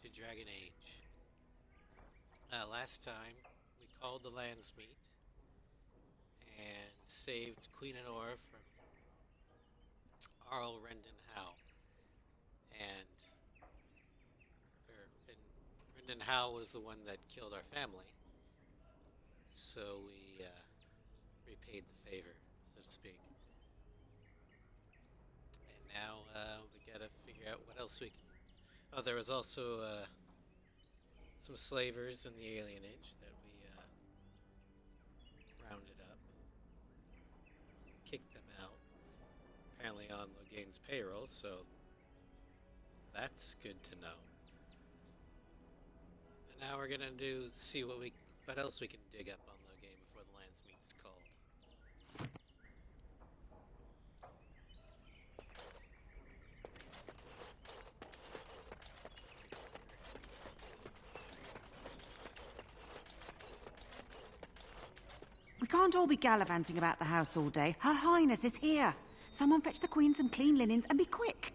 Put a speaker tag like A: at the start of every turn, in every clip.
A: to Dragon Age. Last time, we called the Landsmeet and saved Queen Honora from Arl Rendon Howe. And, Rendon Howe was the one that killed our family. So we repaid the favor, so to speak. And now we gotta figure out what else we can. Oh, there was also some slavers in the alienage that we rounded up, kicked them out. Apparently on Logain's payroll, so that's good to know. And now we're gonna see what else we can dig up on Logain before the Landsmeet's called.
B: We can't all be gallivanting about the house all day. Her Highness is here. Someone fetch the Queen some clean linens and be quick.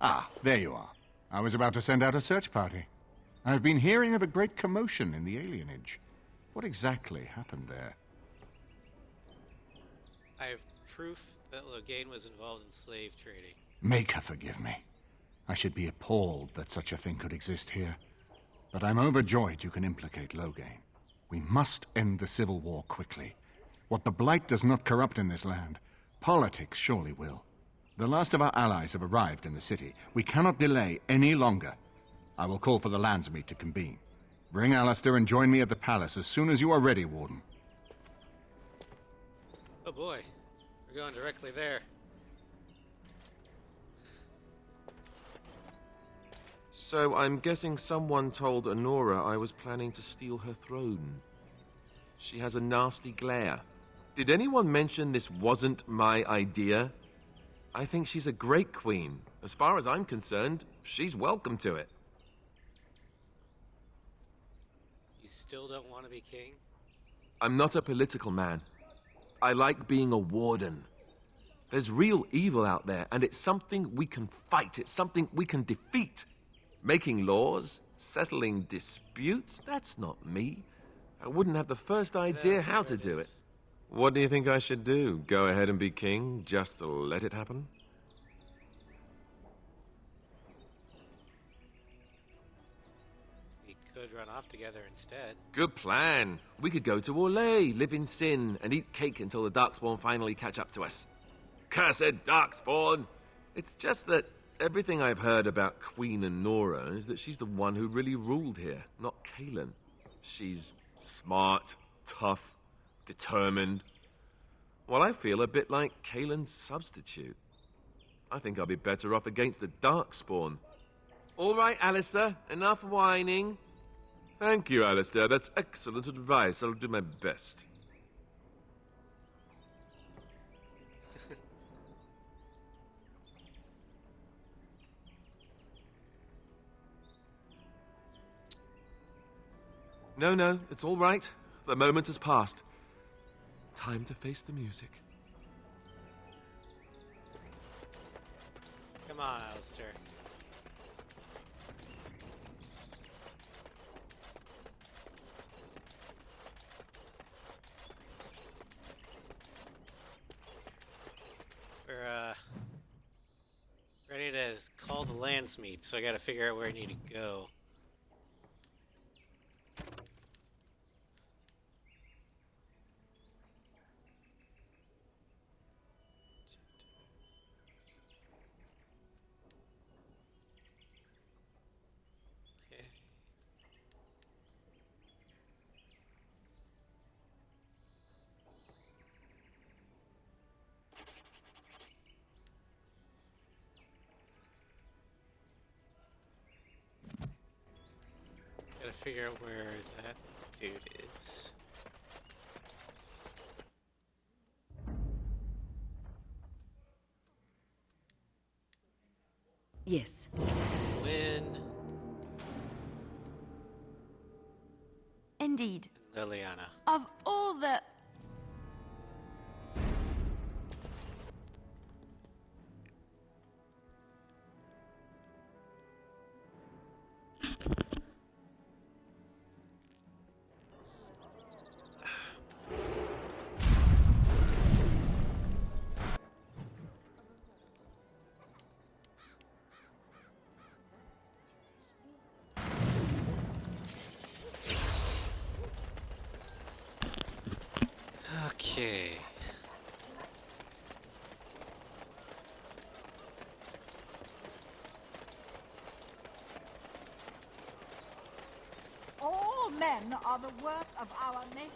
C: Ah, there you are. I was about to send out a search party. I've been hearing of a great commotion in the alienage. What exactly happened there?
A: I have proof that Logain was involved in slave trading.
C: Make her forgive me. I should be appalled that such a thing could exist here. But I'm overjoyed you can implicate Logain. We must end the civil war quickly. What the Blight does not corrupt in this land, politics surely will. The last of our allies have arrived in the city. We cannot delay any longer. I will call for the Landsmeet to convene. Bring Alistair and join me at the palace as soon as you are ready, Warden.
A: Oh boy, we're going directly there.
D: So I'm guessing someone told Honora I was planning to steal her throne. She has a nasty glare. Did anyone mention this wasn't my idea? I think she's a great queen. As far as I'm concerned, she's welcome to it.
A: You still don't want to be king?
D: I'm not a political man. I like being a warden. There's real evil out there, and it's something we can fight. It's something we can defeat. Making laws, settling disputes, that's not me. I wouldn't have the first idea how to do it. What do you think I should do? Go ahead and be king, just to let it happen?
A: We could run off together instead.
D: Good plan. We could go to Orlais, live in sin, and eat cake until the Darkspawn finally catch up to us. Cursed Darkspawn! It's just that everything I've heard about Queen Honora is that she's the one who really ruled here, not Cousland. She's smart, tough, determined. Well, I feel a bit like Cousland's substitute. I think I'll be better off against the Darkspawn. All right, Alistair, enough whining. Thank you, Alistair. That's excellent advice. I'll do my best. No, it's all right. The moment has passed. Time to face the music.
A: Come on, Alistair. We're, ready to call the Landsmeet, so I gotta figure out where I need to go. Gotta figure out where that dude is.
B: Yes.
A: Win.
B: Indeed.
A: And Liliana.
B: Of all the...
A: Okay.
E: All men are the work of our Maker's.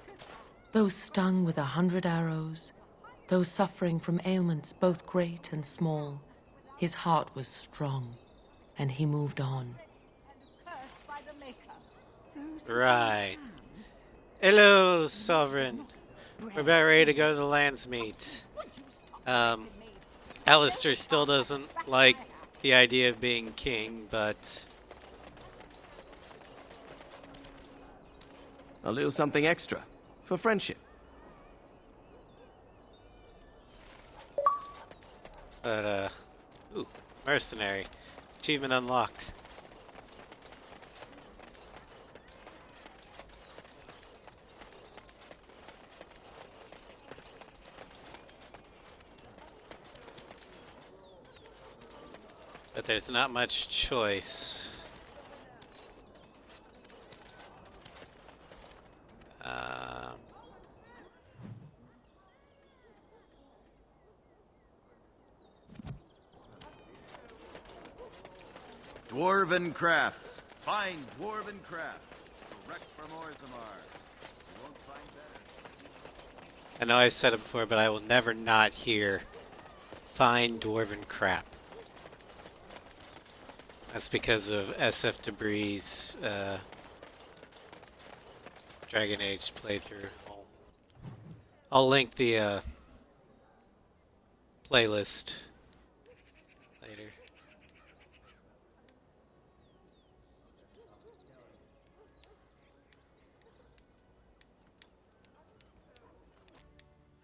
F: Those stung with 100 arrows, those suffering from ailments both great and small, his heart was strong, and he moved on.
E: Cursed by the Maker.
A: Right. Hello, Sovereign. We're about ready to go to the Landsmeet. Alistair still doesn't like the idea of being king, but...
D: A little something extra. For friendship.
A: But, ooh, mercenary. Achievement unlocked. But there's not much choice.
G: Dwarven crafts. Fine dwarven crafts. Direct from Orzammar. You won't find better.
A: I know I've said it before, but I will never not hear fine dwarven crap. That's because of SF Debris' Dragon Age playthrough. I'll link the playlist later.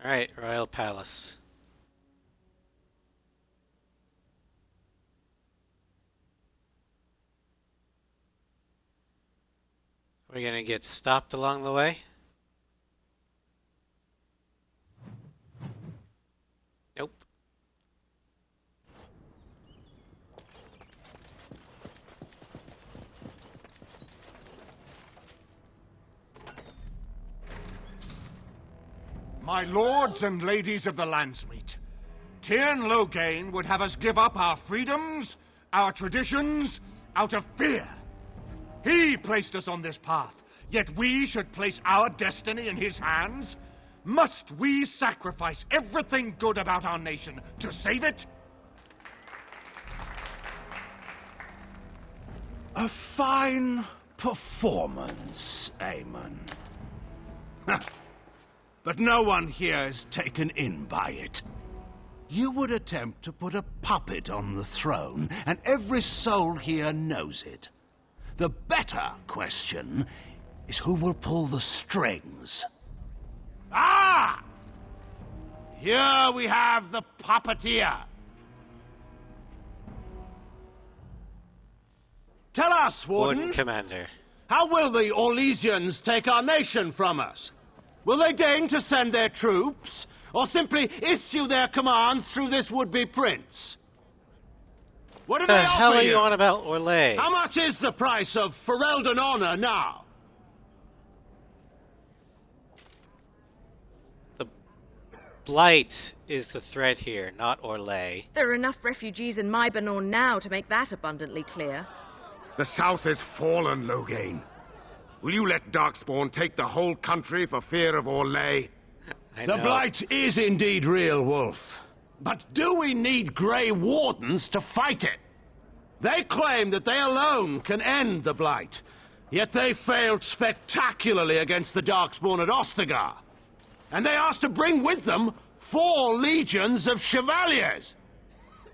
A: Alright, Royal Palace. Are we gonna get stopped along the way? Nope.
C: My lords and ladies of the Landsmeet, Tyrn Loghain would have us give up our freedoms, our traditions, out of fear. He placed us on this path, yet we should place our destiny in his hands? Must we sacrifice everything good about our nation to save it?
H: A fine performance, Aemon. But no one here is taken in by it. You would attempt to put a puppet on the throne, and every soul here knows it. The better question is who will pull the strings. Ah! Here we have the puppeteer. Tell us, Warden,
A: Commander.
H: how will the Orlesians take our nation from us? Will they deign to send their troops, or simply issue their commands through this would-be prince? What do
A: The
H: they
A: hell
H: offer
A: are you on about, Orlais?
H: How much is the price of Ferelden honor now?
A: The Blight is the threat here, not Orlais.
I: There are enough refugees in Mybanor now to make that abundantly clear.
J: The South is fallen, Loghain. Will you let Darkspawn take the whole country for fear of Orlais?
H: The Blight is indeed real, Wolf. But do we need Grey Wardens to fight it? They claim that they alone can end the Blight, yet they failed spectacularly against the Darkspawn at Ostagar. And they asked to bring with them 4 legions of Chevaliers.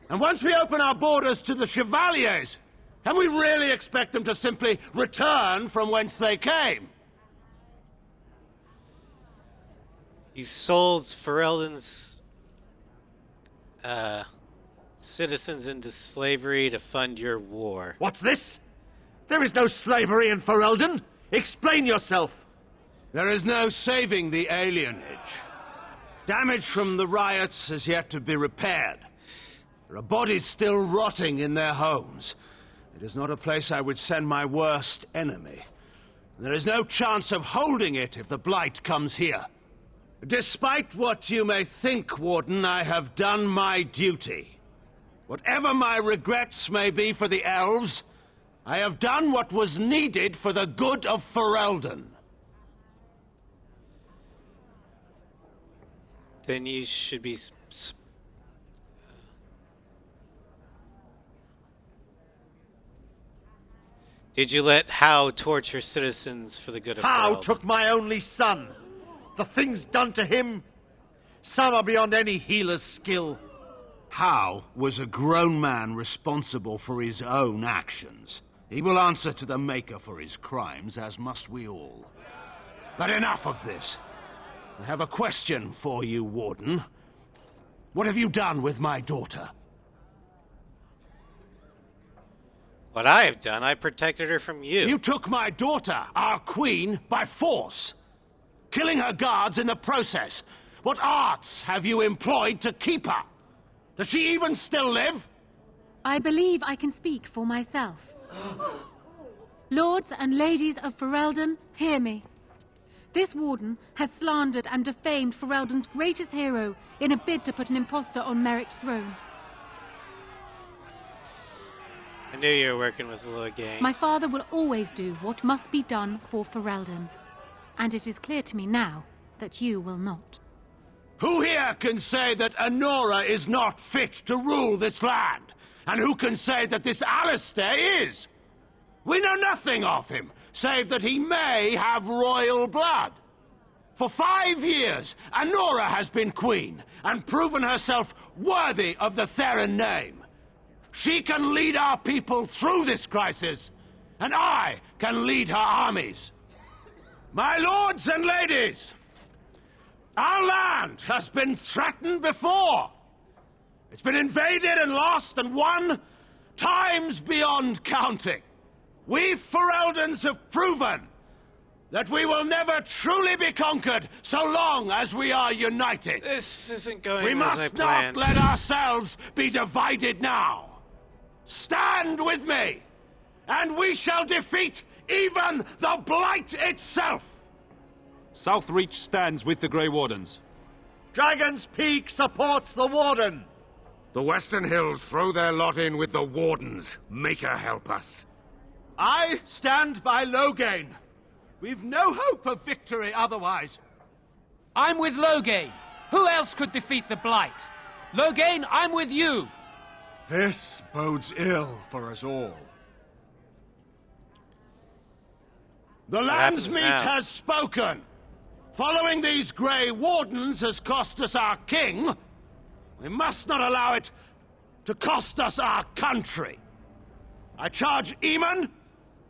H: And once we open our borders to the Chevaliers, can we really expect them to simply return from whence they came?
A: You sold Ferelden's citizens into slavery to fund your war.
H: What's this? There is no slavery in Ferelden. Explain yourself. There is no saving the alienage. Damage from the riots has yet to be repaired. There are bodies still rotting in their homes. It is not a place I would send my worst enemy. There is no chance of holding it if the Blight comes here. Despite what you may think, Warden, I have done my duty. Whatever my regrets may be for the elves, I have done what was needed for the good of Ferelden.
A: Then you should be... Did you let Howe torture citizens for the good of
H: Howe
A: Ferelden?
H: took my only son. The things done to him, some are beyond any healer's skill. Howe was a grown man responsible for his own actions. He will answer to the Maker for his crimes, as must we all. But enough of this. I have a question for you, Warden. What have you done with my daughter?
A: What I have done, I protected her from you.
H: You took my daughter, our queen, by force, killing her guards in the process. What arts have you employed to keep her? Does she even still live?
K: I believe I can speak for myself. Lords and ladies of Ferelden, hear me. This warden has slandered and defamed Ferelden's greatest hero in a bid to put an impostor on Merrick's throne.
A: I knew you were working with Logain.
K: My father will always do what must be done for Ferelden. And it is clear to me now that you will not.
H: Who here can say that Anora is not fit to rule this land? And who can say that this Alistair is? We know nothing of him, save that he may have royal blood. For 5 years, Anora has been queen, and proven herself worthy of the Theron name. She can lead our people through this crisis, and I can lead her armies. My lords and ladies, our land has been threatened before. It's been invaded and lost and won times beyond counting. We Fereldans have proven that we will never truly be conquered so long as we are united.
A: This isn't going
H: we
A: as I
H: must
A: planned.
H: not let ourselves be divided now. Stand with me, and we shall defeat even the Blight itself.
L: Southreach stands with the Grey Wardens.
H: Dragon's Peak supports the Warden.
J: The Western Hills throw their lot in with the Wardens. Maker help us.
H: I stand by Logain. We've no hope of victory otherwise.
M: I'm with Logain. Who else could defeat the Blight? Logain, I'm with you.
C: This bodes ill for us all.
H: The Landsmeet has spoken. Following these Grey Wardens has cost us our king. We must not allow it to cost us our country. I charge Eamon,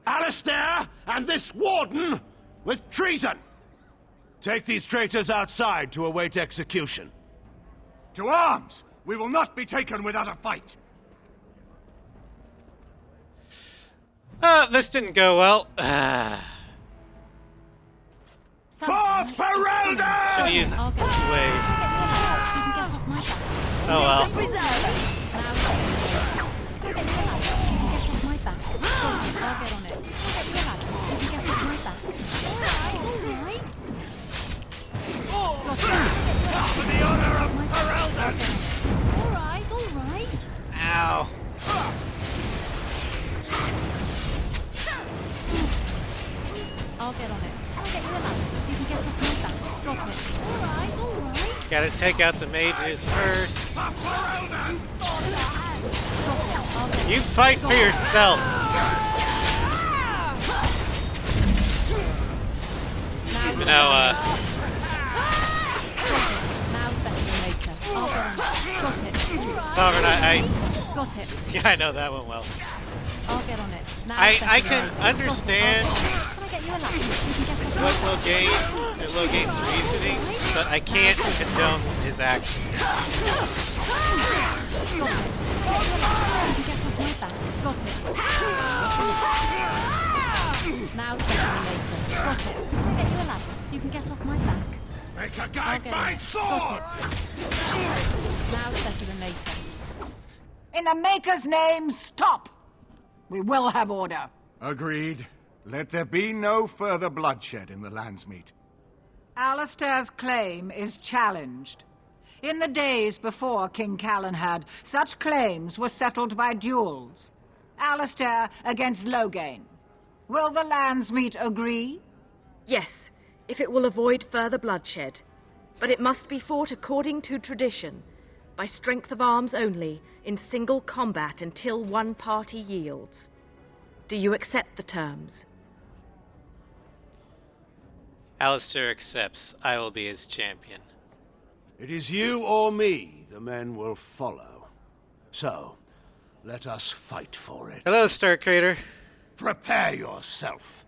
H: Alistair, and this Warden with treason. Take these traitors outside to await execution.
C: To arms! We will not be taken without a fight.
A: This didn't go well.
H: For Ferelden!
A: Should have used Persuade. Oh well.
H: For the honor of Ferelden!
E: Alright.
A: Ow.
K: I'll get on it. I'll get you a lamp. You can get off my back. Got it. Alright.
A: Gotta take out the mages first. You fight for yourself. Even though, Sovereign,
K: Got it.
A: yeah, I know that one well.
K: I'll get on it. Now
A: I can understand
K: get you a light? You can get off my
A: What
K: back.
A: Logain's reasonings, but I can't condone his actions.
K: Got it. Now better than later. Got it. I'll get you a ladder so you can get off my back.
J: Make a
K: I'll
J: guide
K: get
J: my
K: it.
J: sword!
K: Got it. Now better than later.
E: In the Maker's name, stop! We will have order.
C: Agreed. Let there be no further bloodshed in the Landsmeet.
E: Alistair's claim is challenged. In the days before King Callan, such claims were settled by duels. Alistair against Logain. Will the Landsmeet agree?
I: Yes, if it will avoid further bloodshed. But it must be fought according to tradition, by strength of arms only, in single combat until one party yields. Do you accept the terms?
A: Alistair accepts. I will be his champion.
H: It is you or me the men will follow. So, let us fight for it.
A: Hello, Star Crater.
H: Prepare yourself.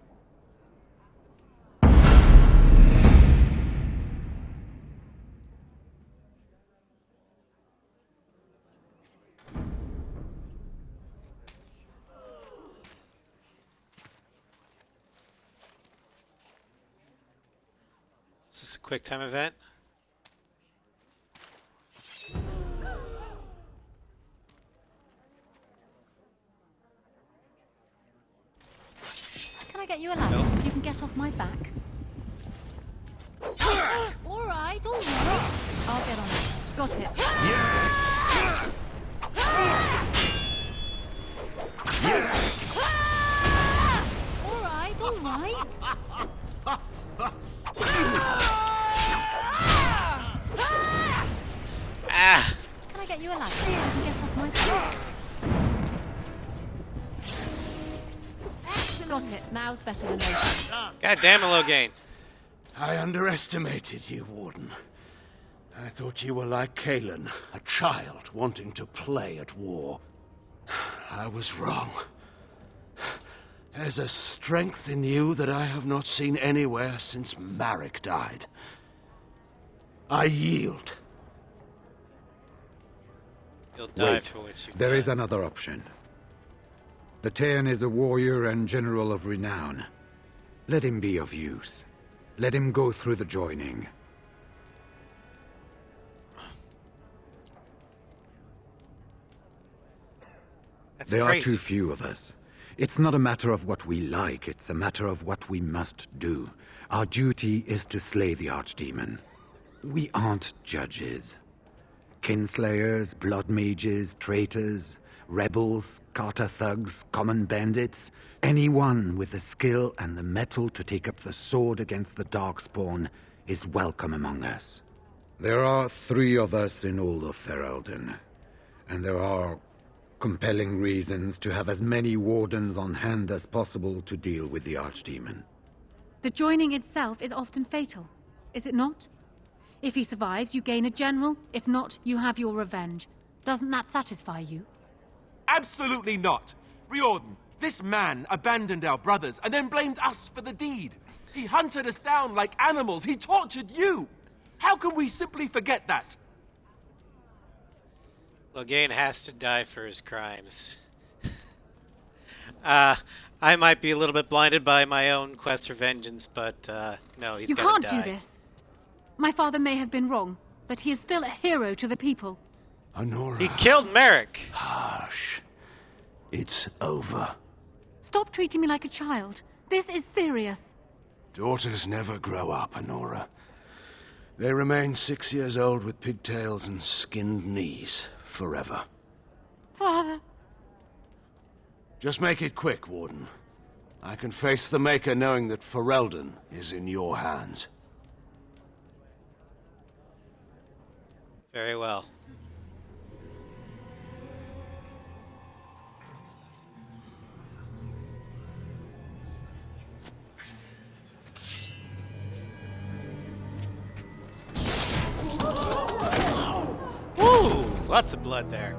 A: Is this a quick time event?
K: Can I get you a ladder
A: Nope.
K: so you can get off my back? All right. I'll get on it. Got it.
J: Yes! Yes!
K: All right.
A: Ah!
K: Can I get you a ladder so you can get off my back? Got it. Now's better than later.
A: God damn it, Logain.
H: I underestimated you, Warden. I thought you were like Cousland, a child wanting to play at war. I was wrong. There's a strength in you that I have not seen anywhere since Marek died. I yield.
A: You'll die
N: Wait,
A: for what you've
N: there
A: done.
N: is another option. The Tairn is a warrior and general of renown. Let him be of use. Let him go through the joining.
A: That's
N: There
A: crazy.
N: are too few of us. It's not a matter of what we like, it's a matter of what we must do. Our duty is to slay the Archdemon. We aren't judges. Kinslayers, blood mages, traitors, rebels, Carter thugs, common bandits. Anyone with the skill and the mettle to take up the sword against the Darkspawn is welcome among us. There are 3 of us in all of Ferelden, and there are compelling reasons to have as many wardens on hand as possible to deal with the Archdemon.
K: The joining itself is often fatal, is it not? If he survives, you gain a general. If not, you have your revenge. Doesn't that satisfy you?
D: Absolutely not. Riordan, this man abandoned our brothers and then blamed us for the deed. He hunted us down like animals. He tortured you. How can we simply forget that?
A: Logain has to die for his crimes. I might be a little bit blinded by my own quest for vengeance, but no, he's
K: You
A: gotta
K: can't
A: die.
K: do this. My father may have been wrong, but he is still a hero to the people.
H: Honora.
A: He killed Merrick.
H: Hush. It's over.
K: Stop treating me like a child. This is serious.
H: Daughters never grow up, Honora. They remain 6 years old with pigtails and skinned knees forever.
K: Father.
H: Just make it quick, Warden. I can face the Maker knowing that Ferelden is in your hands.
A: Very well. Woo! Lots of blood there.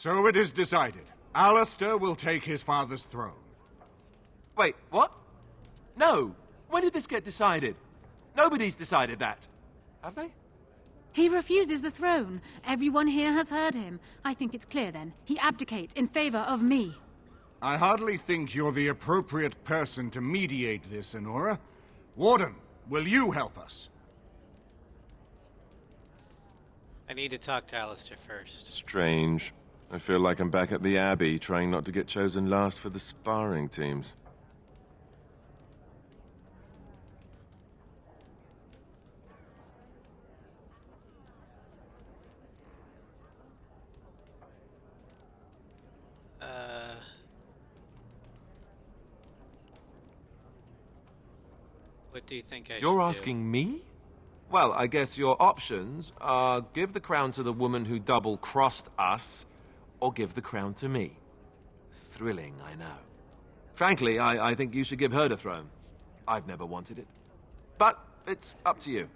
C: So it is decided. Alistair will take his father's throne.
D: Wait, what? No. When did this get decided? Nobody's decided that. Have they?
K: He refuses the throne. Everyone here has heard him. I think it's clear then. He abdicates in favor of me.
C: I hardly think you're the appropriate person to mediate this, Honora. Warden, will you help us?
A: I need to talk to Alistair first.
D: Strange. I feel like I'm back at the Abbey, trying not to get chosen last for the sparring teams.
A: What do you think I should do?
D: You're asking me? Well, I guess your options are give the crown to the woman who double-crossed us, or give the crown to me. Thrilling, I know. Frankly, I think you should give her the throne. I've never wanted it. But it's up to you.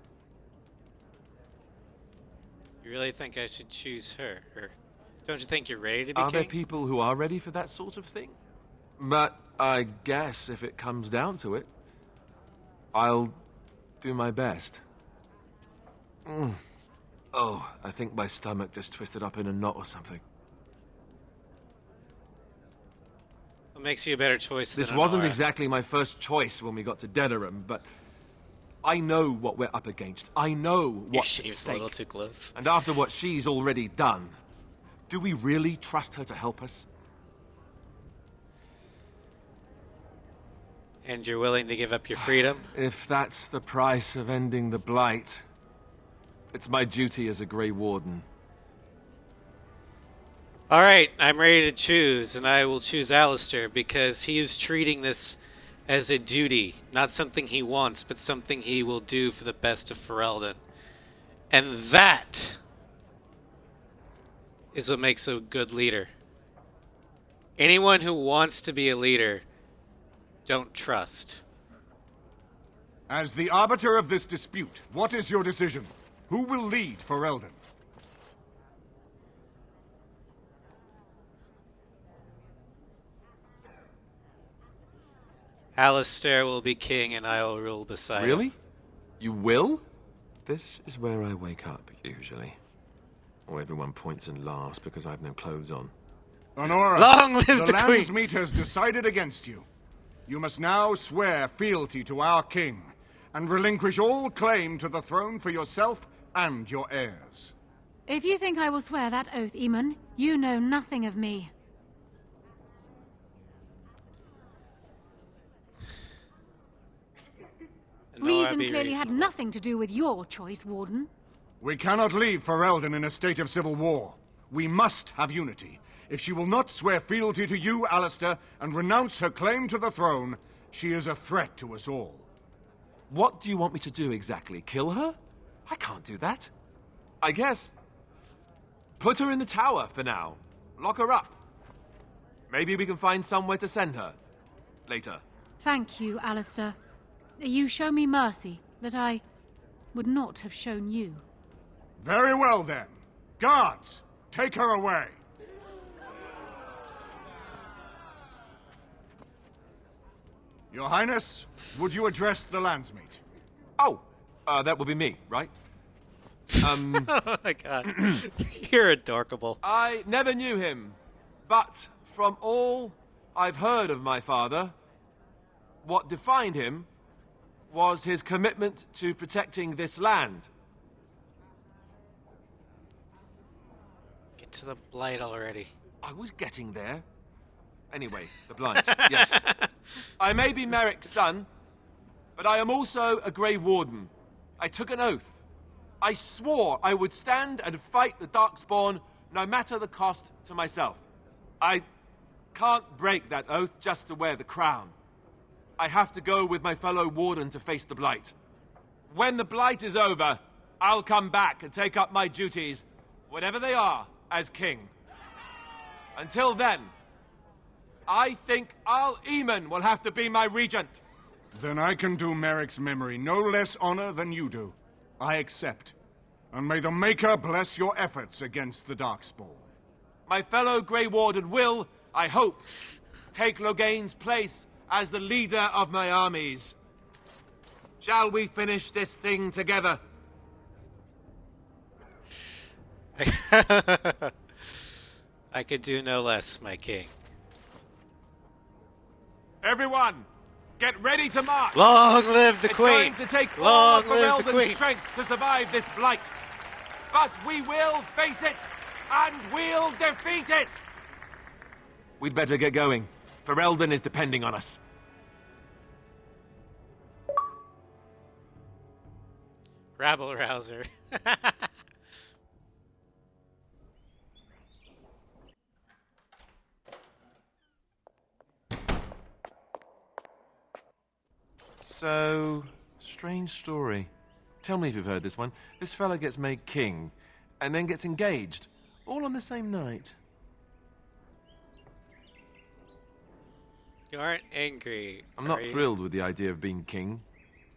A: You really think I should choose her? Or don't you think you're ready to be
D: Are there
A: king?
D: people who are ready for that sort of thing? But I guess if it comes down to it, I'll do my best. Oh, I think my stomach just twisted up in a knot or something.
A: What makes you a better choice than
D: This wasn't
A: Honora?
D: exactly my first choice when we got to Denerim, but I know what we're up against. I know
A: Your
D: what's at
A: shave's a
D: stake.
A: little too close.
D: And after what she's already done, do we really trust her to help us?
A: And you're willing to give up your freedom?
D: If that's the price of ending the Blight, it's my duty as a Grey Warden.
A: Alright, I'm ready to choose, and I will choose Alistair because he is treating this as a duty. Not something he wants, but something he will do for the best of Ferelden. And that is what makes a good leader. Anyone who wants to be a leader, don't trust.
C: As the arbiter of this dispute, what is your decision? Who will lead Ferelden?
A: Alistair will be king and I will rule beside him.
D: Really? You will? This is where I wake up, usually. Or everyone points and laughs because I have no clothes on.
C: Honora,
A: Long live the queen!
C: Landsmeet has decided against you. You must now swear fealty to our king, and relinquish all claim to the throne for yourself and your heirs.
K: If you think I will swear that oath, Eamon, you know nothing of me. Reason clearly had nothing to do with your choice, Warden.
C: We cannot leave Ferelden in a state of civil war. We must have unity. If she will not swear fealty to you, Alistair, and renounce her claim to the throne, she is a threat to us all.
D: What do you want me to do exactly? Kill her? I can't do that. I guess... put her in the tower for now. Lock her up. Maybe we can find somewhere to send her. Later.
K: Thank you, Alistair. You show me mercy that I would not have shown you.
C: Very well, then. Guards, take her away. Your Highness, would you address the Landsmeet?
D: Oh, that would be me, right?
A: Oh my god. You're adorkable.
D: I never knew him, but from all I've heard of my father, what defined him was his commitment to protecting this land.
A: Get to the Blight already.
D: I was getting there. Anyway, the Blight, yes. I may be Merrick's son, but I am also a Grey Warden. I took an oath. I swore I would stand and fight the Darkspawn, no matter the cost to myself. I can't break that oath just to wear the crown. I have to go with my fellow Warden to face the Blight. When the Blight is over, I'll come back and take up my duties, whatever they are, as king. Until then, I think Al Eamon will have to be my regent.
C: Then I can do Merrick's memory no less honor than you do. I accept. And may the Maker bless your efforts against the Darkspawn.
D: My fellow Grey Warden will, I hope, take Loghain's place as the leader of my armies. Shall we finish this thing together?
A: I could do no less, my king.
D: Everyone, get ready to march!
A: Long live the Queen!
D: It's going to take
A: Long
D: all of
A: live the
D: Ferelden's
A: Queen!
D: strength to survive this blight. But we will face it, and we'll defeat it! We'd better get going. Ferelden is depending on us.
A: Rabble rouser.
D: So, strange story. Tell me if you've heard this one. This fella gets made king, and then gets engaged, all on the same night.
A: You aren't angry.
D: I'm not
A: are you?
D: thrilled with the idea of being king.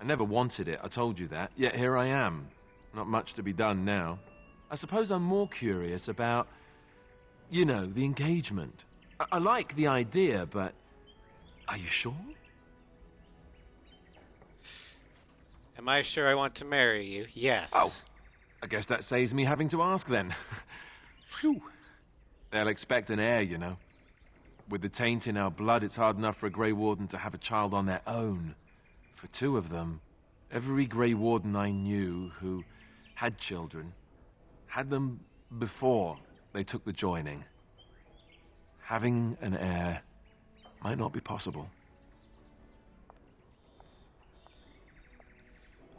D: I never wanted it, I told you that, yet here I am. Not much to be done now. I suppose I'm more curious about, you know, the engagement. I like the idea, but are you sure?
A: Am I sure I want to marry you? Yes.
D: Oh, I guess that saves me having to ask then. Phew. They'll expect an heir, you know. With the taint in our blood, it's hard enough for a Grey Warden to have a child on their own. For two of them, every Grey Warden I knew who had children had them before they took the joining. Having an heir might not be possible.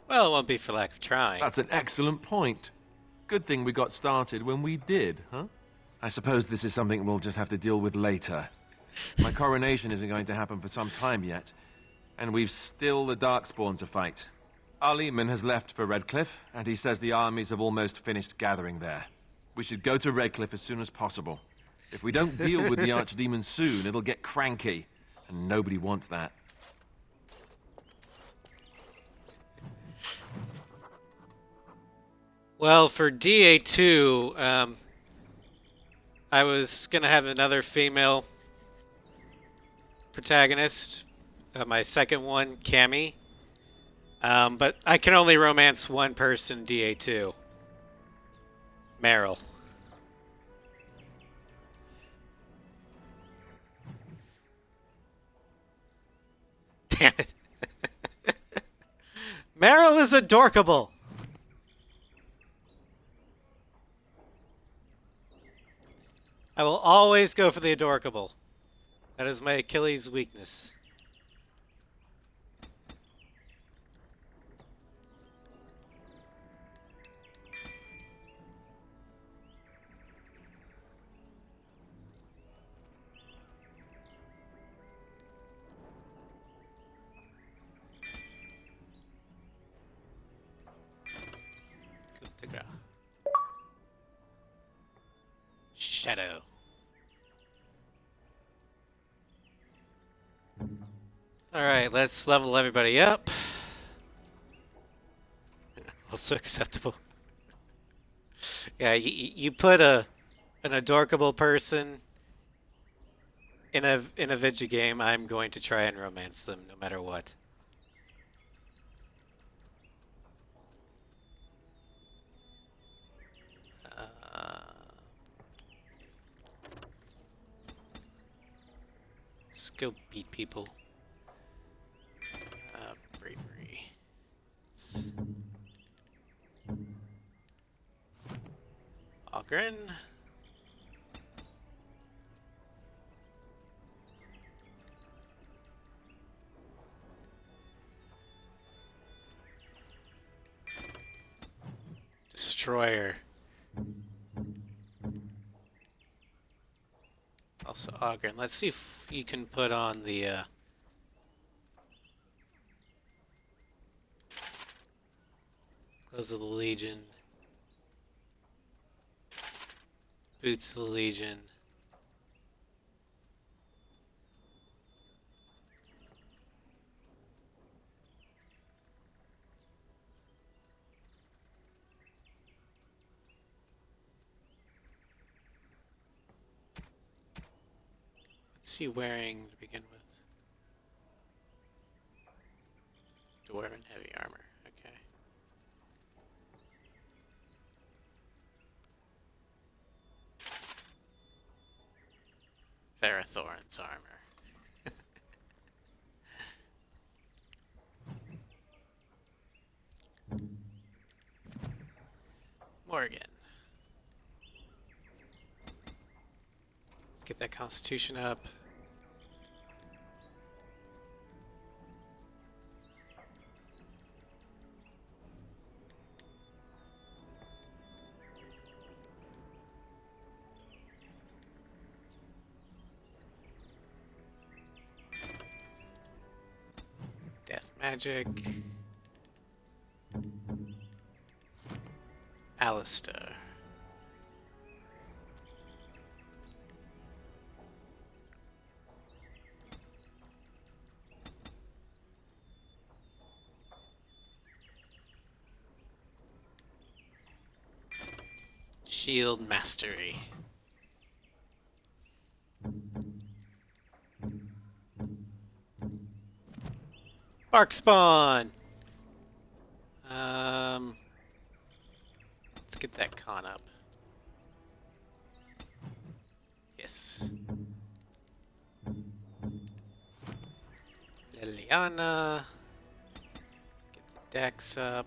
A: Well, it won't be for lack of trying.
D: That's an excellent point. Good thing we got started when we did, huh? I suppose this is something we'll just have to deal with later. My coronation isn't going to happen for some time yet, and we've still the Darkspawn to fight. Our leman has left for Redcliffe, and he says the armies have almost finished gathering there. We should go to Redcliffe as soon as possible. If we don't deal with the Archdemon soon, it'll get cranky, and nobody wants that.
A: Well, for DA2, I was going to have another female protagonist, my second one, Cammy. But I can only romance one person, DA2. Meryl. Damn it. Meryl is adorkable. I will always go for the adorkable. That is my Achilles' weakness. Good to go. Shadow. Alright, let's level everybody up. Also acceptable. Yeah, you put an adorkable person in a video game, I'm going to try and romance them no matter what. Let's go beat people. Bravery. Ogren. Destroyer. Also Ogren. Let's see if you can put on the Clothes of the Legion. Boots of the Legion. What's he wearing to begin with? Dwarven heavy armor. Okay. Farathorin's armor. Morgan. Let's get that constitution up. Death magic. Alistair. Shield mastery. Bark spawn. Let's get that con up. Yes. Liliana. Get the dex up.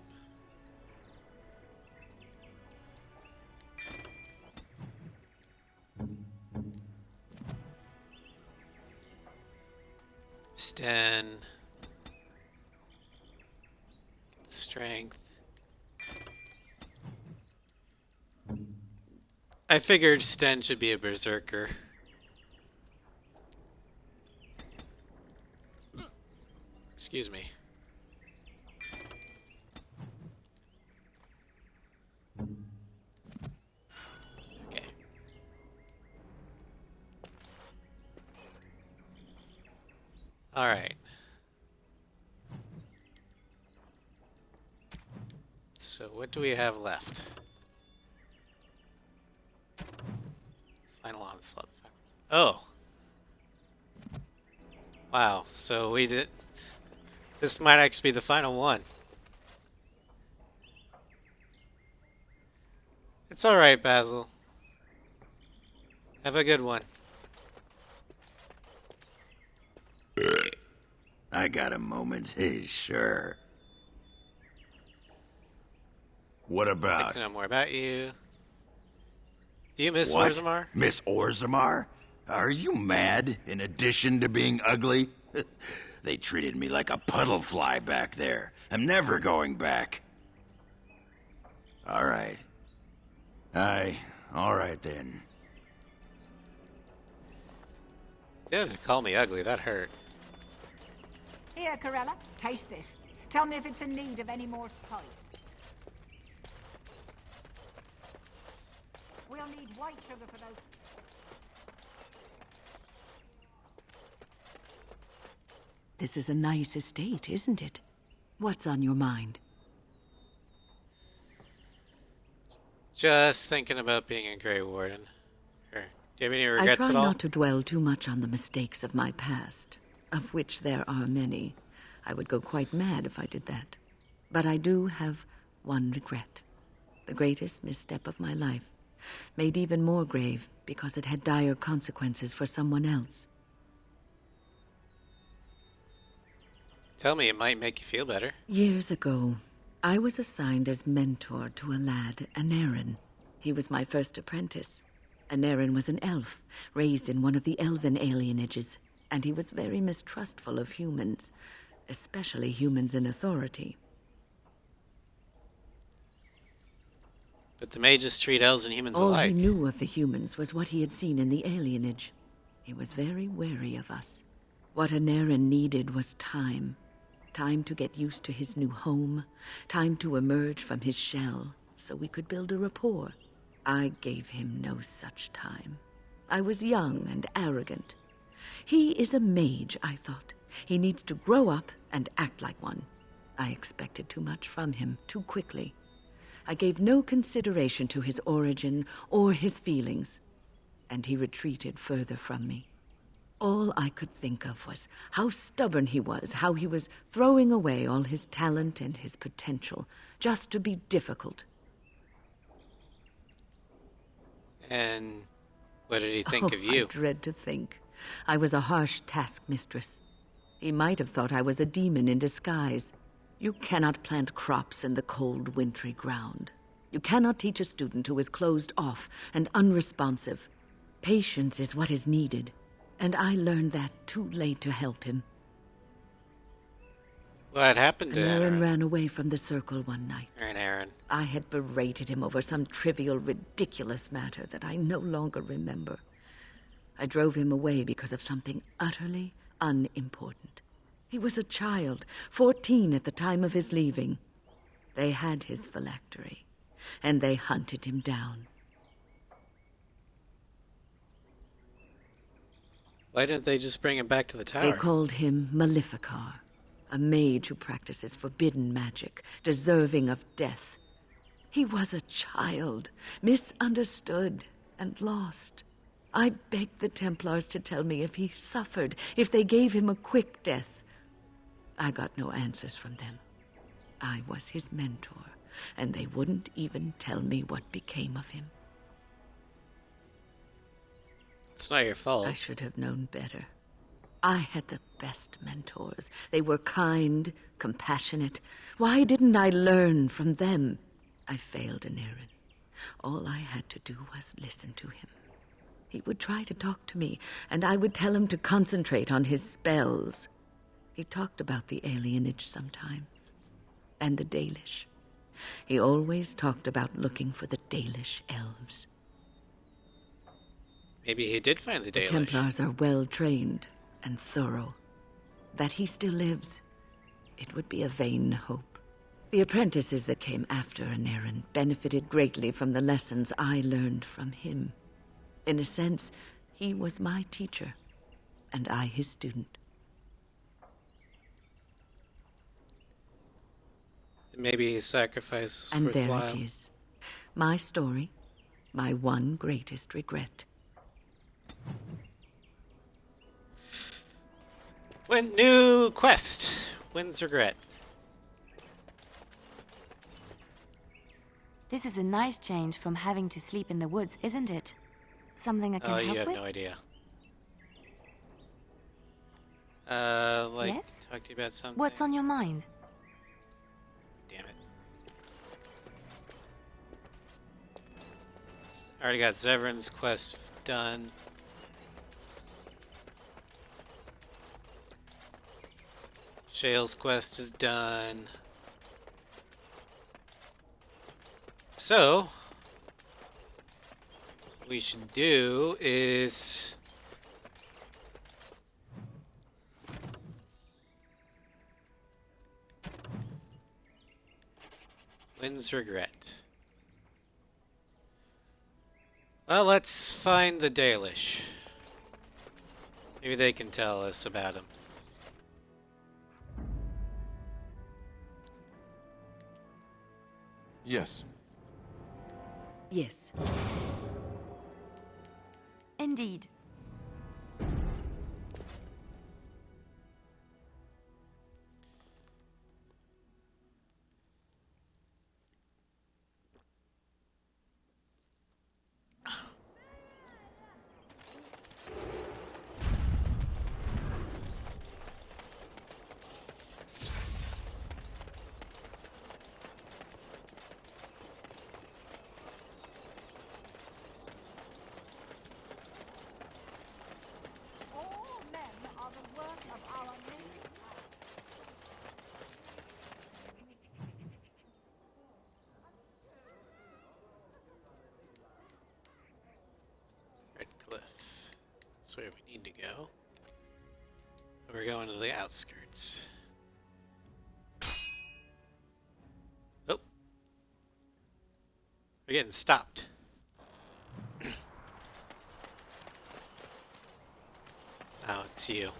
A: Sten. Strength. I figured Sten should be a berserker. Excuse me. Okay. All right. So what do we have left? Final onslaught. Oh. Wow. So we did. This might actually be the final one. It's all right, Basil. Have a good one.
G: I got a moment. Sure. What
A: I'd
G: about?
A: like to know more about you. Do you miss
G: What?
A: Orzammar?
G: Miss Orzammar? Are you mad? In addition to being ugly? They treated me like a puddle fly back there. I'm never going back. All right. All right then.
A: You didn't have to call me ugly. That hurt.
E: Here, Corella, taste this. Tell me if it's in need of any more spice. We'll need white sugar for those.
B: This is a nice estate, isn't it? What's on your mind?
A: Just thinking about being a Grey Warden. Sure. Do you have any
B: I
A: regrets
B: try
A: at all?
B: not to dwell too much on the mistakes of my past, of which there are many. I would go quite mad if I did that. But I do have one regret. The greatest misstep of my life. Made even more grave because it had dire consequences for someone else.
A: Tell me, it might make you feel better.
B: Years ago, I was assigned as mentor to a lad, Anarin. He was my first apprentice. Anarin was an elf, raised in one of the elven alienages, and he was very mistrustful of humans, especially humans in authority.
A: But the mages treat elves and humans
B: All
A: alike.
B: he knew of the humans was what he had seen in the alienage. He was very wary of us. What Anarin needed was time. Time to get used to his new home. Time to emerge from his shell, so we could build a rapport. I gave him no such time. I was young and arrogant. He is a mage, I thought. He needs to grow up and act like one. I expected too much from him, too quickly. I gave no consideration to his origin or his feelings, and he retreated further from me. All I could think of was how stubborn he was, how he was throwing away all his talent and his potential just to be difficult.
A: And what did he think of you?
B: I dread to think. I was a harsh taskmistress. He might have thought I was a demon in disguise. You cannot plant crops in the cold, wintry ground. You cannot teach a student who is closed off and unresponsive. Patience is what is needed, and I learned that too late to help him.
A: What happened to
B: Aaron ran away from the circle one night.
A: Aaron.
B: I had berated him over some trivial, ridiculous matter that I no longer remember. I drove him away because of something utterly unimportant. He was a child, 14 at the time of his leaving. They had his phylactery, and they hunted him down.
A: Why didn't they just bring him back to the tower?
B: They called him Maleficar, a mage who practices forbidden magic, deserving of death. He was a child, misunderstood and lost. I begged the Templars to tell me if he suffered, if they gave him a quick death. I got no answers from them. I was his mentor, and they wouldn't even tell me what became of him.
A: It's not your fault.
B: I should have known better. I had the best mentors. They were kind, compassionate. Why didn't I learn from them? I failed in Aaron. All I had to do was listen to him. He would try to talk to me, and I would tell him to concentrate on his spells. He talked about the alienage sometimes, and the Dalish. He always talked about looking for the Dalish elves.
A: Maybe he did find the Dalish.
B: The Templars are well trained and thorough. That he still lives, it would be a vain hope. The apprentices that came after Anarin benefited greatly from the lessons I learned from him. In a sense, he was my teacher, and I his student.
A: Maybe his sacrifice was
B: and
A: worthwhile.
B: There it is. My story, my one greatest regret.
A: New quest. Wins regret.
O: This is a nice change from having to sleep in the woods, isn't it? Something I can help with?
A: Oh, you have no idea.
O: Yes?
A: Talk to you about something.
O: What's on your mind?
A: Damn it. Already got Zevran's quest done. Shale's quest is done. So, what we should do is wins regret. Well, let's find the Dalish. Maybe they can tell us about him.
D: Yes.
B: Yes.
O: Indeed.
A: That's where we need to go. We're going to the outskirts. Oh. We're getting stopped. Oh, it's you.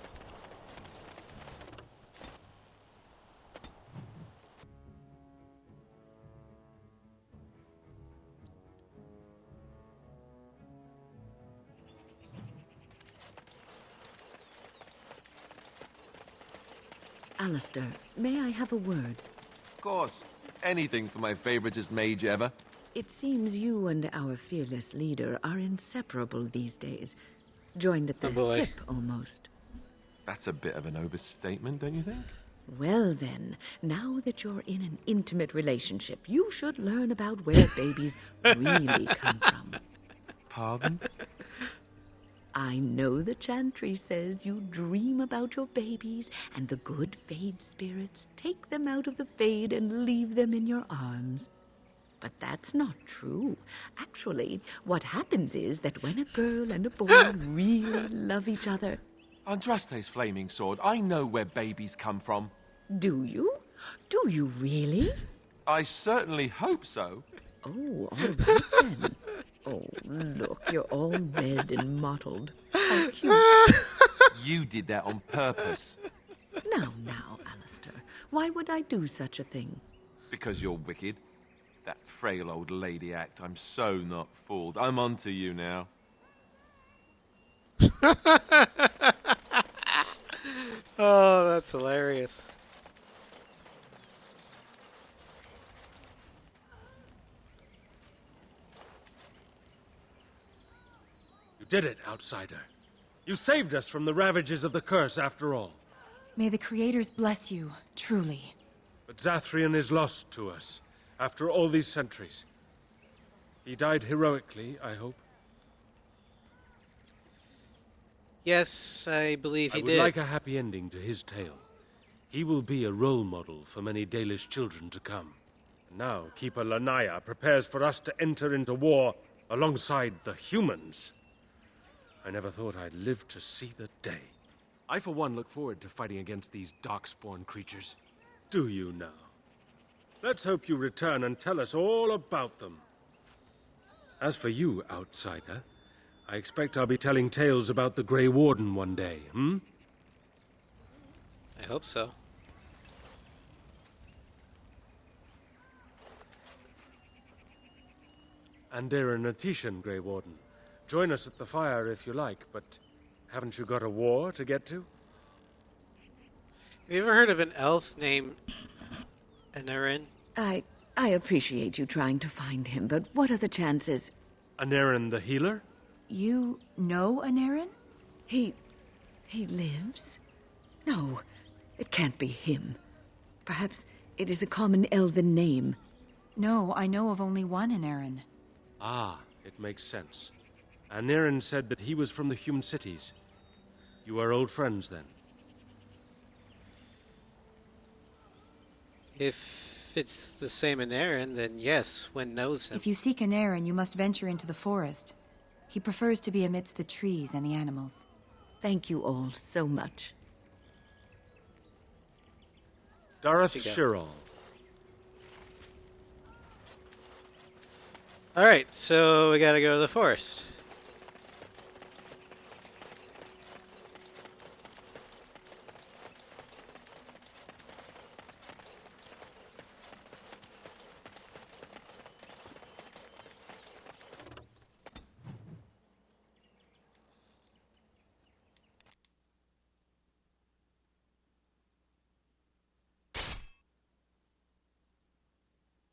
B: Alistair, may I have a word?
D: Of course. Anything for my favoritist mage ever.
B: It seems you and our fearless leader are inseparable these days. Joined at the hip, almost.
D: That's a bit of an overstatement, don't you think?
B: Well then, now that you're in an intimate relationship, you should learn about where babies really come from.
D: Pardon?
B: I know the chantry says you dream about your babies, and the good Fade spirits take them out of the Fade and leave them in your arms. But that's not true. Actually, what happens is that when a girl and a boy really love each other...
D: Andraste's flaming sword, I know where babies come from.
B: Do you? Do you really?
D: I certainly hope so.
B: Oh, all right then. Oh, look, you're all red and mottled. How cute.
D: You did that on purpose.
B: Now, Alistair. Why would I do such a thing?
D: Because you're wicked. That frail old lady act, I'm so not fooled. I'm onto you now.
A: Oh, that's hilarious.
H: You did it, outsider. You saved us from the ravages of the curse, after all.
P: May the Creators bless you, truly.
H: But Zathrian is lost to us, after all these centuries. He died heroically, I hope.
A: Yes, I believe he did.
H: I would like a happy ending to his tale. He will be a role model for many Dalish children to come. Now, Keeper Lanaya prepares for us to enter into war alongside the humans. I never thought I'd live to see the day. I, for one, look forward to fighting against these darkspawn creatures. Do you now? Let's hope you return and tell us all about them. As for you, outsider, I expect I'll be telling tales about the Grey Warden one day,
A: I hope so.
H: Andera Natishan, Grey Warden. Join us at the fire if you like, but haven't you got a war to get to?
A: Have you ever heard of an elf named Anarin?
B: I appreciate you trying to find him, but what are the chances?
H: Anarin the healer?
P: You know Anarin?
B: He lives? No, it can't be him. Perhaps it is a common elven name.
P: No, I know of only one Anarin.
H: Ah, it makes sense. Anarin said that he was from the human cities. You are old friends, then?
A: If it's the same Anarin, then yes, Wen knows him.
P: If you seek Anarin, you must venture into the forest. He prefers to be amidst the trees and the animals.
B: Thank you all so much.
H: Dareth Shirol.
A: Alright, so we gotta go to the forest.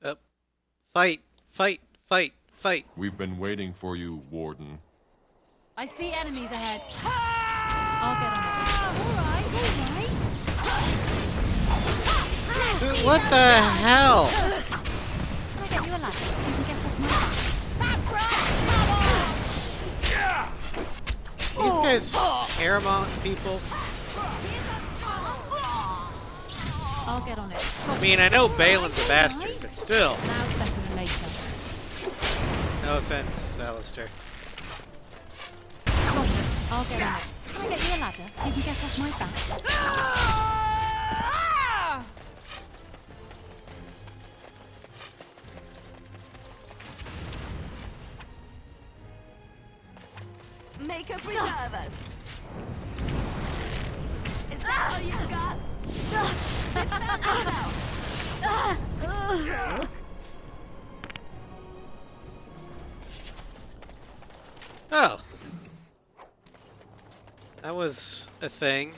A: Up. Fight! Fight! Fight! Fight!
Q: We've been waiting for you, Warden.
K: I see enemies ahead. I'll get on it. All right.
A: Dude, what the hell?
K: Can I get you a ladder? You can get off my back. That's right. Come on.
A: These guys Paramount people.
K: I'll get on it.
A: I mean, I know Balin's a bastard, but still.
K: Now it's better than later.
A: No offense, Alistair.
K: Got it. I'll get on it. Can I get you a ladder? You can get off my back.
R: Make her preserve us. Is that all you got?
A: Oh. That was a thing.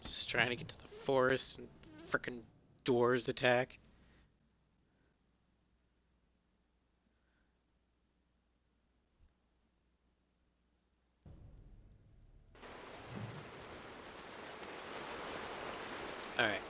A: Just trying to get to the forest and frickin' doors attack. Alright.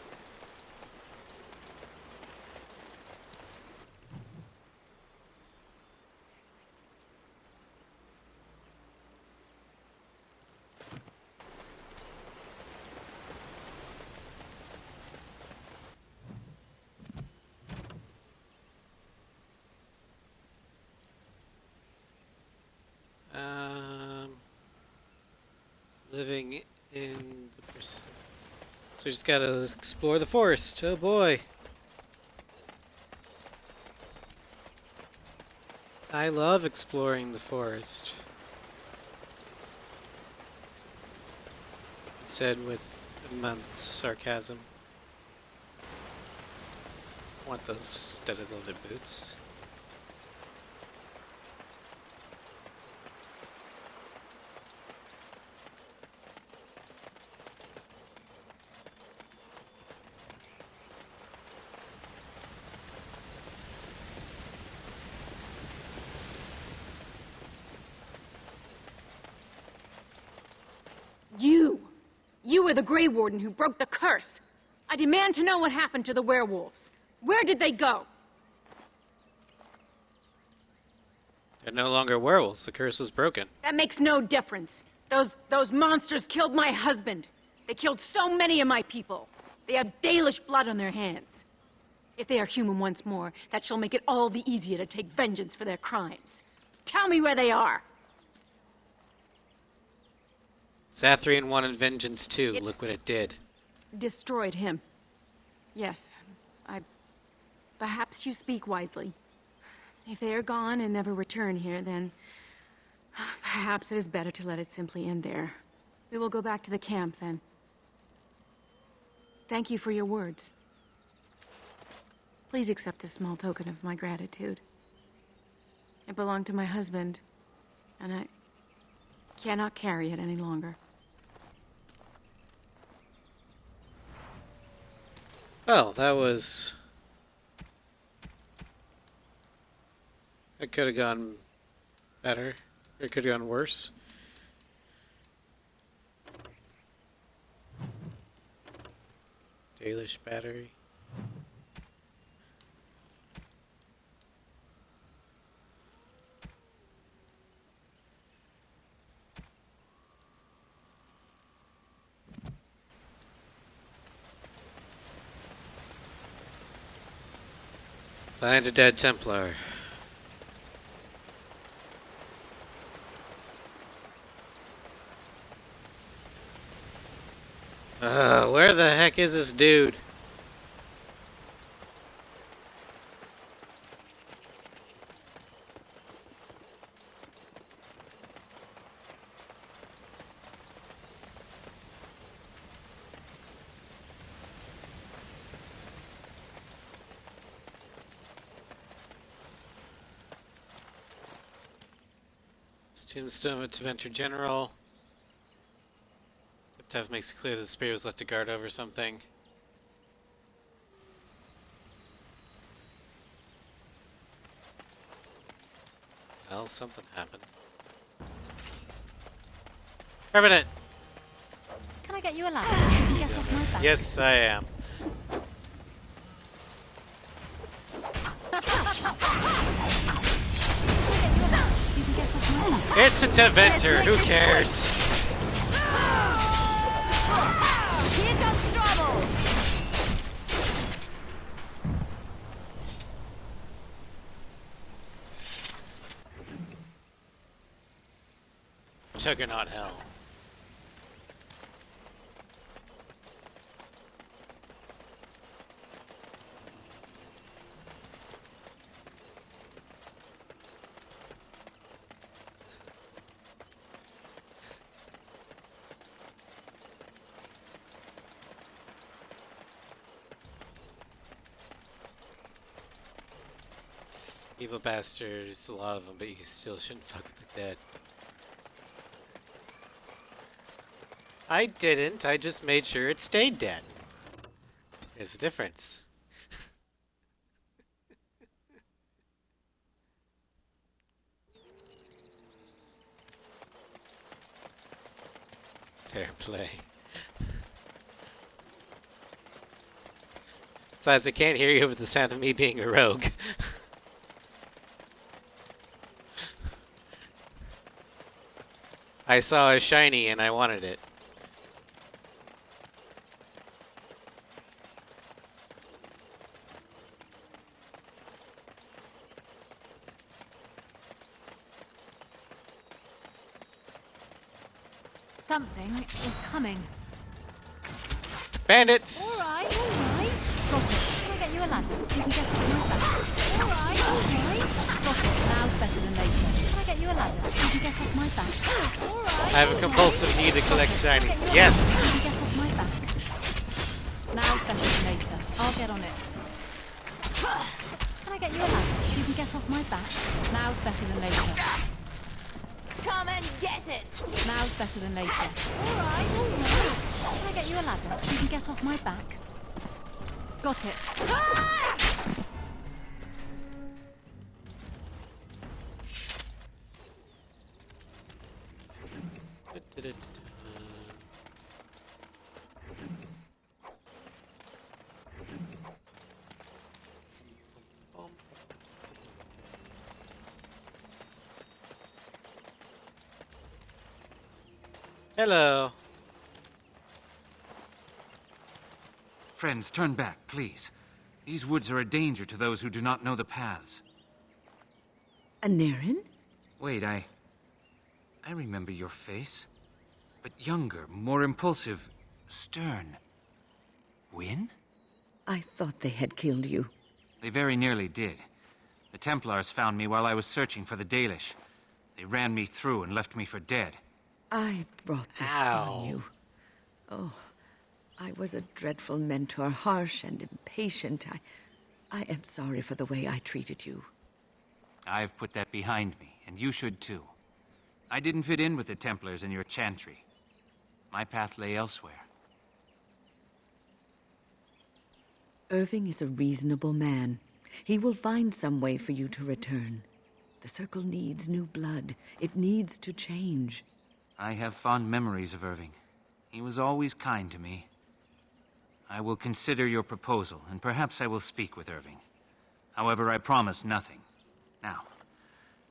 A: Living in the... So we just gotta explore the forest. Oh boy. I love exploring the forest. He said with immense sarcasm. I want those studded leather boots.
I: You were the Grey Warden who broke the curse. I demand to know what happened to the werewolves. Where did they go?
A: They're no longer werewolves. The curse was broken.
I: That makes no difference. Those monsters killed my husband. They killed so many of my people. They have Dalish blood on their hands. If they are human once more, that shall make it all the easier to take vengeance for their crimes. Tell me where they are.
A: Sathrian wanted vengeance too. Look what it did.
I: Destroyed him. Yes, perhaps you speak wisely. If they are gone and never return here, then perhaps it is better to let it simply end there. We will go back to the camp then. Thank you for your words. Please accept this small token of my gratitude. It belonged to my husband, and I cannot carry it any longer.
A: Well, that was... It could have gone better. It could have gone worse. Dalish battery. Find a dead Templar. Where the heck is this dude? Tombstone of Adventure General. Tip makes it clear that the spear was left to guard over something. Well, something happened. Revenant!
K: Can I get you a ladder? You can get off my back.
A: Yes, I am. It's a Teventer, who cares?
R: Here comes trouble!
A: Juggernaut hell. Evil bastards, a lot of them, but you still shouldn't fuck with the dead. I didn't. I just made sure it stayed dead. There's a difference. Fair play. Besides, I can't hear you over the sound of me being a rogue. I saw a shiny and I wanted it.
K: Something is coming.
A: Bandits!
K: All right, all right. Got it. Can I get you a ladder so you can get off my back? All right, all right. Got it. Now's better than later. Can I get you a ladder so you can get off my back? All right.
A: I have a compulsive need to collect shinies. Yes!
K: So you can get off my back. Now's better than later. I'll get on it. Can I get you a ladder so you can get off my back? Now's better than later.
R: Come and get it!
K: Now's better than later. All right, all right. Can I get you a ladder so you can get off my back? Got it. Ah!
A: Hello.
M: Friends, turn back, please. These woods are a danger to those who do not know the paths.
B: A Naren?
M: Wait, I remember your face. But younger, more impulsive, stern. Wynn?
B: I thought they had killed you.
M: They very nearly did. The Templars found me while I was searching for the Dalish. They ran me through and left me for dead.
B: I brought this on you. Oh, I was a dreadful mentor, harsh and impatient. I am sorry for the way I treated you.
M: I've put that behind me, and you should too. I didn't fit in with the Templars in your chantry. My path lay elsewhere.
B: Irving is a reasonable man. He will find some way for you to return. The Circle needs new blood. It needs to change.
M: I have fond memories of Irving. He was always kind to me. I will consider your proposal, and perhaps I will speak with Irving. However, I promise nothing. Now,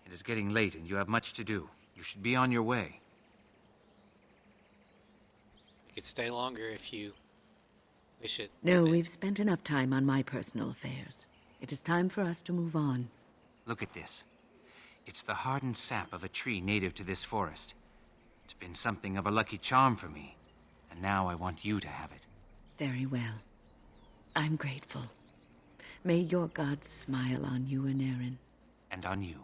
M: it is getting late and you have much to do. You should be on your way.
A: You could stay longer if you wish it.
B: No, we've spent enough time on my personal affairs. It is time for us to move on.
M: Look at this. It's the hardened sap of a tree native to this forest. It's been something of a lucky charm for me, and now I want you to have it.
B: Very well. I'm grateful. May your gods smile on you and Aaron.
M: And on you.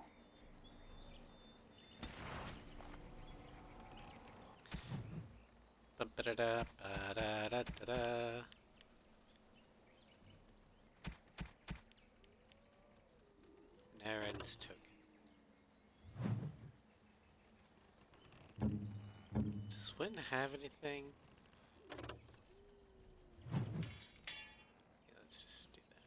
A: Aaron's token. Does Wynn have anything? Yeah, let's just do that.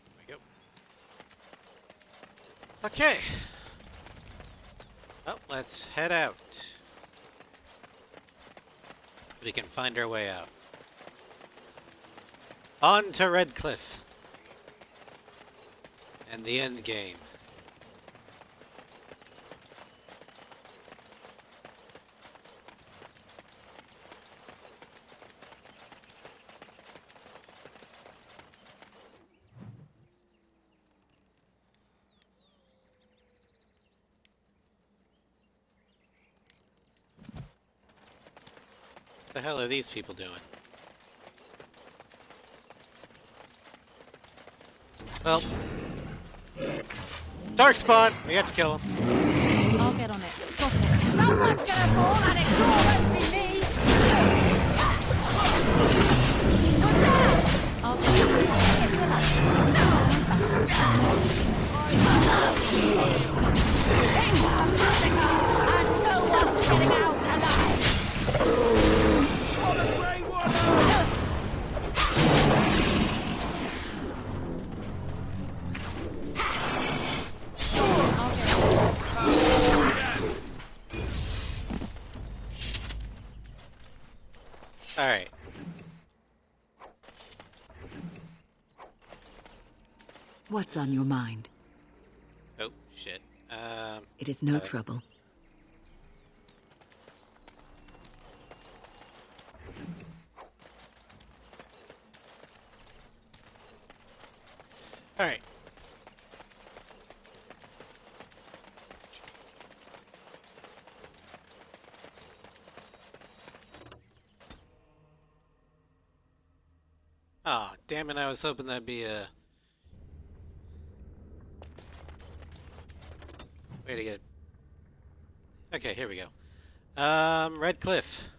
A: There we go. Okay. Well, let's head out. We can find our way out. On to Redcliffe. And the end game. What the hell are these people doing? Well, Darkspawn! We have to kill him.
K: I'll get on it. Got it. Someone's gonna fall, and it sure won't be me!
B: What's on your mind?
A: Oh, shit.
B: It is no trouble.
A: Alright. Oh, damn it, I was hoping that'd be a way to get... Okay, here we go. Red Cliff.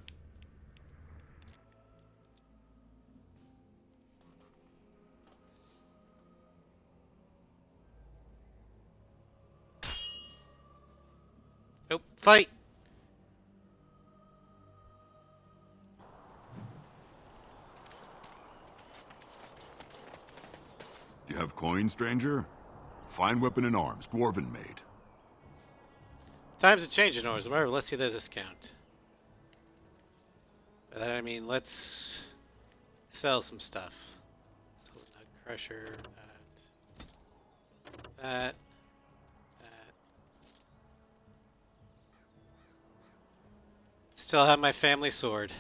A: Oh, fight!
S: Do you have coin, stranger? Fine weapon and arms, dwarven made.
A: Times are changing, Ors. However, let's see the discount. By that I mean, let's sell some stuff. Sell the nut crusher, that. Still have my family sword.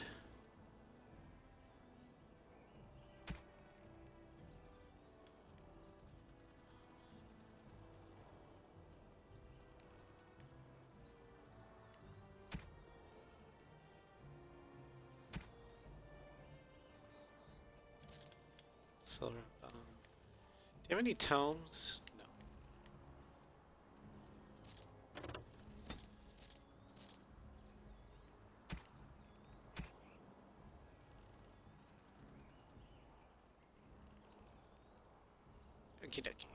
A: Silver bomb. Do you have any tomes? No. Okie dokie.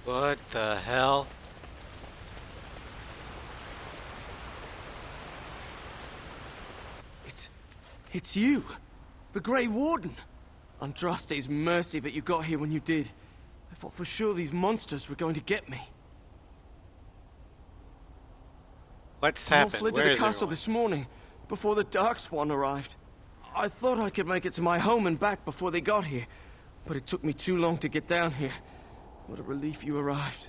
A: What the hell?
T: It's you! The Grey Warden! Andraste's mercy that you got here when you did. I thought for sure these monsters were going to get me.
A: What's
T: I
A: happened?
T: fled to
A: Where
T: the
A: is
T: castle
A: everyone?
T: this morning, before the Darkspawn arrived. I thought I could make it to my home and back before they got here, but it took me too long to get down here. What a relief you arrived.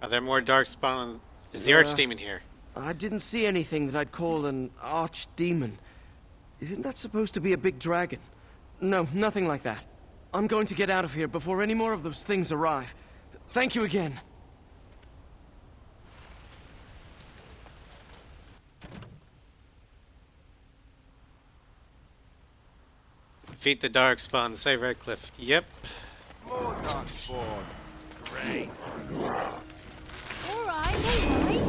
A: Are there more darkspawn? Is the archdemon here?
T: I didn't see anything that I'd call an archdemon. Isn't that supposed to be a big dragon? No, nothing like that. I'm going to get out of here before any more of those things arrive. Thank you again.
A: Defeat the darkspawn, save Redcliffe. Yep.
D: More Darkspawn. Great.
K: Alright, alright.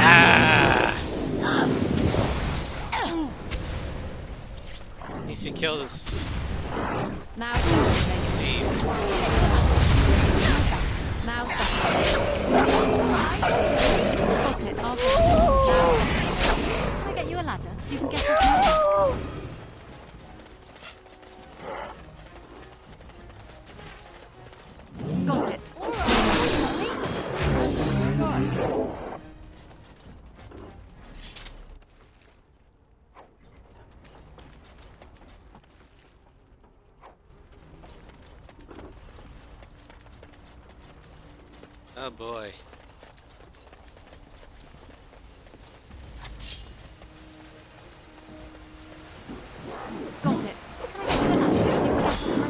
A: Ah! At least he killed his
K: Now
A: team.
K: Now got it, I'll get it. Can I get you a ladder so you can get up? Got it.
A: Oh boy.
K: Got it.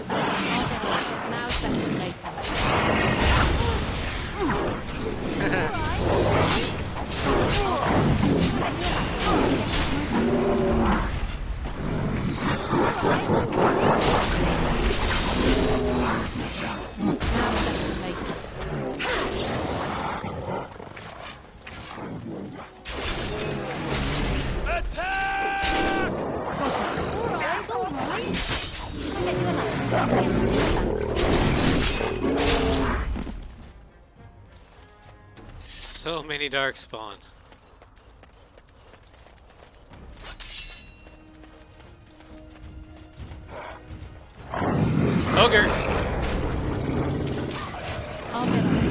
K: Can I get you a ladder so you can get up? I'll get it. Now better later.
A: So many darkspawn. Ogre!
K: I'll get on it.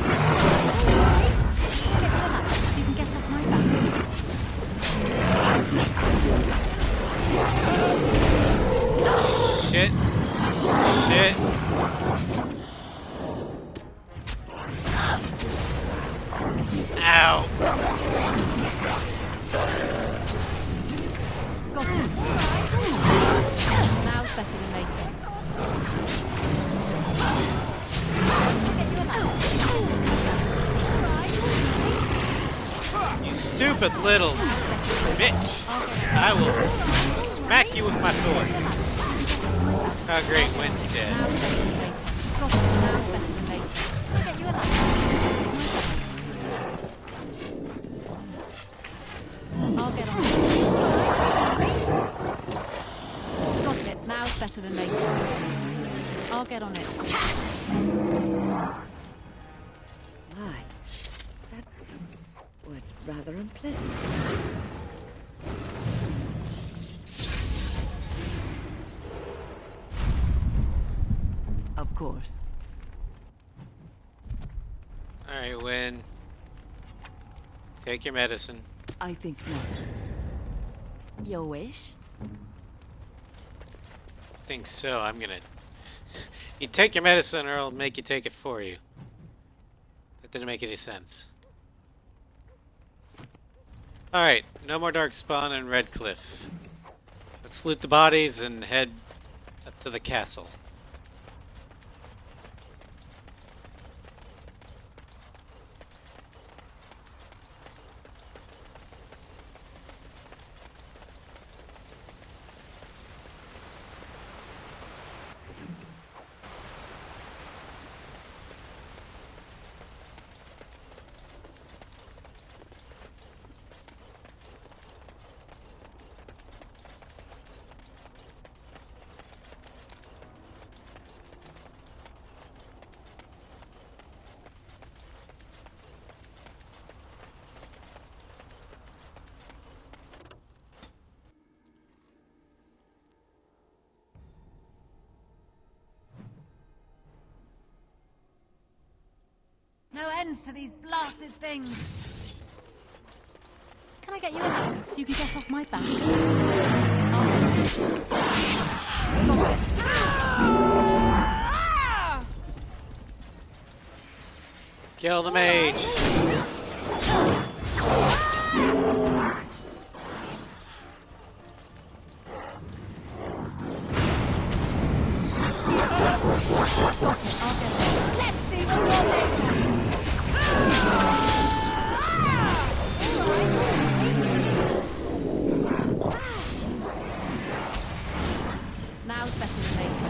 K: You can get off my back.
A: Shit. Shit. Ow.
K: Got him. Now it's better than later.
A: You stupid little bitch. I will smack you with my sword. Oh great, Wynn's dead.
K: I'll get on it. Got it. Now it's better than later. I'll get on it.
B: My, that was rather unpleasant. Of course.
A: Alright, Wynn. Take your medicine.
B: I think not.
O: Your wish?
A: I think so. I'm gonna... You take your medicine or I'll make you take it for you. That didn't make any sense. Alright, no more Darkspawn and Redcliffe. Let's loot the bodies and head up to the castle.
K: No end to these blasted things. Can I get you a hand so you can get off my back?
A: Kill the mage.
K: Let's see what you're Now it's better than later.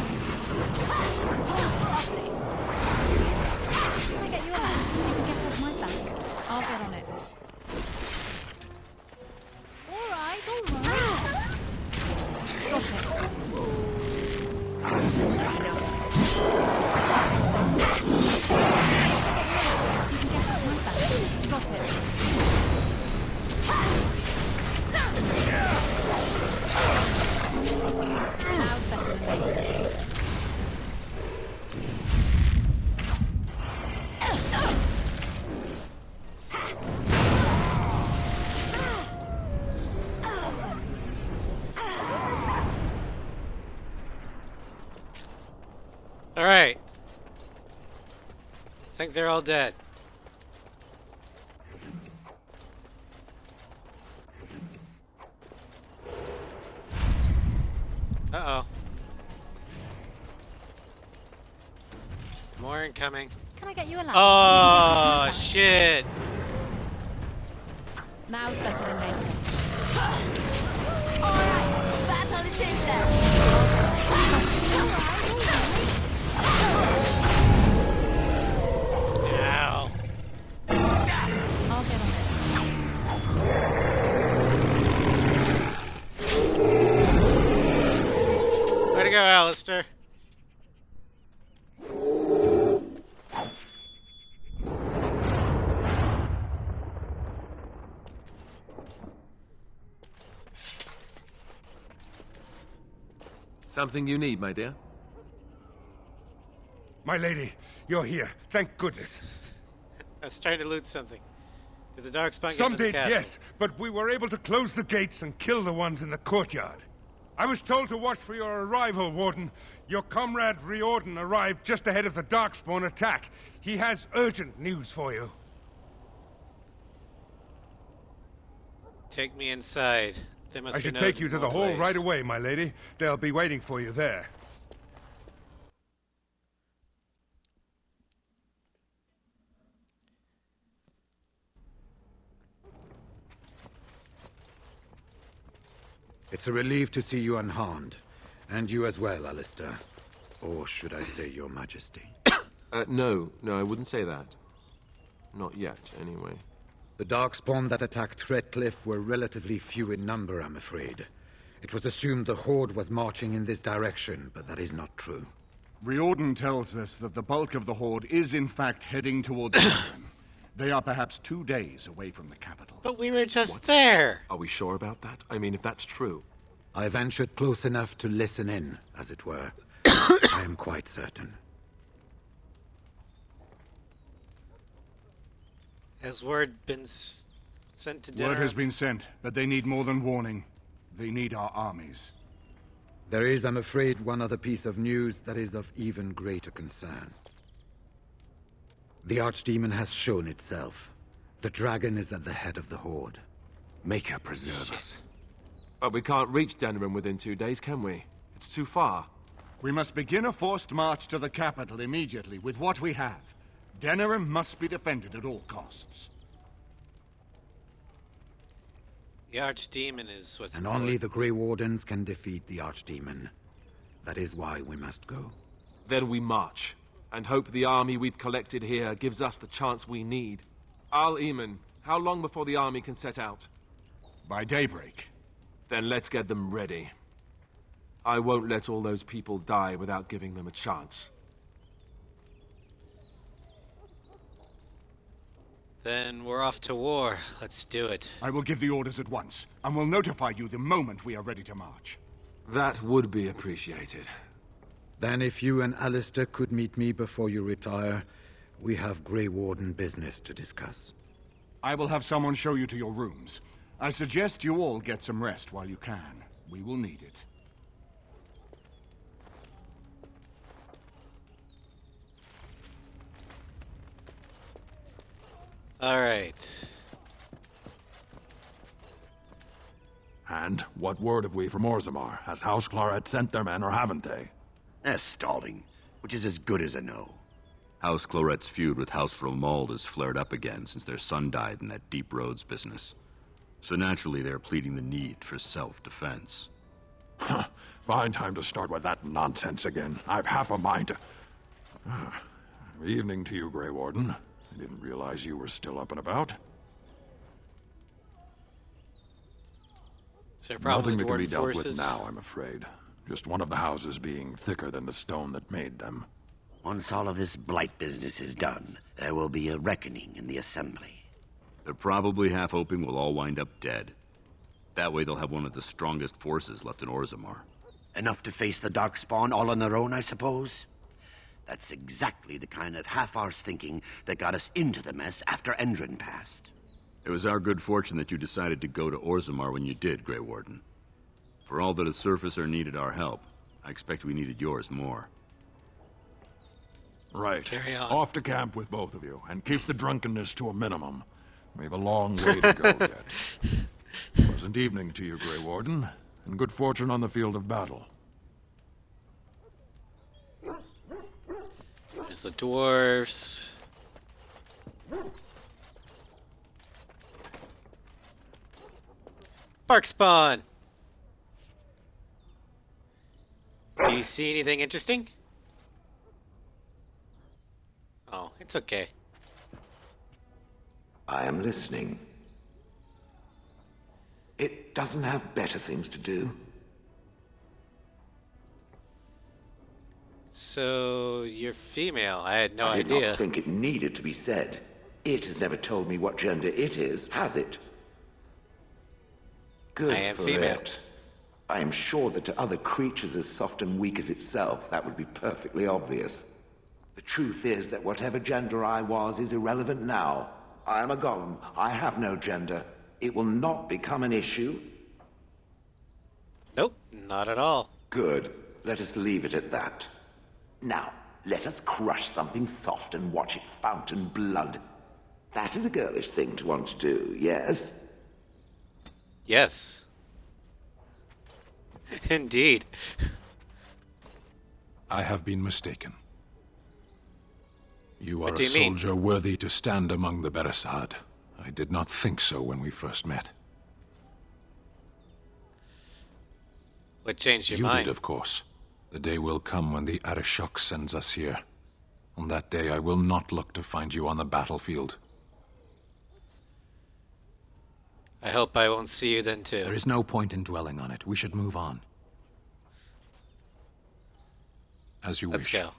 K: Can I get you a hand so you can get off my back? I'll get on it. Alright, alright. Got it.
A: Alright. I think they're all dead. Uh-oh. More incoming.
K: Can I get you a lamp?
A: Oh, shit.
K: Now it's better than later.
R: Alright, battle is in there.
A: Ow.
K: I'll get on it.
A: Way to go, Alistair.
D: Something you need, my dear?
J: My lady, you're here. Thank goodness.
A: I was trying to loot something. Did the Darkspawn
J: Some
A: get to the
J: did,
A: castle?
J: yes, but we were able to close the gates and kill the ones in the courtyard. I was told to watch for your arrival, Warden. Your comrade Riordan arrived just ahead of the Darkspawn attack. He has urgent news for you.
A: Take me inside. They must
J: I
A: be
J: should
A: noted
J: take you
A: in
J: to
A: one
J: the hall
A: place.
J: right away, my lady. They'll be waiting for you there.
N: It's a relief to see you unharmed. And you as well, Alistair. Or should I say your majesty?
D: No, I wouldn't say that. Not yet, anyway.
N: The Darkspawn that attacked Redcliffe were relatively few in number, I'm afraid. It was assumed the Horde was marching in this direction, but that is not true.
C: Riordan tells us that the bulk of the Horde is in fact heading towards Cousland. They are perhaps 2 days away from the capital.
A: But we were just there!
D: Are we sure about that? I mean, if that's true.
N: I ventured close enough to listen in, as it were. I am quite certain.
A: Has word been sent to dinner?
C: Word has been sent, but they need more than warning. They need our armies.
N: There is, I'm afraid, one other piece of news that is of even greater concern. The Archdemon has shown itself. The dragon is at the head of the Horde.
C: Make her preserve us.
D: But we can't reach Denerim within 2 days, can we? It's too far.
C: We must begin a forced march to the capital immediately with what we have. Denerim must be defended at all costs.
A: The Archdemon is what's
N: And
A: important.
N: only the Grey Wardens can defeat the Archdemon. That is why we must go.
D: Then we march, and hope the army we've collected here gives us the chance we need. Al-Eamon, how long before the army can set out?
C: By daybreak.
D: Then let's get them ready. I won't let all those people die without giving them a chance.
A: Then we're off to war. Let's do it.
C: I will give the orders at once, and will notify you the moment we are ready to march.
D: That would be appreciated.
N: Then if you and Alistair could meet me before you retire, we have Grey Warden business to discuss.
C: I will have someone show you to your rooms. I suggest you all get some rest while you can. We will need it.
A: All right.
S: And what word have we from Orzammar? Has House Claret sent their men, or haven't they?
G: They're stalling, which is as good as a no.
U: House Claret's feud with House Romuald has flared up again since their son died in that Deep Roads business. So naturally, they're pleading the need for self-defense.
S: Fine time to start with that nonsense again. I've half a mind to... Evening to you, Grey Warden. I didn't realize you were still up and about.
A: Is there a problem
S: Nothing
A: with
S: that can be
A: Dwarven
S: dealt
A: forces?
S: with now, I'm afraid. Just one of the houses being thicker than the stone that made them.
G: Once all of this blight business is done, there will be a reckoning in the Assembly.
U: They're probably half hoping we'll all wind up dead. That way they'll have one of the strongest forces left in Orzammar.
G: Enough to face the Darkspawn all on their own, I suppose? That's exactly the kind of half-arse thinking that got us into the mess after Endrin passed.
U: It was our good fortune that you decided to go to Orzammar when you did, Grey Warden. For all that a surfacer needed our help, I expect we needed yours more.
S: Right.
A: Carry on.
S: Off to camp with both of you, and keep the drunkenness to a minimum. We have a long way to go yet. Pleasant evening to you, Grey Warden, and good fortune on the field of battle.
A: There's the dwarves. Barkspawn! Do you see anything interesting? Oh, it's okay.
V: I am listening. It doesn't have better things to do.
A: So, you're female. I had no
V: I did
A: idea.
V: not think it needed to be said. It has never told me what gender it is, has it? Good
A: I am
V: for
A: female.
V: it. I am sure that to other creatures as soft and weak as itself, that would be perfectly obvious. The truth is that whatever gender I was is irrelevant now. I am a golem. I have no gender. It will not become an issue.
A: Nope, not at all.
V: Good. Let us leave it at that. Now, let us crush something soft and watch it fountain blood. That is a girlish thing to want to do, yes?
A: Yes. Indeed.
C: I have been mistaken. You are
A: What do
C: a
A: you mean?
C: soldier worthy to stand among the Beresad. I did not think so when we first met.
A: What changed your
C: You
A: mind?
C: did, of course. The day will come when the Arishok sends us here. On that day, I will not look to find you on the battlefield.
A: I hope I won't see you then too.
N: There is no point in dwelling on it. We should move on.
C: As you
A: Let's
C: wish.
A: go.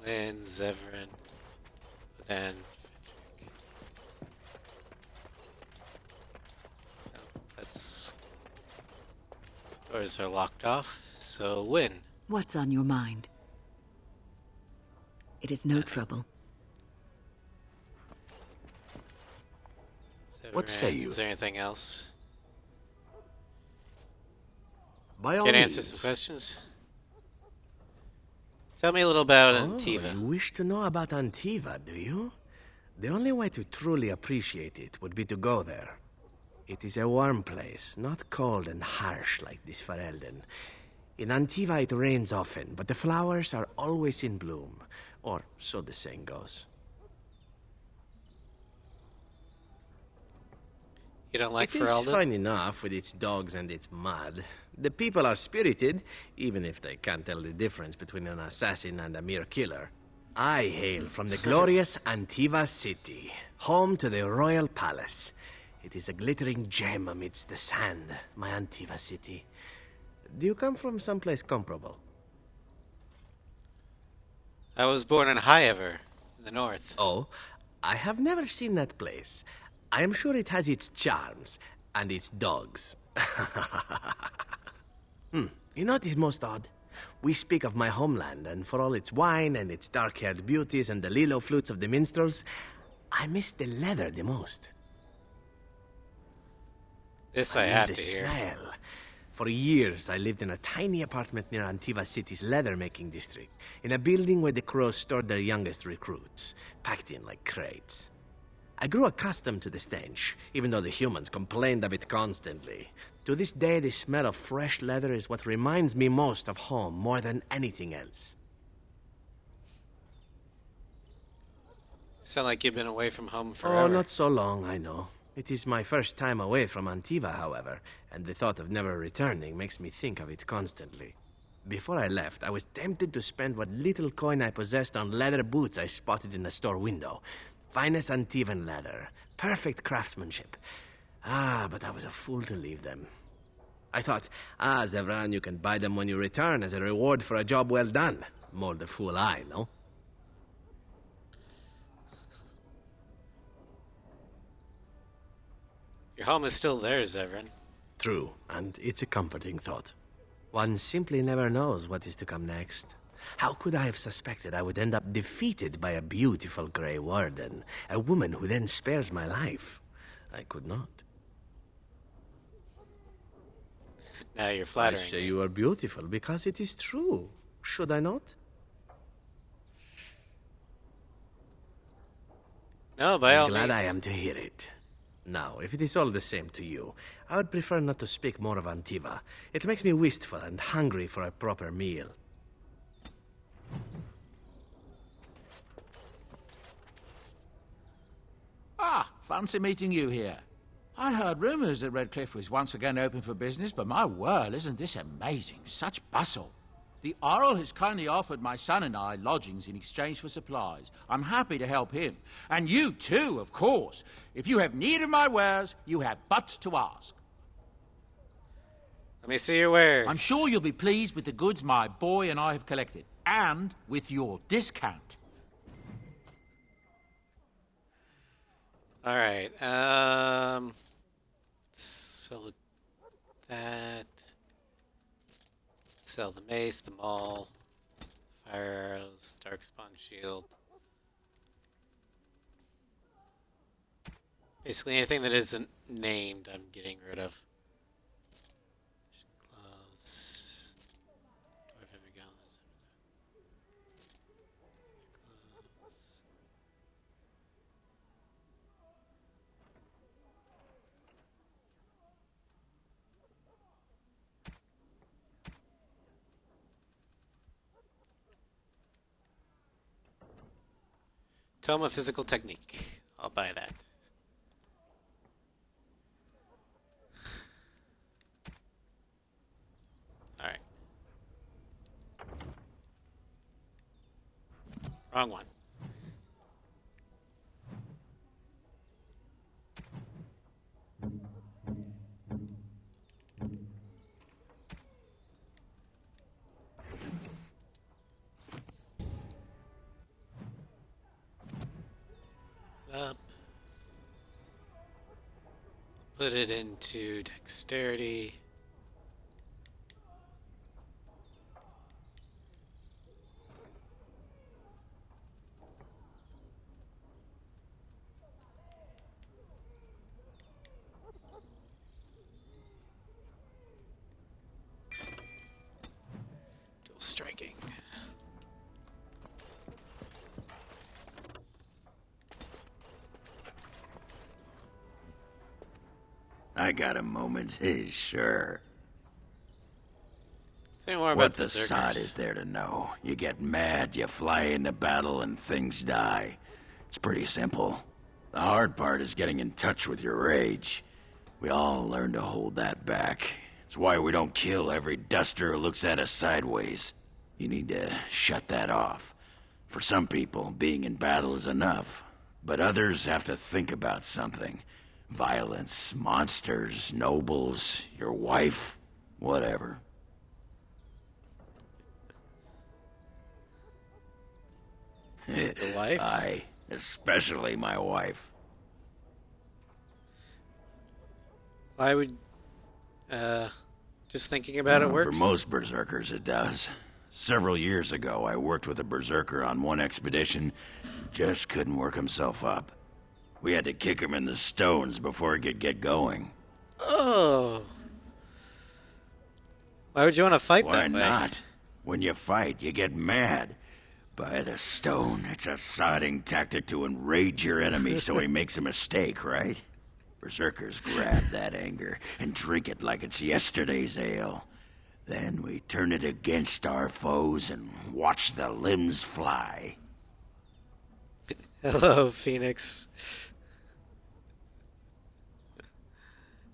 A: Lynn, Zevran, then Frederick. Let's... Doors are locked off, so win.
B: What's on your mind? It is no trouble.
H: What say you?
A: Is there anything else?
H: By all
A: Can answer
H: means.
A: some questions? Tell me a little about Antiva.
F: You wish to know about Antiva, do you? The only way to truly appreciate it would be to go there. It is a warm place, not cold and harsh like this Ferelden. In Antiva it rains often, but the flowers are always in bloom. Or so the saying goes.
A: You don't like
F: It is
A: Ferelden?
F: fine enough with its dogs and its mud. The people are spirited, even if they can't tell the difference between an assassin and a mere killer. I hail from the glorious Antiva city, home to the royal palace. It is a glittering gem amidst the sand, my Antiva city. Do you come from someplace comparable?
A: I was born in Highever, in the north.
F: Oh, I have never seen that place. I am sure it has its charms, and its dogs. You know what is most odd? We speak of my homeland, and for all its wine and its dark-haired beauties and the lilo flutes of the minstrels, I miss the leather the most.
A: This I
F: mean
A: have
F: the
A: to hear.
F: smell. For years, I lived in a tiny apartment near Antiva City's leather-making district, in a building where the crows stored their youngest recruits, packed in like crates. I grew accustomed to the stench, even though the humans complained of it constantly. To this day, the smell of fresh leather is what reminds me most of home, more than anything else.
A: Sound like you've been away from home
F: Oh,
A: forever.
F: not so long, I know. It is my first time away from Antiva, however, and the thought of never returning makes me think of it constantly. Before I left, I was tempted to spend what little coin I possessed on leather boots I spotted in a store window. Finest Antivan leather, perfect craftsmanship. But I was a fool to leave them. I thought, Zevran, you can buy them when you return as a reward for a job well done. More the fool I, no?
A: Your home is still there, Zevran.
F: True, and it's a comforting thought. One simply never knows what is to come next. How could I have suspected I would end up defeated by a beautiful Grey Warden, a woman who then spares my life? I could not.
A: Now you're flattering
F: I say
A: me.
F: you are beautiful because it is true. Should I not?
A: No, by all
F: I'm glad
A: means.
F: I am to hear it. Now, if it is all the same to you, I would prefer not to speak more of Antiva. It makes me wistful and hungry for a proper meal.
L: Fancy meeting you here. I heard rumours that Redcliffe was once again open for business, but my word, isn't this amazing? Such bustle. The Earl has kindly offered my son and I lodgings in exchange for supplies. I'm happy to help him. And you too, of course. If you have need of my wares, you have but to ask.
A: Let me see your wares.
L: I'm sure you'll be pleased with the goods my boy and I have collected, and with your discount.
A: All right. Sell that. Sell the mace, the maul, fire arrows, darkspawn shield. Basically anything that isn't named, I'm getting rid of. Gloves. Dwarf heavy gauntlets. Gloves. Tome of Physical Technique. I'll buy that. Alright. Wrong one. Up. Put it into dexterity. Dual striking.
G: I got a moment. Sure.
A: Say more about
G: What
A: the
G: the sod
A: berserkers.
G: is there to know? You get mad, you fly into battle, and things die. It's pretty simple. The hard part is getting in touch with your rage. We all learn to hold that back. It's why we don't kill every duster who looks at us sideways. You need to shut that off. For some people, being in battle is enough. But others have to think about something. Violence, monsters, nobles, your wife, whatever.
A: Your wife?
G: Aye, especially my wife.
A: Why would... just thinking about it works?
G: For most berserkers, it does. Several years ago, I worked with a berserker on one expedition. Just couldn't work himself up. We had to kick him in the stones before he could get going.
A: Oh. Why would you want to fight that way?
G: Why not? When you fight, you get mad. By the stone, it's a sodding tactic to enrage your enemy so he makes a mistake, right? Berserkers grab that anger and drink it like it's yesterday's ale. Then we turn it against our foes and watch the limbs fly.
A: Hello, Phoenix.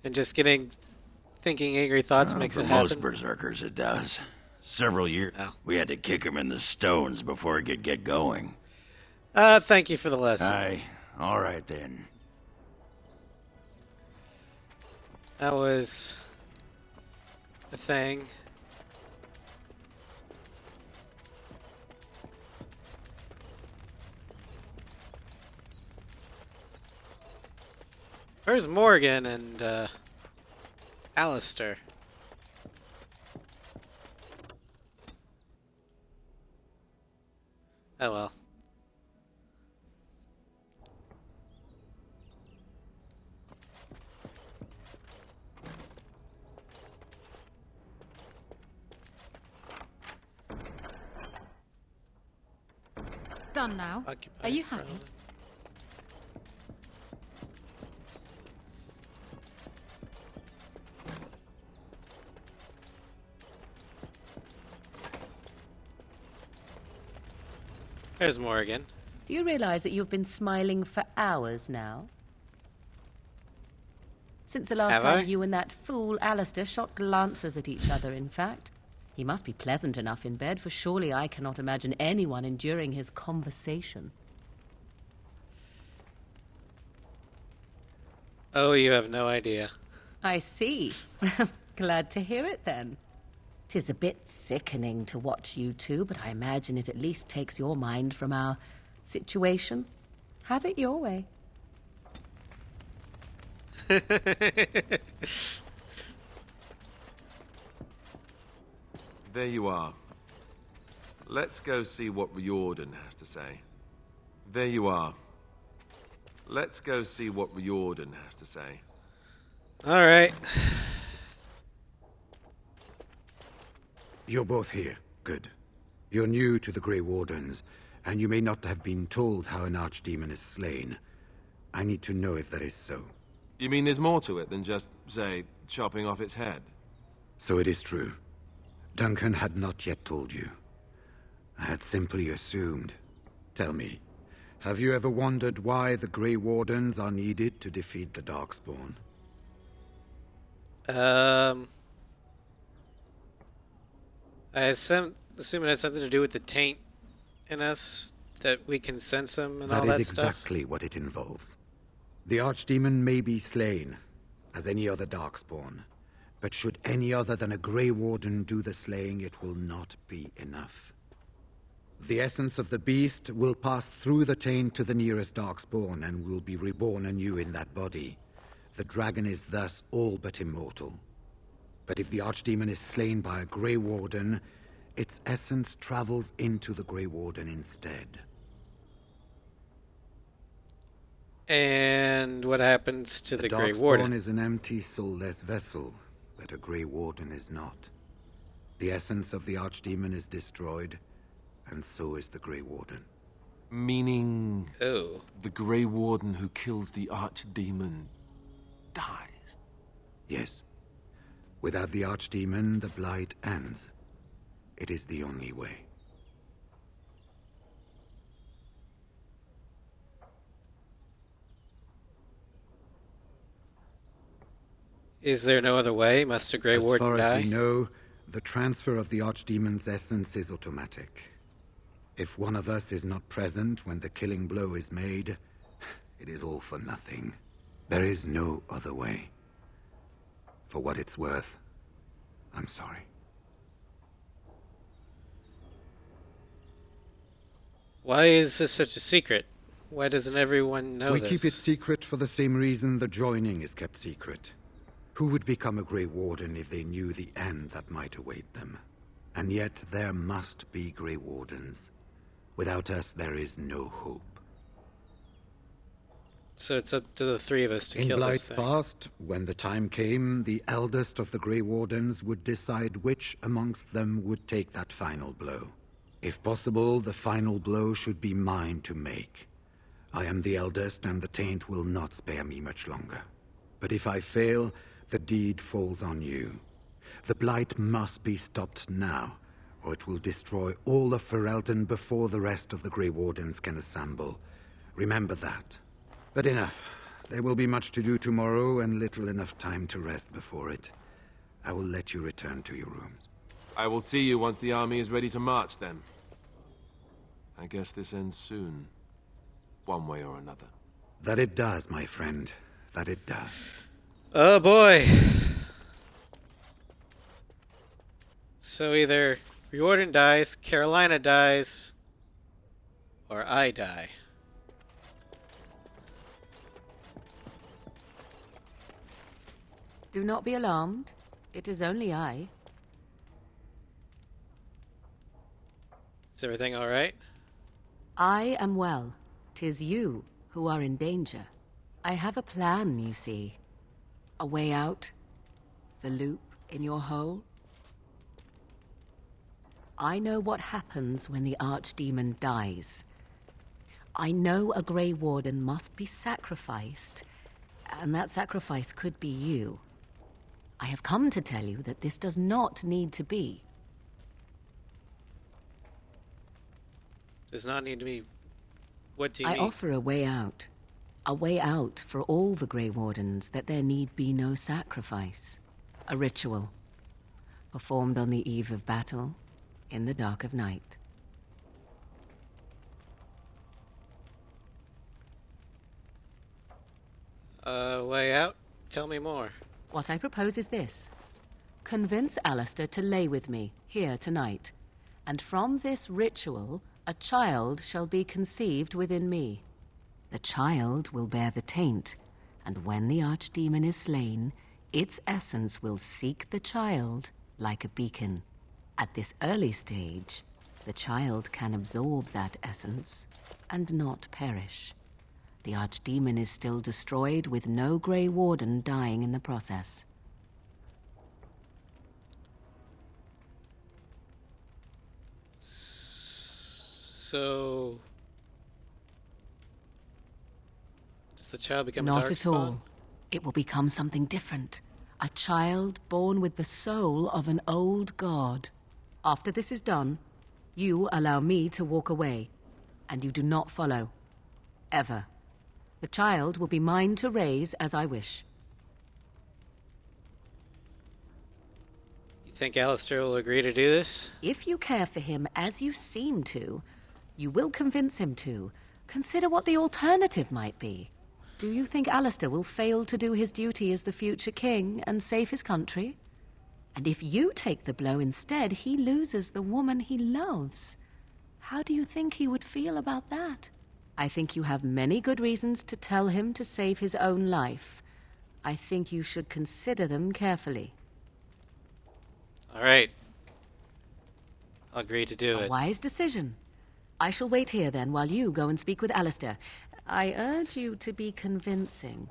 A: And just thinking angry thoughts makes it
G: For
A: happen.
G: most berserkers, it does. Several years, we had to kick him in the stones before he could get going.
A: Thank you for the lesson.
G: Aye, all right then.
A: That was a thing. Where's Morgan and Alistair? Oh well.
K: Done now. Are you happy?
A: There's Morgan.
E: Do you realize that you've been smiling for hours now? Since the last
A: Have
E: time
A: I?
E: you and that fool Alistair shot glances at each other, in fact. He must be pleasant enough in bed, for surely I cannot imagine anyone enduring his conversation.
A: Oh, you have no idea.
E: I see. Glad to hear it, then. 'Tis a bit sickening to watch you two, but I imagine it at least takes your mind from our situation. Have it your way.
D: There you are. Let's go see what Riordan has to say. There you are. Let's go see what Riordan has to say.
A: All right.
N: You're both here. Good. You're new to the Grey Wardens, and you may not have been told how an archdemon is slain. I need to know if that is so.
D: You mean there's more to it than just, say, chopping off its head?
N: So it is true. Duncan had not yet told you. I had simply assumed. Tell me, have you ever wondered why the Grey Wardens are needed to defeat the Darkspawn?
A: I assume it has something to do with the taint in us, that we can sense them and all that stuff.
N: That is exactly what it involves. The archdemon may be slain, as any other Darkspawn, but should any other than a Grey Warden do the slaying, it will not be enough. The essence of the beast will pass through the taint to the nearest Darkspawn and will be reborn anew in that body. The dragon is thus all but immortal. But if the archdemon is slain by a Grey Warden, its essence travels into the Grey Warden instead.
A: And what happens to the Grey Warden?
N: Darkspawn is an empty, soulless vessel, but a Grey Warden is not. The essence of the archdemon is destroyed, and so is the Grey Warden.
D: Meaning...
A: Oh.
D: The Grey Warden who kills the archdemon dies?
N: Yes. Without the archdemon, the blight ends. It is the only way.
A: Is there no other way? Must a Grey Warden die?
N: As far as we know, the transfer of the archdemon's essence is automatic. If one of us is not present when the killing blow is made, it is all for nothing. There is no other way. For what it's worth, I'm sorry.
A: Why is this such a secret? Why doesn't everyone know
N: We
A: this?
N: keep it secret for the same reason the joining is kept secret. Who would become a Grey Warden if they knew the end that might await them? And yet there must be Grey Wardens. Without us, there is no hope.
A: So it's up to the three of us to kill this
N: In
A: thing.
N: Blight's past, when the time came, the eldest of the Grey Wardens would decide which amongst them would take that final blow. If possible, the final blow should be mine to make. I am the eldest, and the taint will not spare me much longer. But if I fail, the deed falls on you. The blight must be stopped now, or it will destroy all of Ferelden before the rest of the Grey Wardens can assemble. Remember that. But enough. There will be much to do tomorrow, and little enough time to rest before it. I will let you return to your rooms.
D: I will see you once the army is ready to march, then. I guess this ends soon. One way or another.
N: That it does, my friend. That it does.
A: Oh boy. So either Riordan dies, Carolina dies, or I die.
E: Do not be alarmed. It is only I.
A: Is everything all right?
E: I am well. 'Tis you who are in danger. I have a plan, you see. A way out. The loop in your hole. I know what happens when the archdemon dies. I know a Grey Warden must be sacrificed, and that sacrifice could be you. I have come to tell you that this does not need to be.
A: Does not need to be. What do you
E: I
A: mean?
E: offer a way out. A way out for all the Grey Wardens, that there need be no sacrifice. A ritual. Performed on the eve of battle, in the dark of night.
A: Way out? Tell me more.
E: What I propose is this. Convince Alistair to lay with me, here tonight. And from this ritual, a child shall be conceived within me. The child will bear the taint, and when the archdemon is slain, its essence will seek the child like a beacon. At this early stage, the child can absorb that essence and not perish. The Archdemon is still destroyed, with no Grey Warden dying in the process.
A: So... does the child become a
E: Not
A: darkspawn?
E: at all. It will become something different. A child born with the soul of an old god. After this is done, you allow me to walk away, and you do not follow. Ever. The child will be mine to raise as I wish.
A: You think Alistair will agree to do this?
E: If you care for him as you seem to, you will convince him to. Consider what the alternative might be. Do you think Alistair will fail to do his duty as the future king and save his country? And if you take the blow instead, he loses the woman he loves. How do you think he would feel about that? I think you have many good reasons to tell him to save his own life. I think you should consider them carefully.
A: All right. I'll agree to do
E: A
A: it.
E: wise decision. I shall wait here then while you go and speak with Alistair. I urge you to be convincing.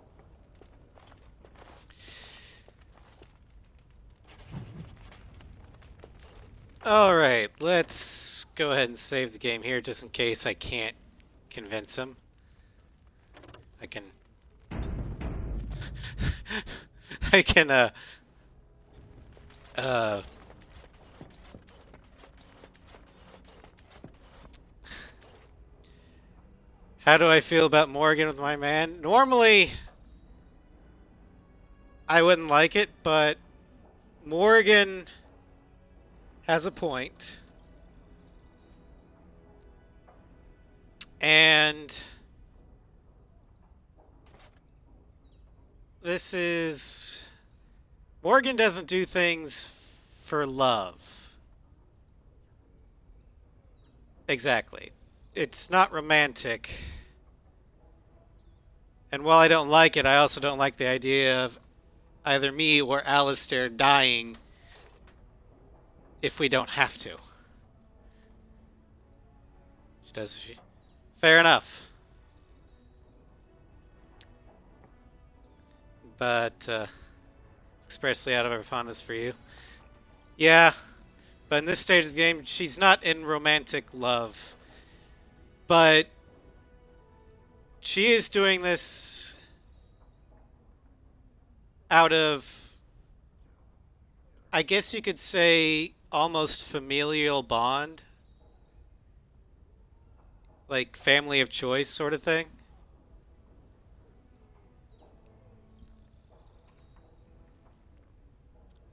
A: Alright, let's go ahead and save the game here just in case I can't convince him. I can... I can, how do I feel about Morgan with my man? Normally, I wouldn't like it, but Morgan has a point. And this is... Morgan doesn't do things for love. Exactly. It's not romantic. And while I don't like it, I also don't like the idea of either me or Alistair dying if we don't have to. She does. Fair enough. But, expressly out of her fondness for you. Yeah, but in this stage of the game, she's not in romantic love. But she is doing this out of, I guess you could say, almost familial bond. Like family of choice sort of thing.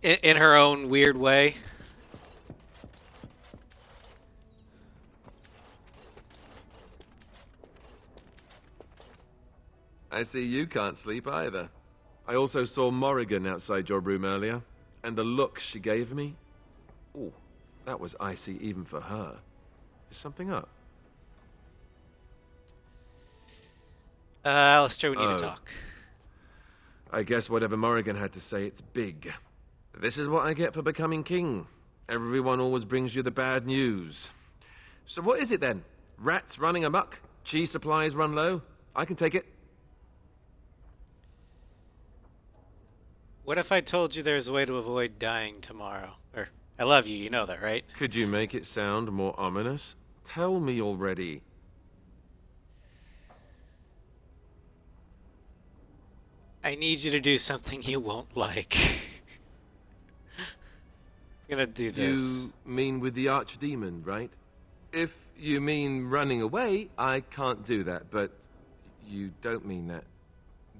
A: In her own weird way.
D: I see you can't sleep either. I also saw Morrigan outside your room earlier, and the look she gave me. Ooh, that was icy even for her. Is something up?
A: Alistair, we need to talk.
D: I guess whatever Morrigan had to say, it's big. This is what I get for becoming king. Everyone always brings you the bad news. So what is it then? Rats running amok? Cheese supplies run low? I can take it.
A: What if I told you there's a way to avoid dying tomorrow? Or, I love you, you know that, right?
D: Could you make it sound more ominous? Tell me already.
A: I need you to do something you won't like. I'm gonna do this.
D: You mean with the Archdemon, right? If you mean running away, I can't do that, but you don't mean that,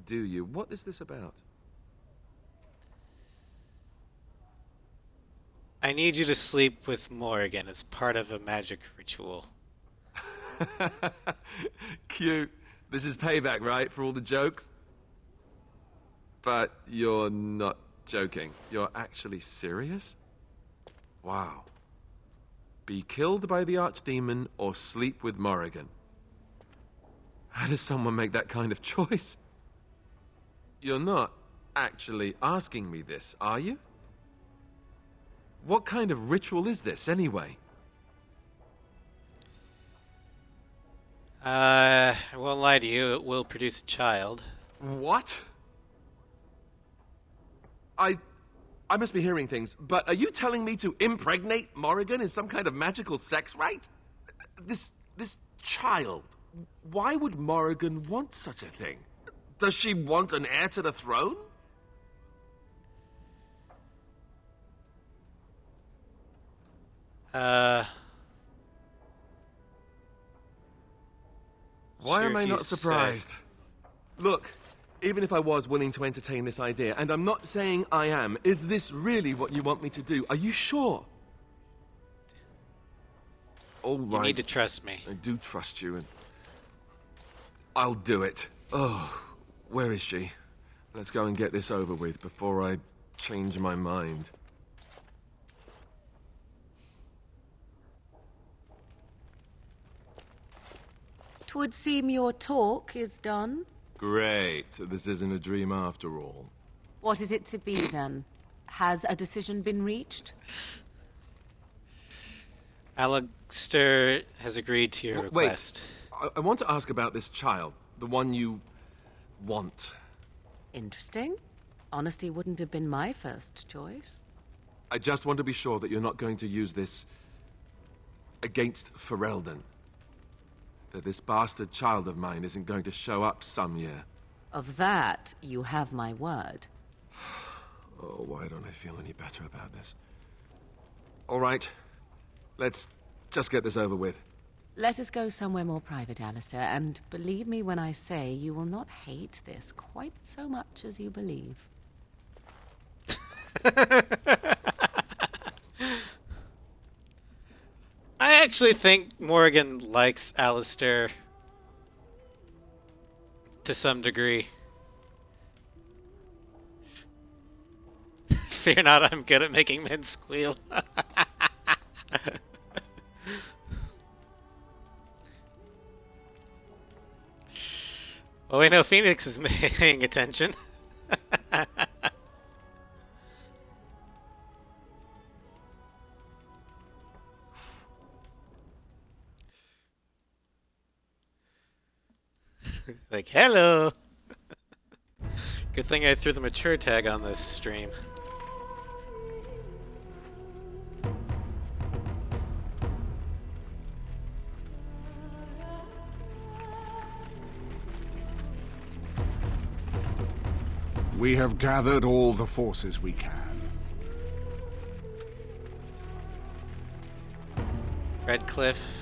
D: do you? What is this about?
A: I need you to sleep with Morrigan as part of a magic ritual.
D: Cute. This is payback, right, for all the jokes? But you're not joking. You're actually serious? Wow. Be killed by the Archdemon or sleep with Morrigan. How does someone make that kind of choice? You're not actually asking me this, are you? What kind of ritual is this, anyway?
A: I won't lie to you, it will produce a child.
D: What? I must be hearing things, but are you telling me to impregnate Morrigan in some kind of magical sex rite? This child. Why would Morrigan want such a thing? Does she want an heir to the throne? Why am I not surprised? Look, even if I was willing to entertain this idea, and I'm not saying I am, is this really what you want me to do? Are you sure? All right.
A: You need to trust me.
D: I do trust you, and I'll do it. Oh, where is she? Let's go and get this over with before I change my mind.
E: Twould seem your talk is done.
D: Great. This isn't a dream after all.
E: What is it to be, then? Has a decision been reached?
A: Alistair has agreed to your request.
D: Wait, I want to ask about this child. The one you want.
E: Interesting. Honesty wouldn't have been my first choice.
D: I just want to be sure that you're not going to use this against Ferelden. That this bastard child of mine isn't going to show up some year.
E: Of that, you have my word.
D: Oh, why don't I feel any better about this? All right. Let's just get this over with.
E: Let us go somewhere more private, Alistair, and believe me when I say you will not hate this quite so much as you believe.
A: I actually think Morrigan likes Alistair to some degree. Fear not, I'm good at making men squeal. Oh, I know Phoenix is paying attention. Like, hello. Good thing I threw the mature tag on this stream.
C: We have gathered all the forces we can.
A: Redcliffe.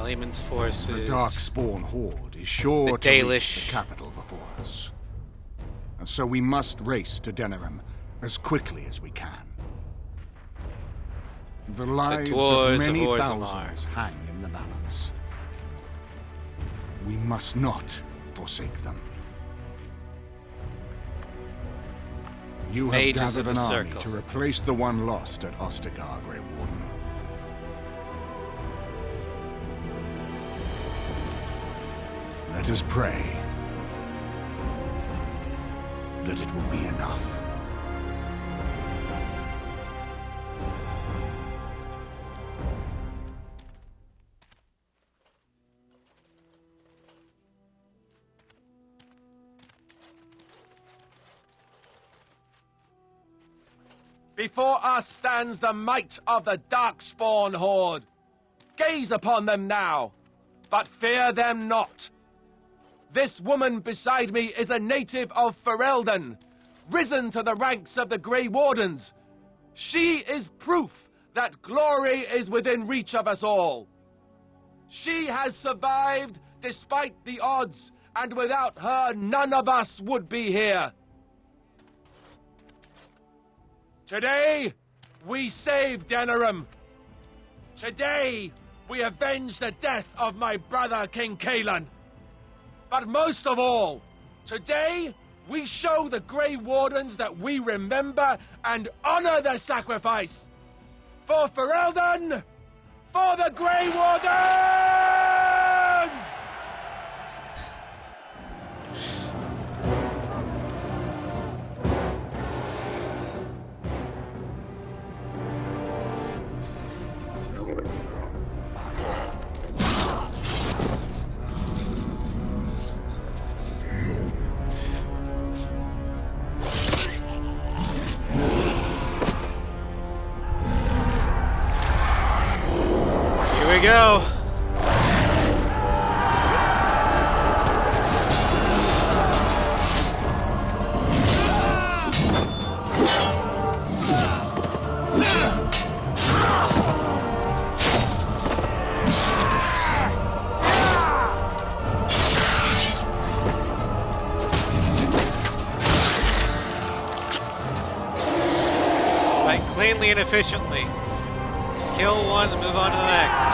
A: Lehman's forces.
C: The Darkspawn Horde is sure to reach the capital before us. And so we must race to Denerim as quickly as we can. The lives
A: dwarves
C: of many
A: of
C: thousands hang in the balance. We must not forsake them. You have
A: Mages
C: gathered
A: of the
C: an army
A: Circle.
C: to replace the one lost at Ostagar, Grey Warden. Let us pray that it will be enough.
D: Before us stands the might of the Darkspawn Horde. Gaze upon them now, but fear them not. This woman beside me is a native of Ferelden, risen to the ranks of the Grey Wardens. She is proof that glory is within reach of us all. She has survived despite the odds, and without her, none of us would be here. Today, we save Denerim. Today, we avenge the death of my brother, King Cousland. But most of all, today, we show the Grey Wardens that we remember and honor the sacrifice. For Ferelden, for the Grey Wardens!
A: we go. Fight cleanly and efficiently. Kill one and move on to the next.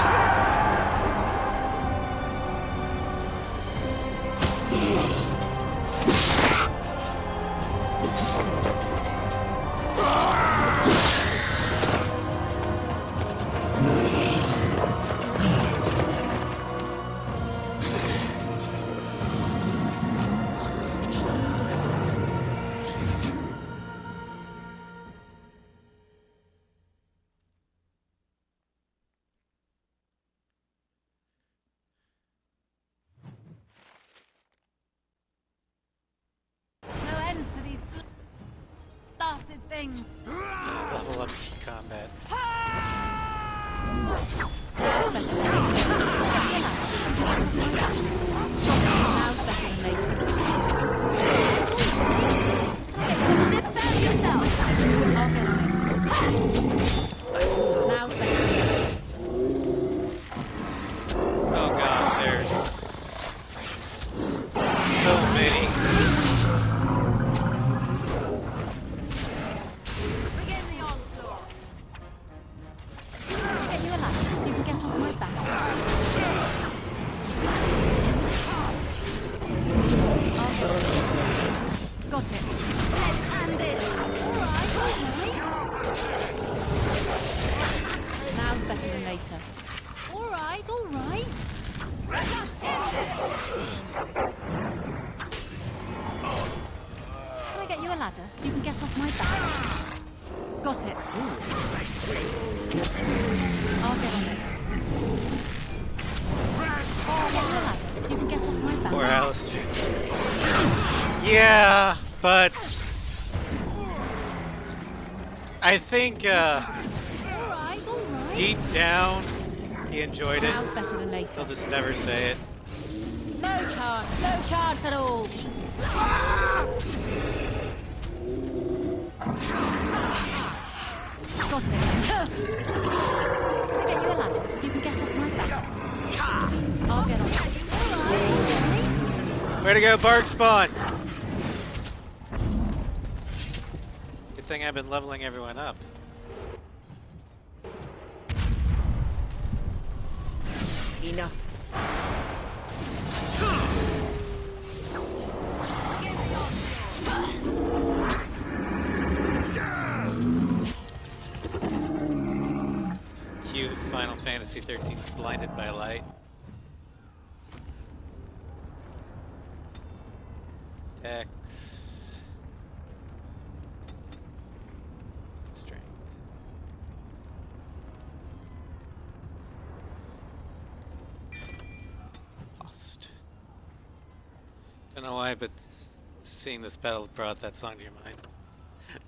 K: No end to these blasted things.
A: Level up combat. Oh god, there's so many.
K: Get you a ladder so you can get off my back. Got it. Let's end this. Alright. Now's better than later. Alright, alright. Can I get you a ladder so you can get off my back? Got it. I'll get on it. I'll get you a ladder so you can get off my back.
A: Poor Alistair. Yeah, but I think deep down he enjoyed it.
K: Now's better than later.
A: He'll just never say it.
K: No chance at all. Got it. Can I get you a ladder so you can get off my back? I'll get on it.
A: Way to go, Bark Spawn! Good thing I've been leveling everyone up.
B: Enough.
A: Cue Final Fantasy XIII's Blinded by Light. Dex. Strength. Lost. Don't know why, but seeing this battle brought that song to your mind.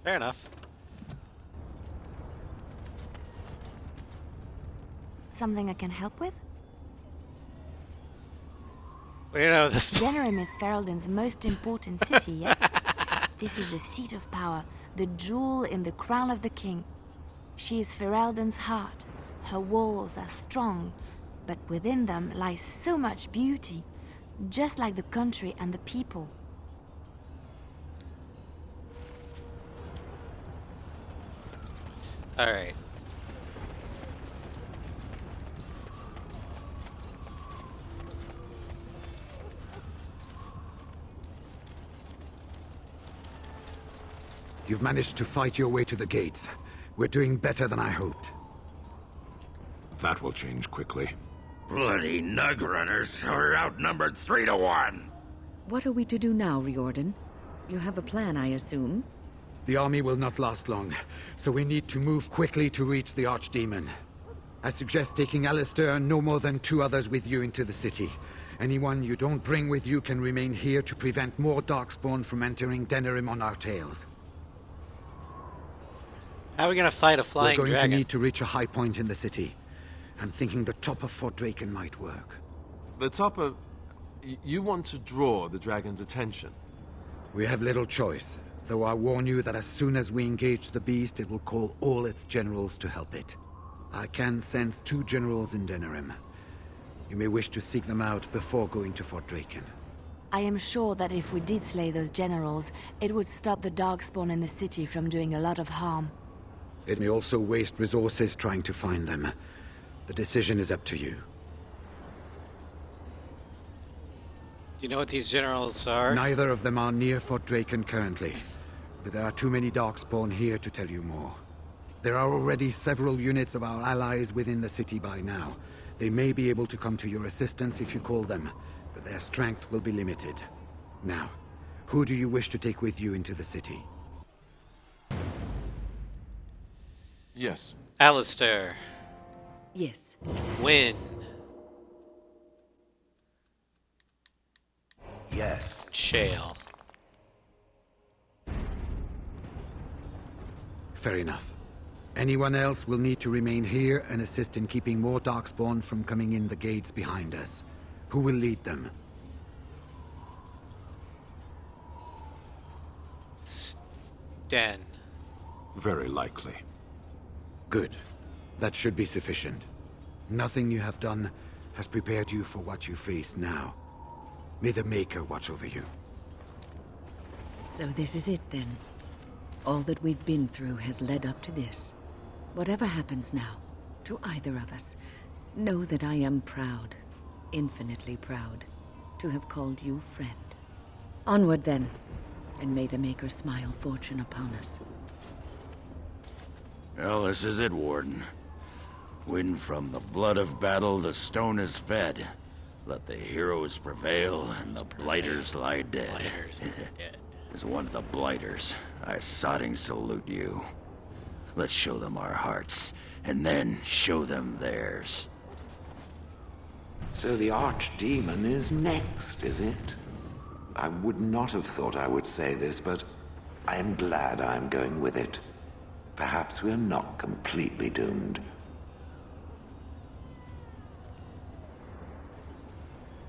A: Fair enough.
O: Something I can help with?
A: Well, you know, this...
O: Denerim is Ferelden's most important city, yes? This is the seat of power, the jewel in the crown of the king. She is Ferelden's heart. Her walls are strong, but within them lies so much beauty, just like the country and the people.
A: Alright.
N: You've managed to fight your way to the gates. We're doing better than I hoped.
S: That will change quickly.
G: Bloody nug runners are outnumbered 3 to 1.
B: What are we to do now, Riordan? You have a plan, I assume?
N: The army will not last long, so we need to move quickly to reach the Archdemon. I suggest taking Alistair and no more than 2 others with you into the city. Anyone you don't bring with you can remain here to prevent more Darkspawn from entering Denerim on our tails.
A: How are we gonna fight a flying
N: We're going
A: dragon?
N: to need to reach a high point in the city. I'm thinking the top of Fort Draken might work.
D: The top of... You want to draw the dragon's attention?
N: We have little choice, though I warn you that as soon as we engage the beast, it will call all its generals to help it. I can sense 2 generals in Denerim. You may wish to seek them out before going to Fort Draken.
O: I am sure that if we did slay those generals, it would stop the Darkspawn in the city from doing a lot of harm.
N: It may also waste resources trying to find them. The decision is up to you.
A: Do you know what these generals are?
N: Neither of them are near Fort Draken currently, but there are too many Darkspawn here to tell you more. There are already several units of our allies within the city by now. They may be able to come to your assistance if you call them, but their strength will be limited. Now, who do you wish to take with you into the city?
D: Yes.
A: Alistair.
B: Yes.
A: Wynn.
V: Yes.
A: Shale.
N: Fair enough. Anyone else will need to remain here and assist in keeping more Darkspawn from coming in the gates behind us. Who will lead them?
A: Sten.
C: Very likely.
N: Good. That should be sufficient. Nothing you have done has prepared you for what you face now. May the Maker watch over you.
B: So this is it then. All that we've been through has led up to this. Whatever happens now, to either of us, know that I am proud, infinitely proud, to have called you friend. Onward then, and may the Maker smile fortune upon us.
G: Well, this is it, Warden. When from the blood of battle the stone is fed, let the heroes prevail and the blighters lie dead. As one of the blighters, I sodding salute you. Let's show them our hearts, and then show them theirs.
V: So the Archdemon is next, is it? I would not have thought I would say this, but I am glad I am going with it. Perhaps we are not completely doomed.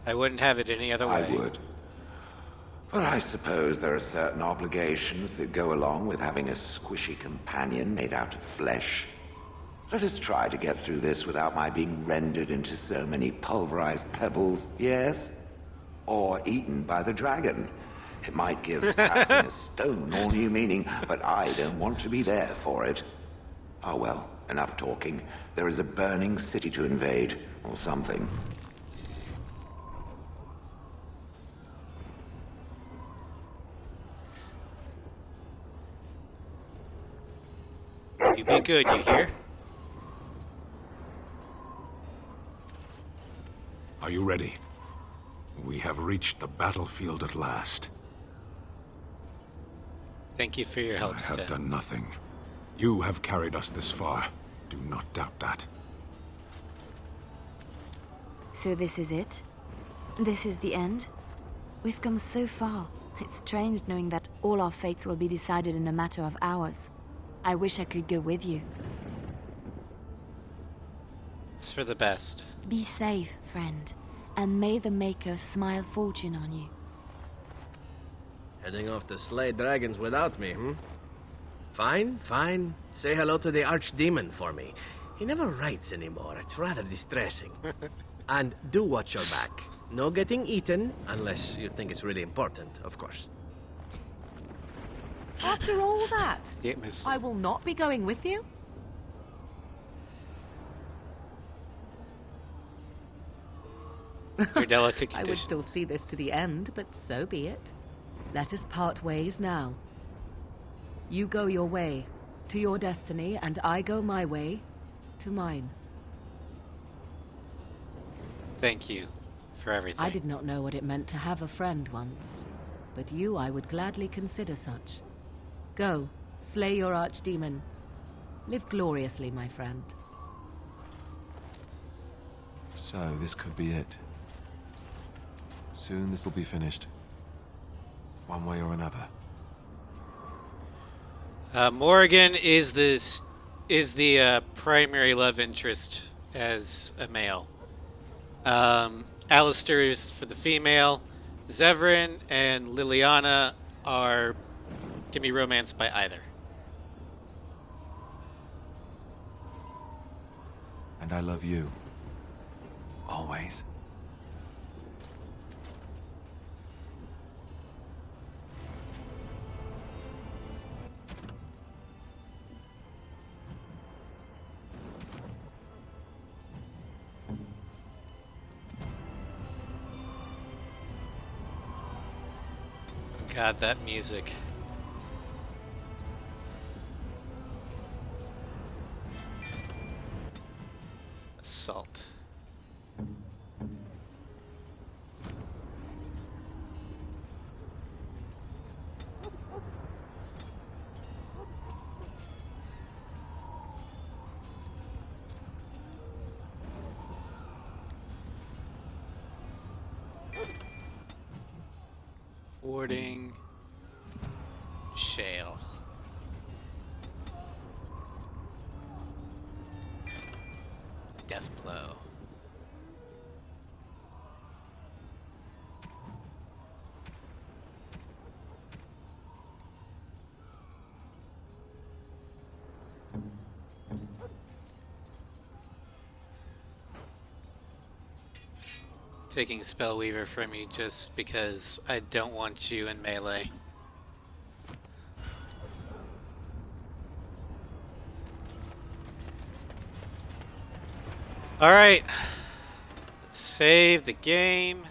A: I wouldn't have it any other way.
V: I would. But I suppose there are certain obligations that go along with having a squishy companion made out of flesh. Let us try to get through this without my being rendered into so many pulverized pebbles, yes? Or eaten by the dragon. It might give passing a stone all new meaning, but I don't want to be there for it. Oh well, enough talking. There is a burning city to invade, or something.
A: You be good, you hear?
C: Are you ready? We have reached the battlefield at last.
A: Thank you for your help,
C: I
A: Sten.
C: have done nothing. You have carried us this far. Do not doubt that.
O: So this is it? This is the end? We've come so far. It's strange knowing that all our fates will be decided in a matter of hours. I wish I could go with you.
A: It's for the best.
O: Be safe, friend, and may the Maker smile fortune on you.
F: Heading off to slay dragons without me, hmm? Fine, fine. Say hello to the Archdemon for me. He never writes anymore. It's rather distressing. And do watch your back. No getting eaten, unless you think it's really important, of course.
E: After all that,
A: Yeah, miss.
E: I will not be going with you.
A: Your delicate
E: I would
A: condition.
E: still see this to the end, but so be it. Let us part ways now. You go your way, to your destiny, and I go my way, to mine.
A: Thank you for everything.
E: I did not know what it meant to have a friend once, but you I would gladly consider such. Go, slay your archdemon. Live gloriously, my friend.
D: So, this could be it. Soon this will be finished. One way or another.
A: Morrigan is the primary love interest as a male. Alistair is for the female. Zevran and Liliana can be romanced by either.
P: And I love you. Always.
A: God, that music. Assault. Fording. Shale. Death blow. Taking Spellweaver from you just because I don't want you in melee. Alright. Let's save the game.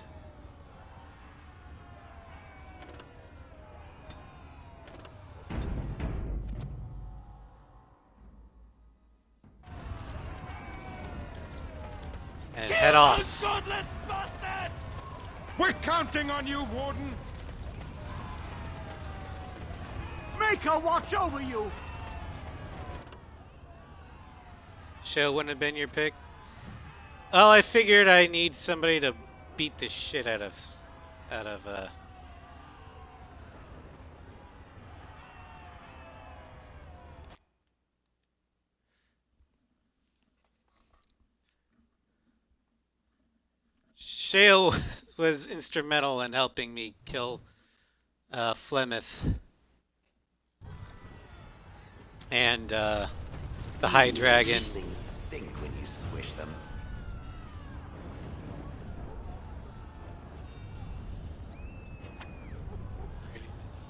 A: And head off.
J: Godless bastards! We're counting on you, Warden.
H: Make her watch over you!
A: Shale wouldn't have been your pick. Well, I figured I need somebody to beat the shit out of Shale was instrumental in helping me kill Flemeth and the High Dragon.
V: Things stink when you squish them.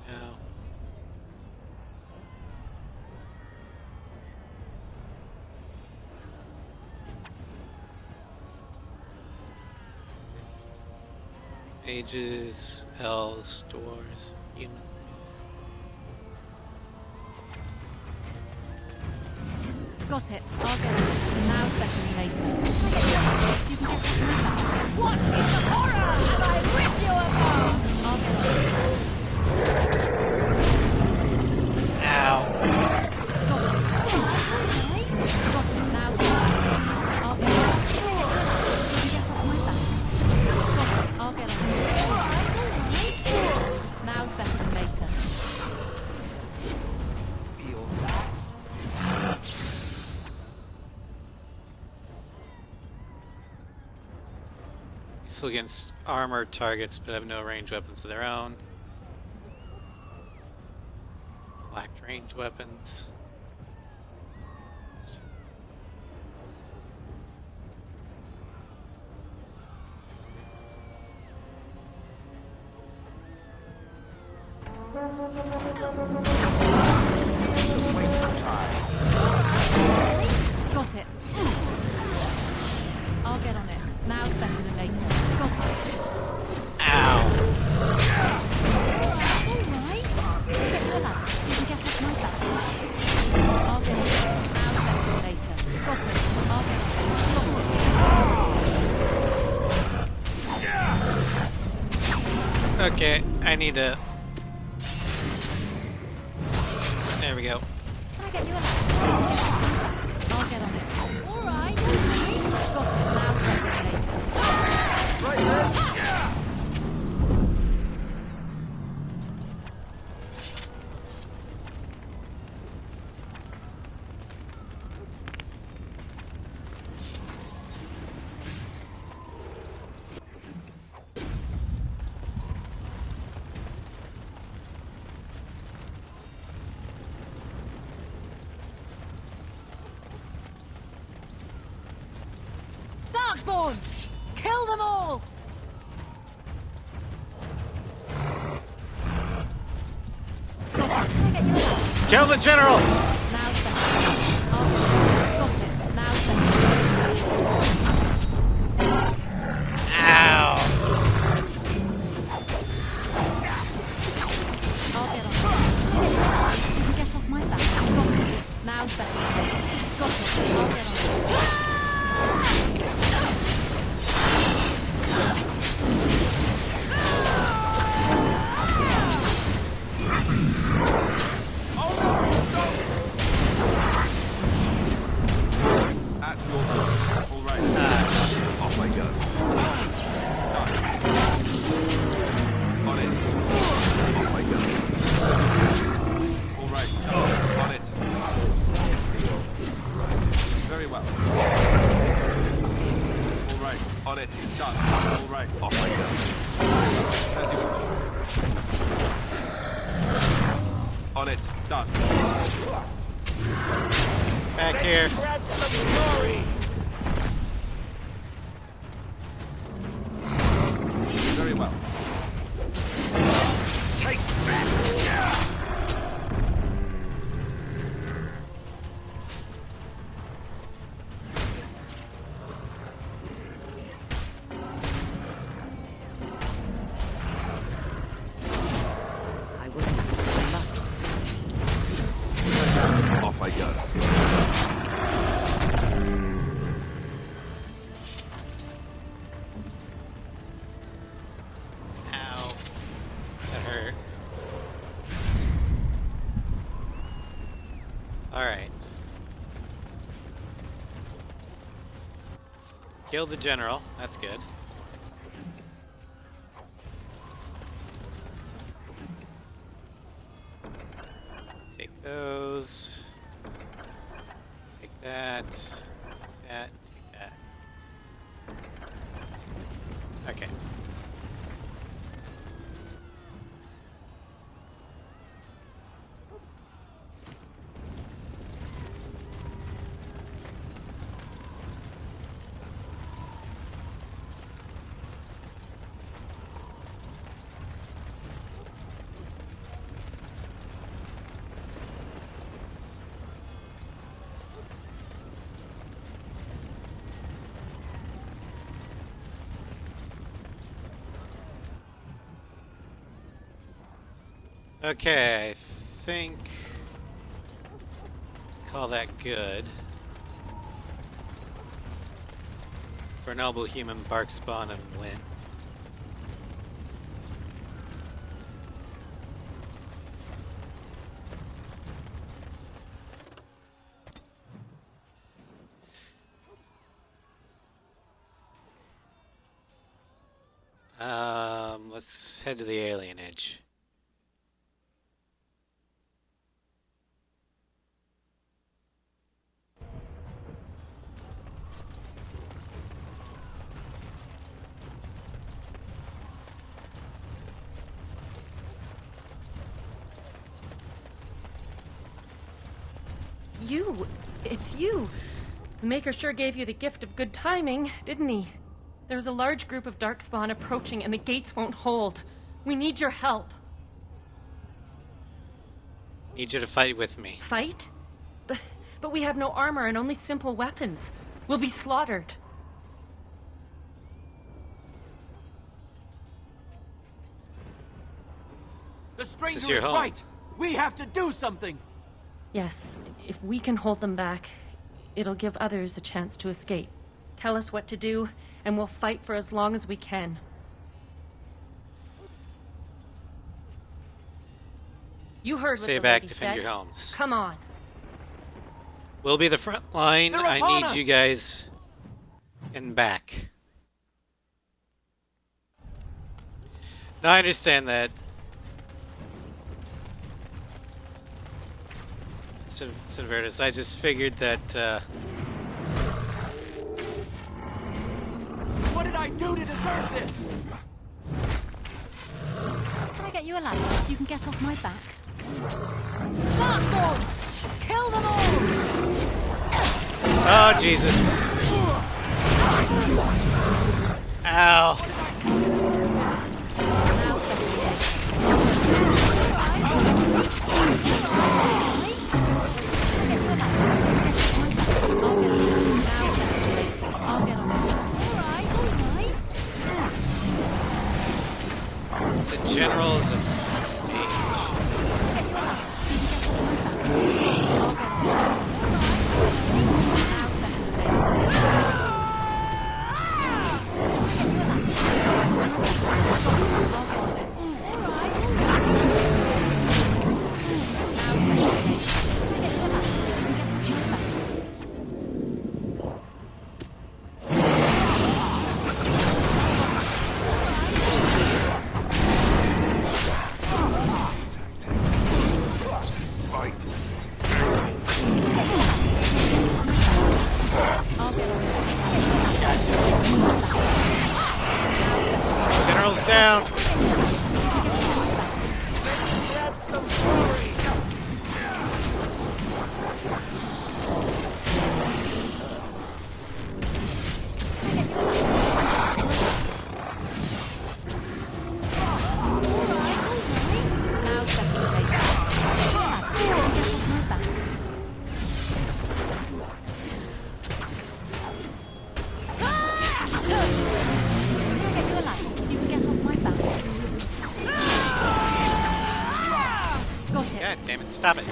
A: No. Mages, elves, dwarves, human.
K: Got it. I'll get it. Now, better than later. You can get it. What is the horror? And I rip you apart! I'll get it.
A: Ow.
K: Got it. Now, I'll get it. You can get off my back. Got it. I'll get it. Now's better than later.
V: Feel that?
A: Useful against armored targets, but have no ranged weapons of their own. Lacked ranged weapons.
V: Waste of time.
K: Got it. I'll get on it. Now's better than later. Got it.
A: Ow.
K: Alright. Get her that. You can get off my back. I'll get on it. Now's better than later. Got it. I'll get on it.
A: Okay, I need to... There we go.
K: Can I get you a lap? I'll get on it. Alright. Got it. Now's better than later.
T: Right there!
K: Darkspawn! Kill them all!
A: Kill the general!
K: Now send. Got it. Now send.
A: Ow!
K: I'll get on. You can get off my back. Got it. Now send. Got it. I'll get on.
A: Back here.
D: Very well.
H: Take that!
B: I will. I must.
D: Off I go.
A: Ow. That hurt. Alright. Kill the general. That's good. Take those. Take that. Take that. Take that. Okay. Okay, I think call that good. For noble human bark spawn and win. Let's head to the alienage.
I: You! It's you! The Maker sure gave you the gift of good timing, didn't he? There's a large group of Darkspawn approaching and the gates won't hold. We need your help.
A: Need you to fight with me.
I: Fight? But we have no armor and only simple weapons. We'll be slaughtered.
L: The
A: This
L: stranger
A: is your
L: is
A: home.
L: right. We have to do something.
I: Yes, if we can hold them back, it'll give others a chance to escape. Tell us what to do, and we'll fight for as long as we can. You heard what
A: Stay
I: the
A: back,
I: lady
A: defend
I: said.
A: your homes.
I: Come on.
A: We'll be the front line.
L: They're
A: I
L: upon
A: need
L: us.
A: you guys in back. Now I understand that. Silvertus, I just figured that
L: What did I do to deserve this?
K: Can I get you a ladder so you can get off my back? Darkspawn! Kill them all!
A: oh Jesus. Ow! The generals of generals down. God damn it, stop it.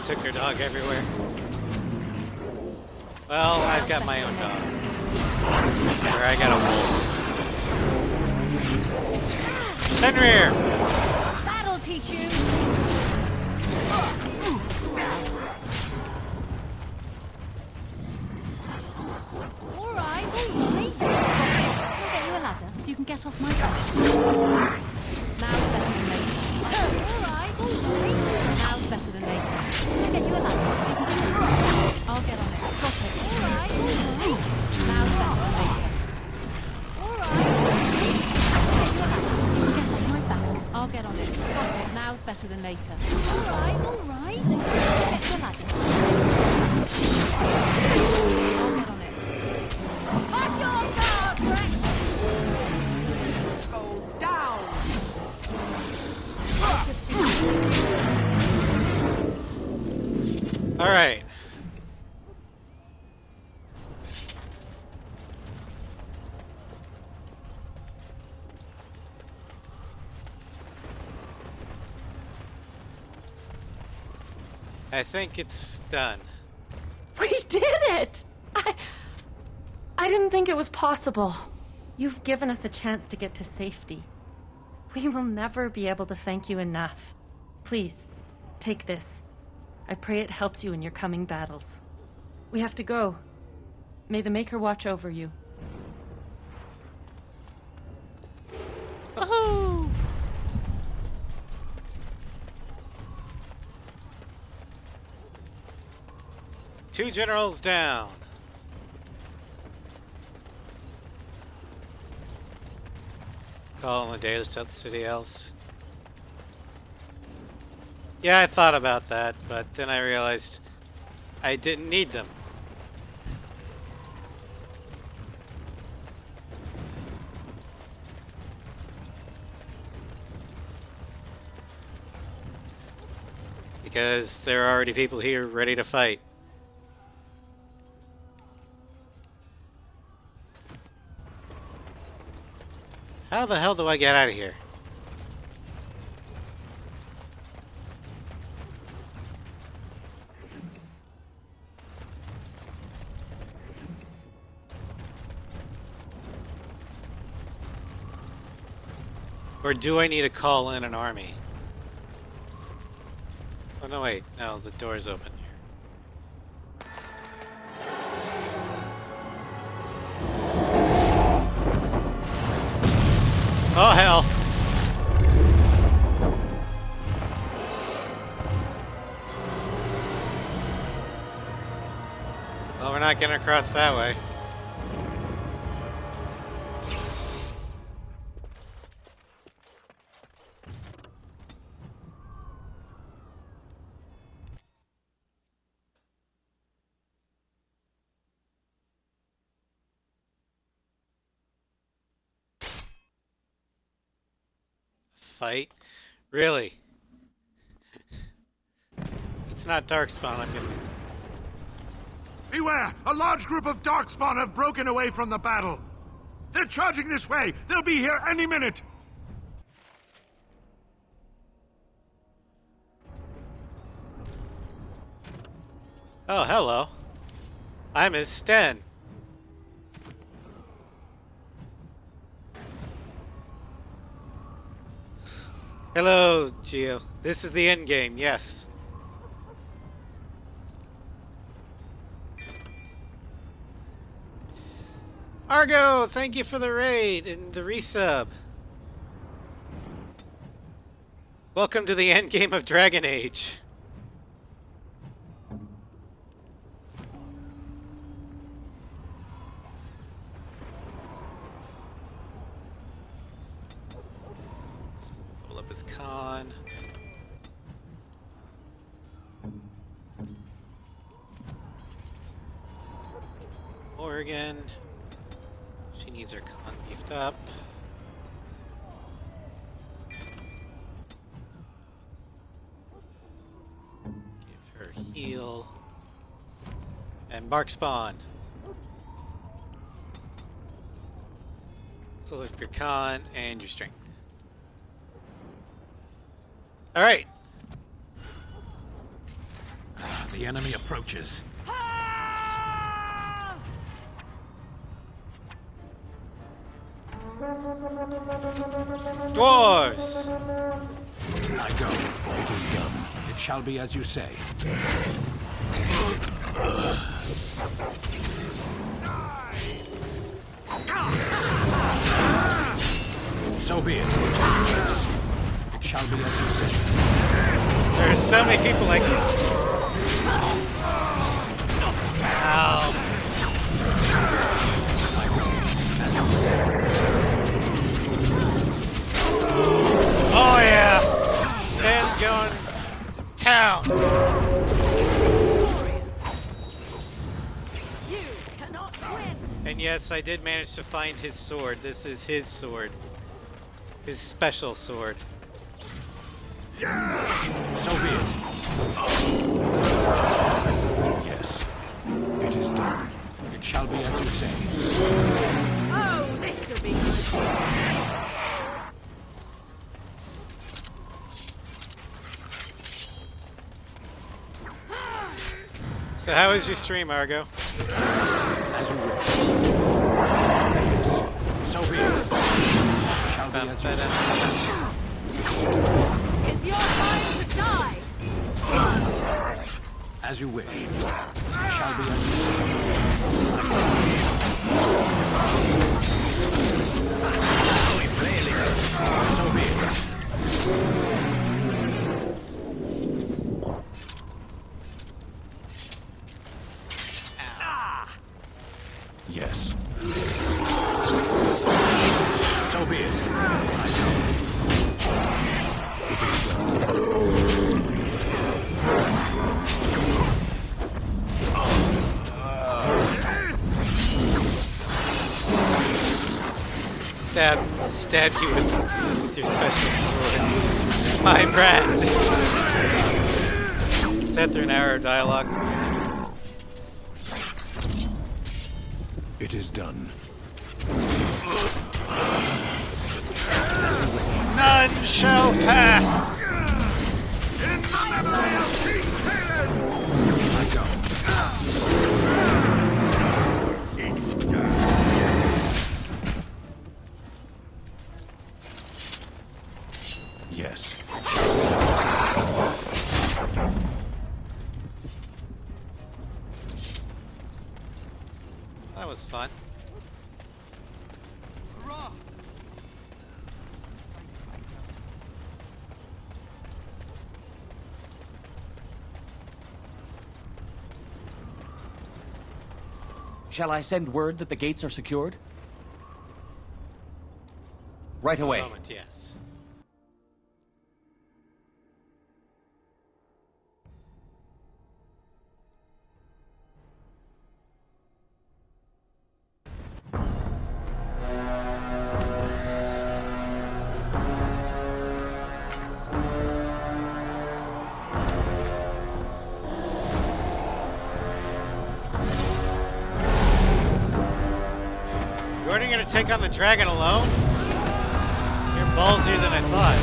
A: Took her dog everywhere. Well, I've got my own dog. Or I got a wolf. Fenrir!
K: That'll teach you! Alright. I'll get you a ladder so you can get off my back. Now better than later. Alright. Now better than later. I'll get you a ladder so you can get off my back. I'll get on it. Got it. Alright. Now better than later. I'll get on it. Got it. Now's better than later. Alright. Get your ladder. I'll get on it. On your guard, Rex! Go down!
A: Alright. I think it's done.
I: We did it! I didn't think it was possible. You've given us a chance to get to safety. We will never be able to thank you enough. Please, take this. I pray it helps you in your coming battles. We have to go. May the Maker watch over you.
A: Woohoo! Two generals down. Call in the day to city else. Yeah, I thought about that, but then I realized I didn't need them. Because there are already people here ready to fight. How the hell do I get out of here? Or do I need to call in an army? Oh no, wait. No, the door's open here. Oh hell! Well, we're not getting across that way. fight. Really? If it's not Darkspawn, I'm gonna...
S: Beware! A large group of Darkspawn have broken away from the battle. They're charging this way. They'll be here any minute.
A: Oh, hello. I'm Miss Sten. Hello, Geo. This is the end game, yes. Argo, thank you for the raid and the resub. Welcome to the end game of Dragon Age. Let's level up his con. Oregon. She needs her con beefed up. Give her heal. And Mark Spawn. So lift your con and your strength. Alright.
H: The enemy approaches.
A: Dwarves!
H: I go. It is done. It shall be as you say. So be it. It shall be as you say.
A: There are so many people like... Ow. Oh yeah! Stan's going to town! And yes, I did manage to find his sword. This is his sword. His special sword.
H: So be it. Yes. It is done. It shall be as you say.
E: Oh, this should be good.
A: So how is your stream, Argo?
H: As you wish. So be it. Shall be as you say.
E: It's your time to die.
H: As you wish. Shall be as you say. So be it. Yes. So be it. I know. It is done.
A: Stab you with your special sword. My friend! Sat through an hour of dialogue.
H: It is done.
A: None shall pass!
H: I go. Yes.
A: That was fun.
M: Shall I send word that the gates are secured? Right away.
A: Moment, yes. You're gonna take on the dragon alone? You're ballsier than I thought.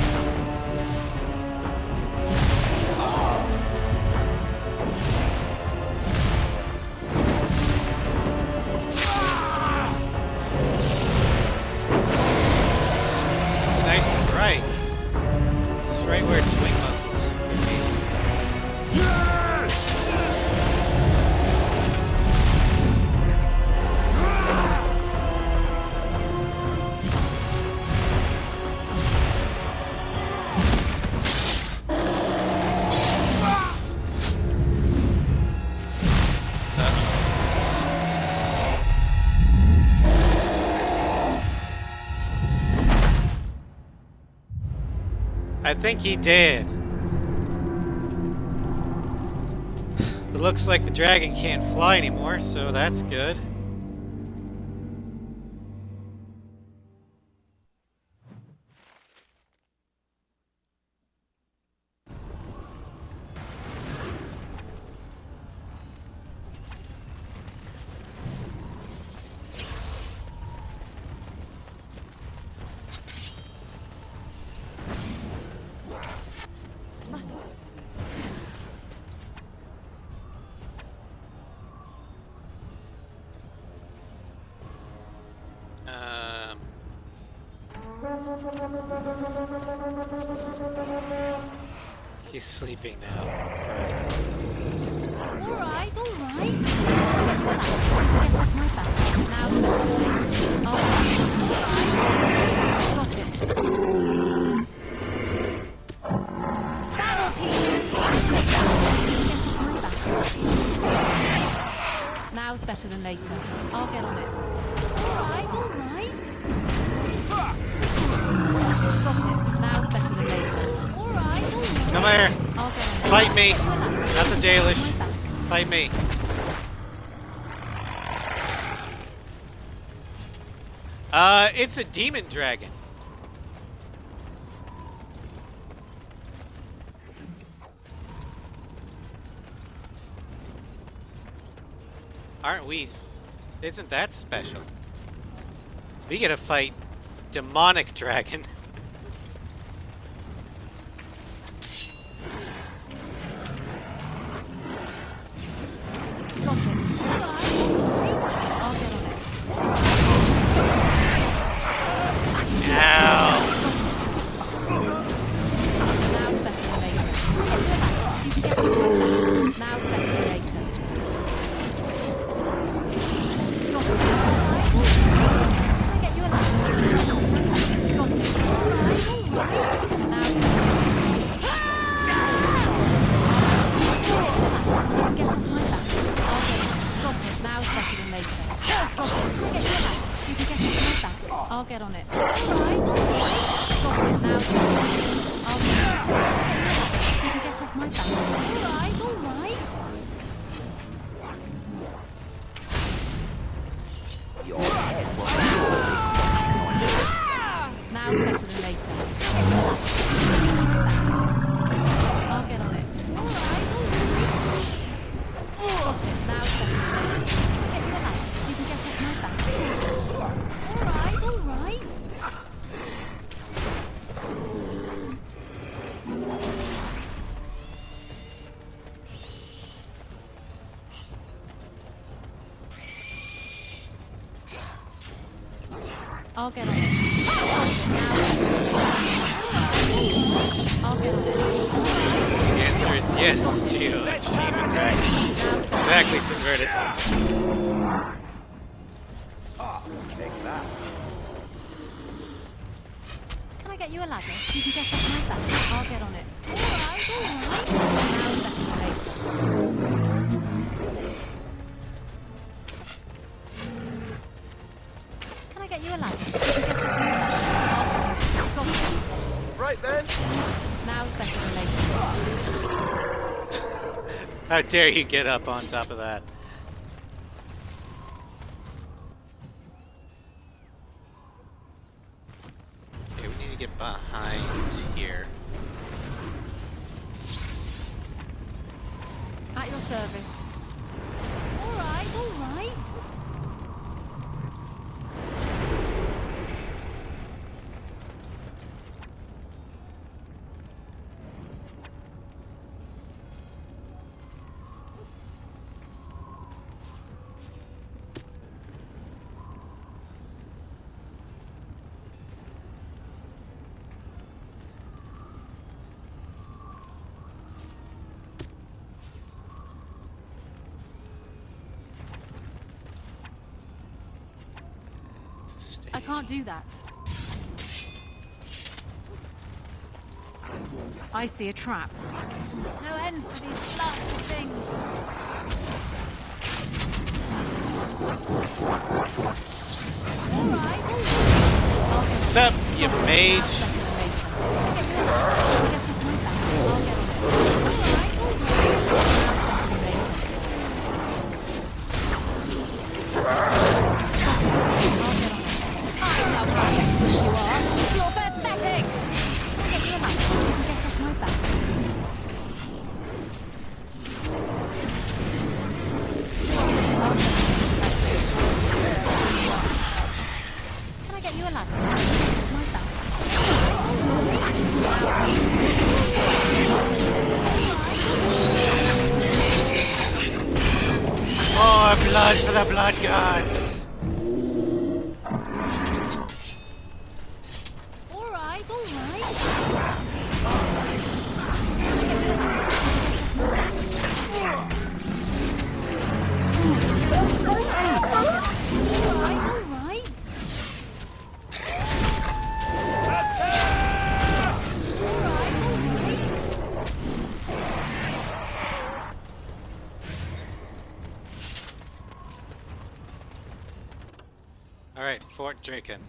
A: Nice strike. It's right where its wing muscles would be. I think he did. It looks like the dragon can't fly anymore, so that's good. He's sleeping now. Forever.
K: Alright, alright. Get off my back. Now, got it. That'll teach you. Get off my back. Now's better than later. I'll get on it. Alright, alright. Got it. Now's better than later. Alright, alright.
A: Come here. Fight me. Not the Dalish. Fight me. It's a demon dragon. Aren't we? Isn't that special? We get to fight demonic dragon.
K: I'll get on it. Alright, alright. Now, you can get off my back. Alright, alright.
Q: Your head will
K: Now better than later. I'll get on it. Alright, alright. Got it. Now better than later. Get you alive. You can get off my back. Alright, alright. I'll get on it. I'll get on it.
A: The answer is yes, Geo. Achievement dragon. Exactly, Synvertus.
Q: take that.
K: Can I get you a ladder? You can get off my back. I'll get on it. Alright, alright. Now better later. Can I get you a ladder? You can get off my back. Got it.
D: Right then.
K: Now's better than later.
A: How dare you get up on top of that? Okay, we need to get behind here.
K: At your service. Alright, alright. I can't do that. I see a trap. No end to these blasted things. Alright.
A: Sup, you mage?
K: You're pathetic! I'll get you a match. You can get off my back. Can I get you a ladder? My back.
A: More blood for the blood gods!
K: Alright.
A: Alright, Fort Draken.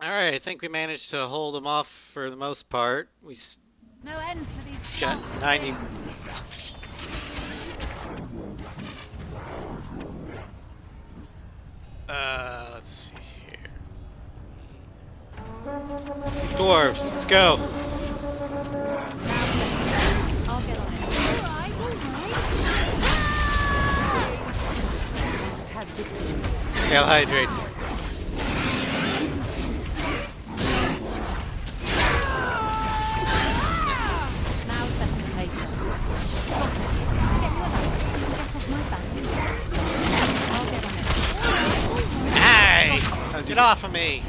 A: Alright, I think we managed to hold them off for the most part. We
K: No end to these
A: got 90. Let's see here. Dwarves, let's go.
K: I'll get on it. Alright.
A: Hail hydrate.
K: Now it's better than later. Get you a ladder. You can get off my back. I'll get on it.
A: Hey! Get off of me!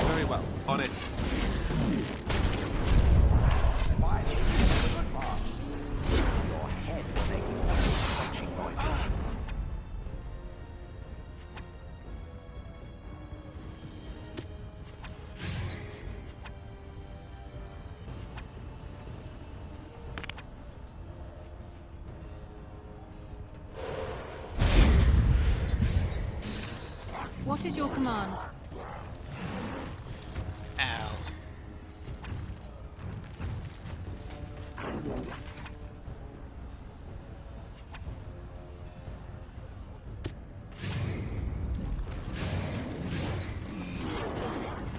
P: Very well. On it.
Q: Your head will make crunching noises.
K: What is your command?
A: Ow.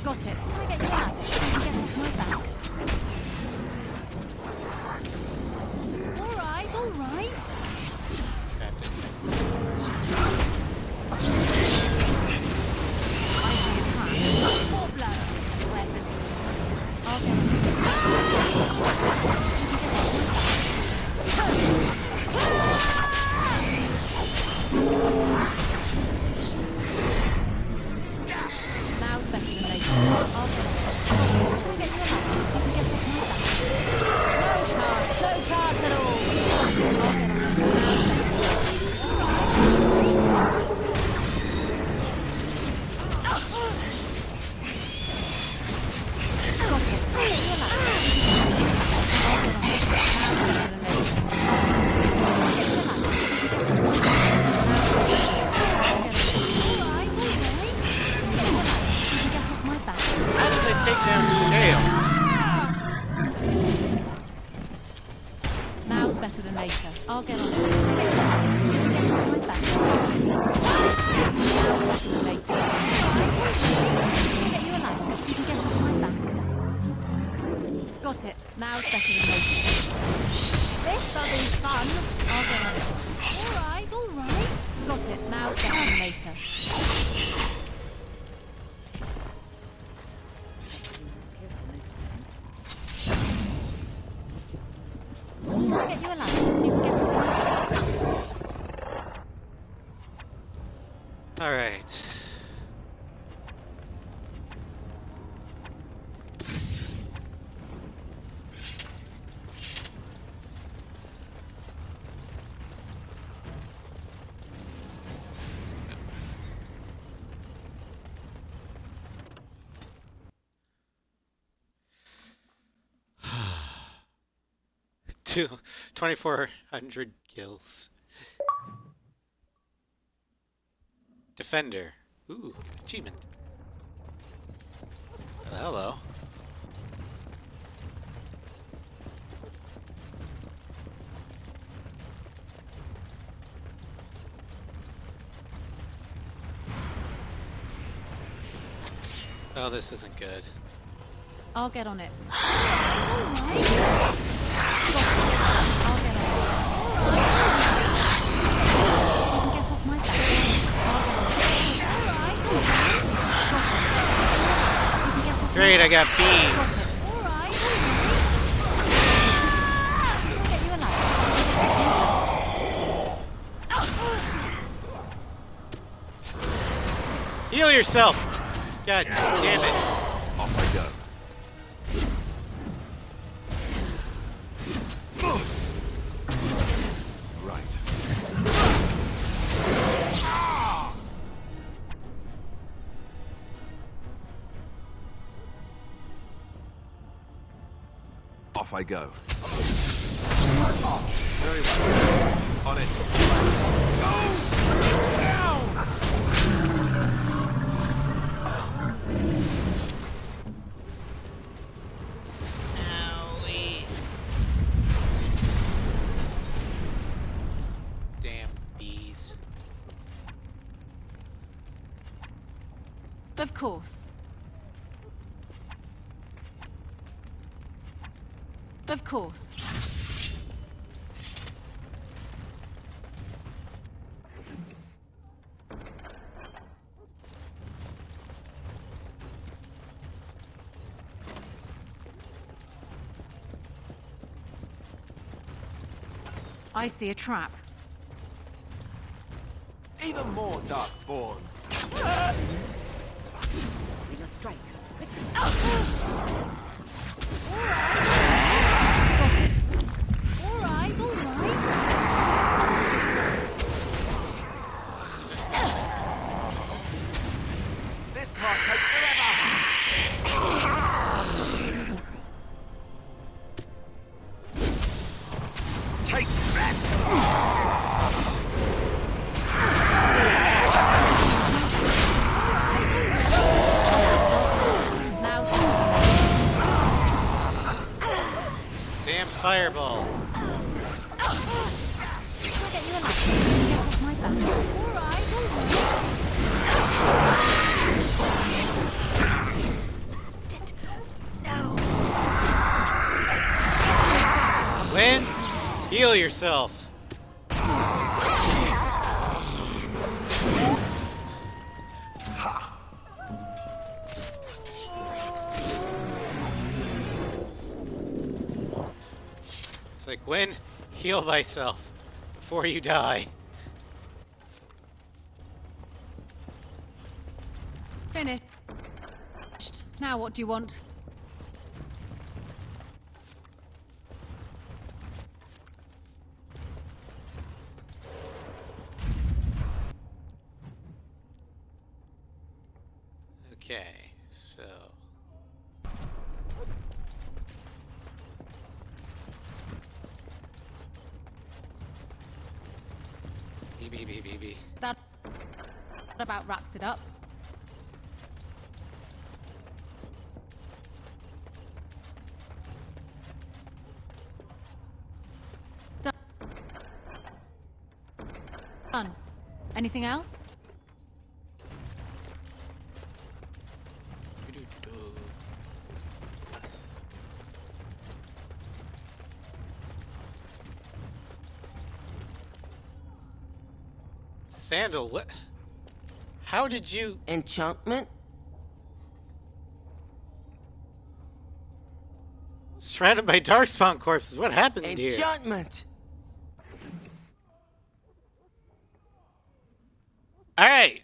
K: Got it. Can I get you a ladder? You can get off my back. Alright.
A: Trapped in tank.
K: More blood. Weapons. I'll get Now it's better than later. I'll get you a ladder. You can get off my back. No chance at all. I'll get
A: How did they take down Shale?
K: Now's better than later. I'll get on it. Get off my back. Now's better than later. Get you a ladder. You can get off my back. Got it. Now's better than later. This is fun. I'll get on it. Alright. Got it. Now's better than later. Get you a ladder so you can get off my back.
A: Alright. 2,400 kills. Defender. Ooh, achievement. Hello. Oh, this isn't good.
K: I'll get on it.
A: Great, I got bees. Heal yourself! God damn it.
D: Off I go. Right. Off I go. Very well. On it.
A: Owie. Damn bees.
K: Of course. Of course. I see a trap.
D: Even more darkspawn.
E: Bring a strike.
K: Alright, alright.
D: This part takes forever. Take that!
A: Damn fireball.
K: I'll get you a light. Get off my back. Alright,
A: Win? Heal yourself. It's like, Win, heal thyself before you die.
K: Finished. Now what do you want?
A: Okay, so... B.
K: That about wraps it up. Done. Anything else?
A: Sandal, what? How did you...
T: Enchantment?
A: Surrounded by darkspawn corpses. What happened here?
T: Enchantment!
A: Alright.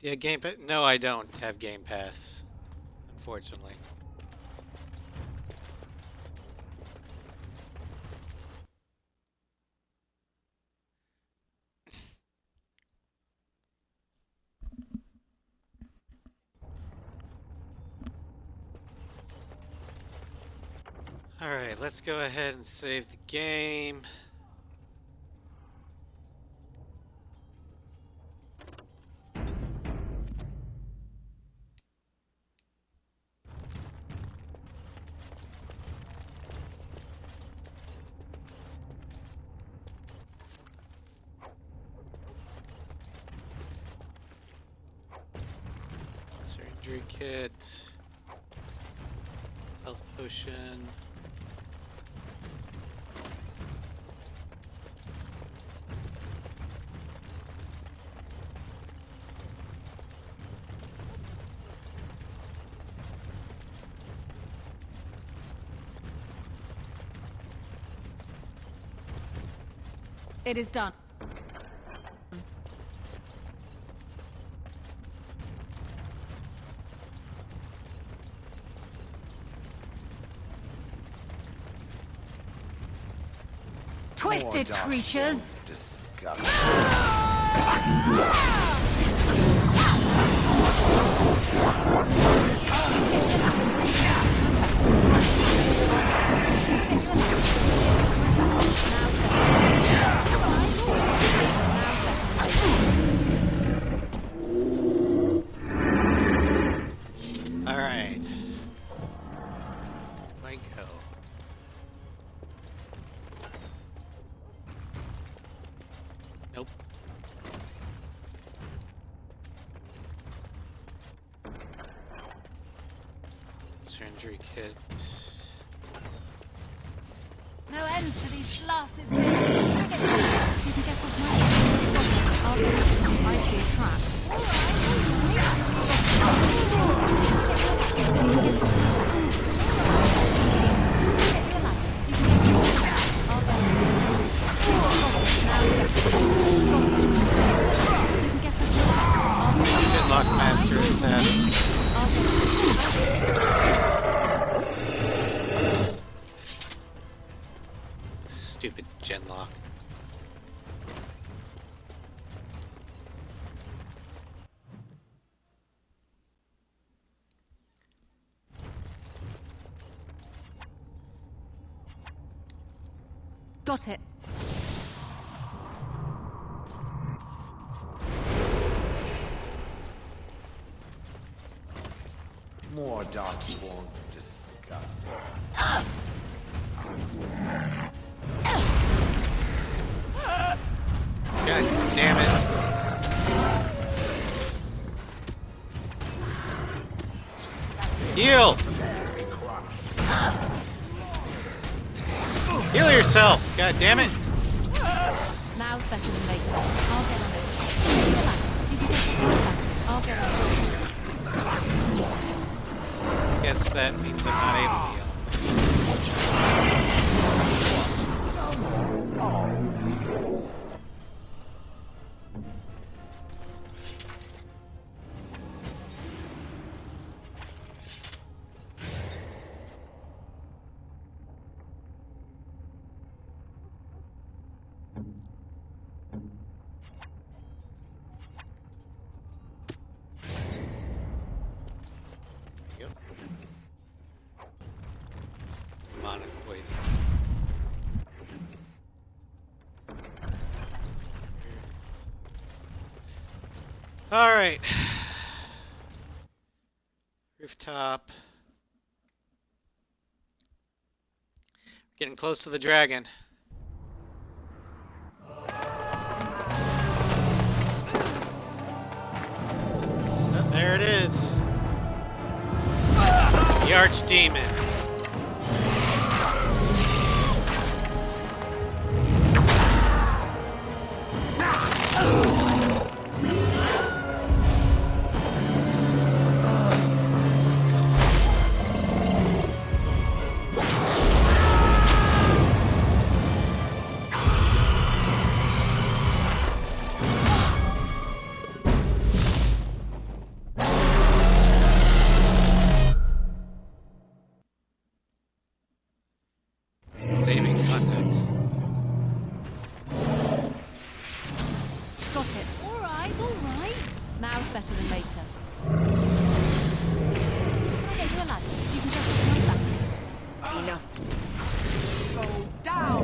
A: Yeah, Game Pass. No, I don't have Game Pass, unfortunately. Alright, let's go ahead and save the game. Surgery kit. Health potion.
K: It is done. Twisted creatures!
A: Alright. Where do I go? Nope. Surgery kit.
K: No end to these blasted things. You can get what's next. I'll get it. I see a trap.
A: Genlock Master Assassin. Stupid Genlock.
K: Got it.
V: More darkspawn. Disgusting.
A: God damn it. Heal! Heal yourself! God damn it!
K: Now's better than later. I'll get on it. Relax. You can get the I'll get on it.
A: Guess that means I'm not able to heal. Demonic poison. Alright. Rooftop. Getting close to the dragon. Oh, there it is. The Archdemon.
K: right, all right.
E: Now's better than later. Can I get you a ladder? You can just put my back.
T: Enough.
E: Go down!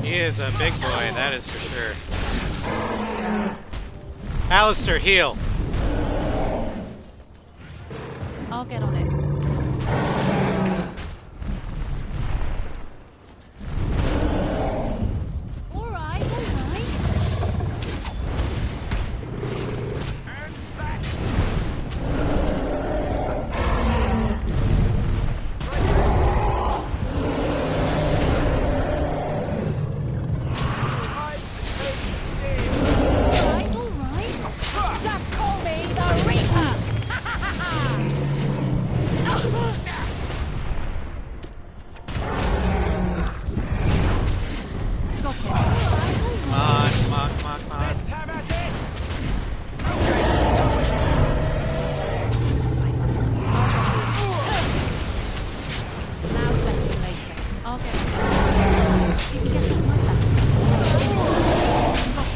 A: He is a big boy, that is for sure. Alistair, heal.
E: I'll get on it.
K: All right, all right. All right.
E: Just call me the Reaper!
A: Come on, come on, come on, come on.
E: Now better than later. I'll get it. You can get on my back. Got it.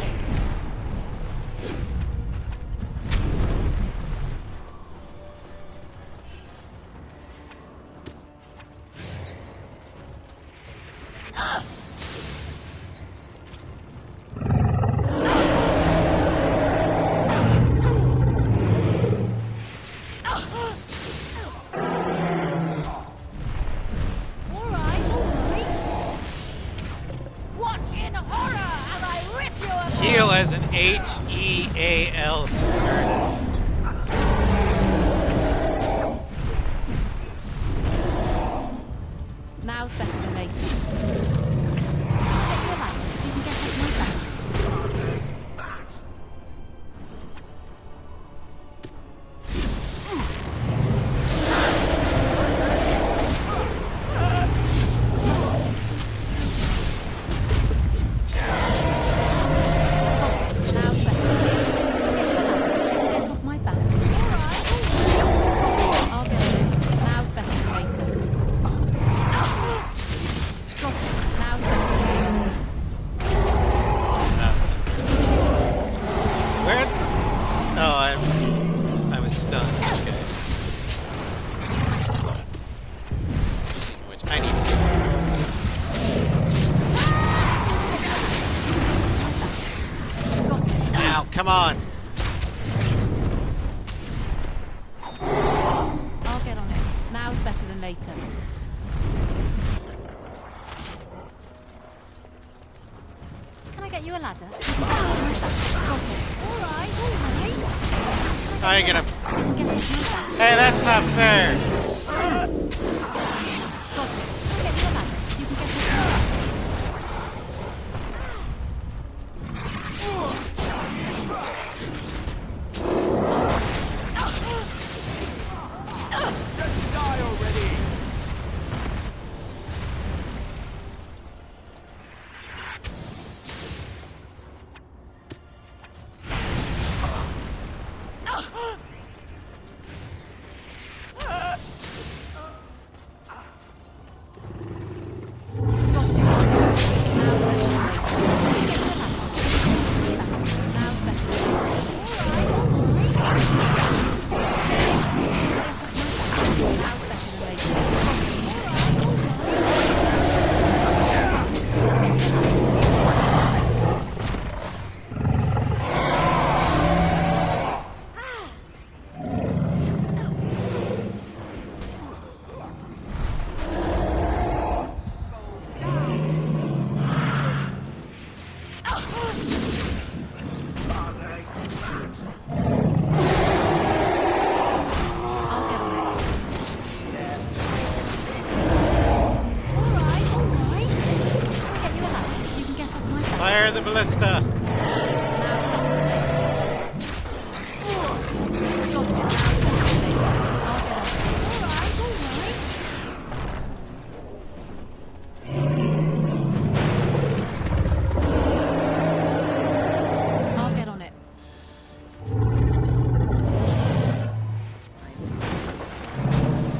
K: All right, all right.
E: What in horror as I rip you apart!
A: Heal as an H-E-A-L, Ernest.
E: Now's better than later. Get your ladder. You can get on my back. Now's better than later. Get off my back. I'll get on it. Now's better than later. Got it. Now's better than later.
A: That's nice. Where? Oh, I was stunned. Okay. Which I need to do. Now, come on.
E: I'll get on it. Now's better than later. Can I get you a ladder? Got it.
K: All right, all right.
A: How are you gonna...
E: You can get on my back.
A: Hey, that's not fair.
E: Got it. Can I get you a ladder? You can get on my back.
Q: Just die already!
A: Fire the ballista!
E: I'll get on it.
K: All right, all right. Can I get you a ladder? You can get off my back.
E: Got it. Now's better than later. I'll get on it. I'll get on it. All right, all right. Can I get you a ladder? You can get off my back. Got it. Now's better than later. Got it. Now's better than later.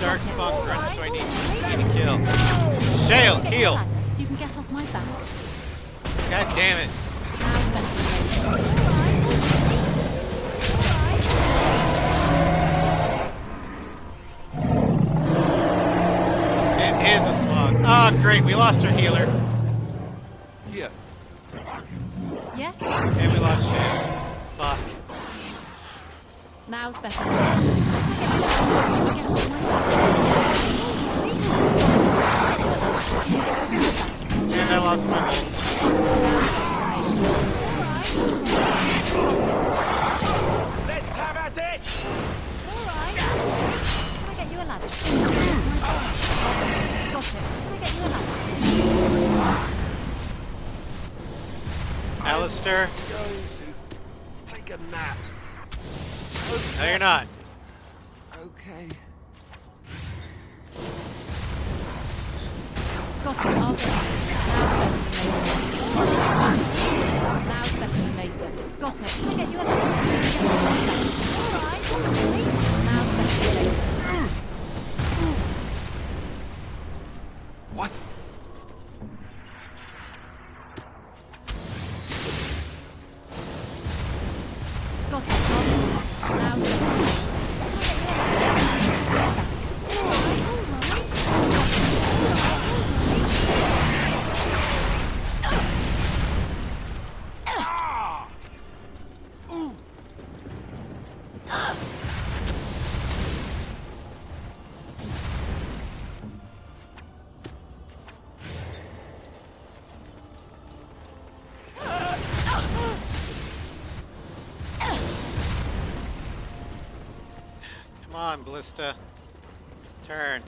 A: darkspawn grunts do I need to kill? Shale, heal!
K: So you can get off my back.
A: God damn it. It is a slog. Oh, great. We lost our healer.
D: Here.
K: Yes?
A: And we lost Shale. Fuck.
K: Now's better. Get off my back.
A: And I lost my wolf.
D: Let's have at it!
K: Alright. Can I get you a ladder? Got it. Can I get you a ladder?
A: Alistair?
D: Going to take a nap.
A: No, you're not.
D: Okay.
K: Got it. I'll get it. Now's better than later. Got it. Can I get you a ladder? Alright. Now's better than later.
D: What?
K: Got it. I'll get it. Now's
A: Come on, Ballista. Turn.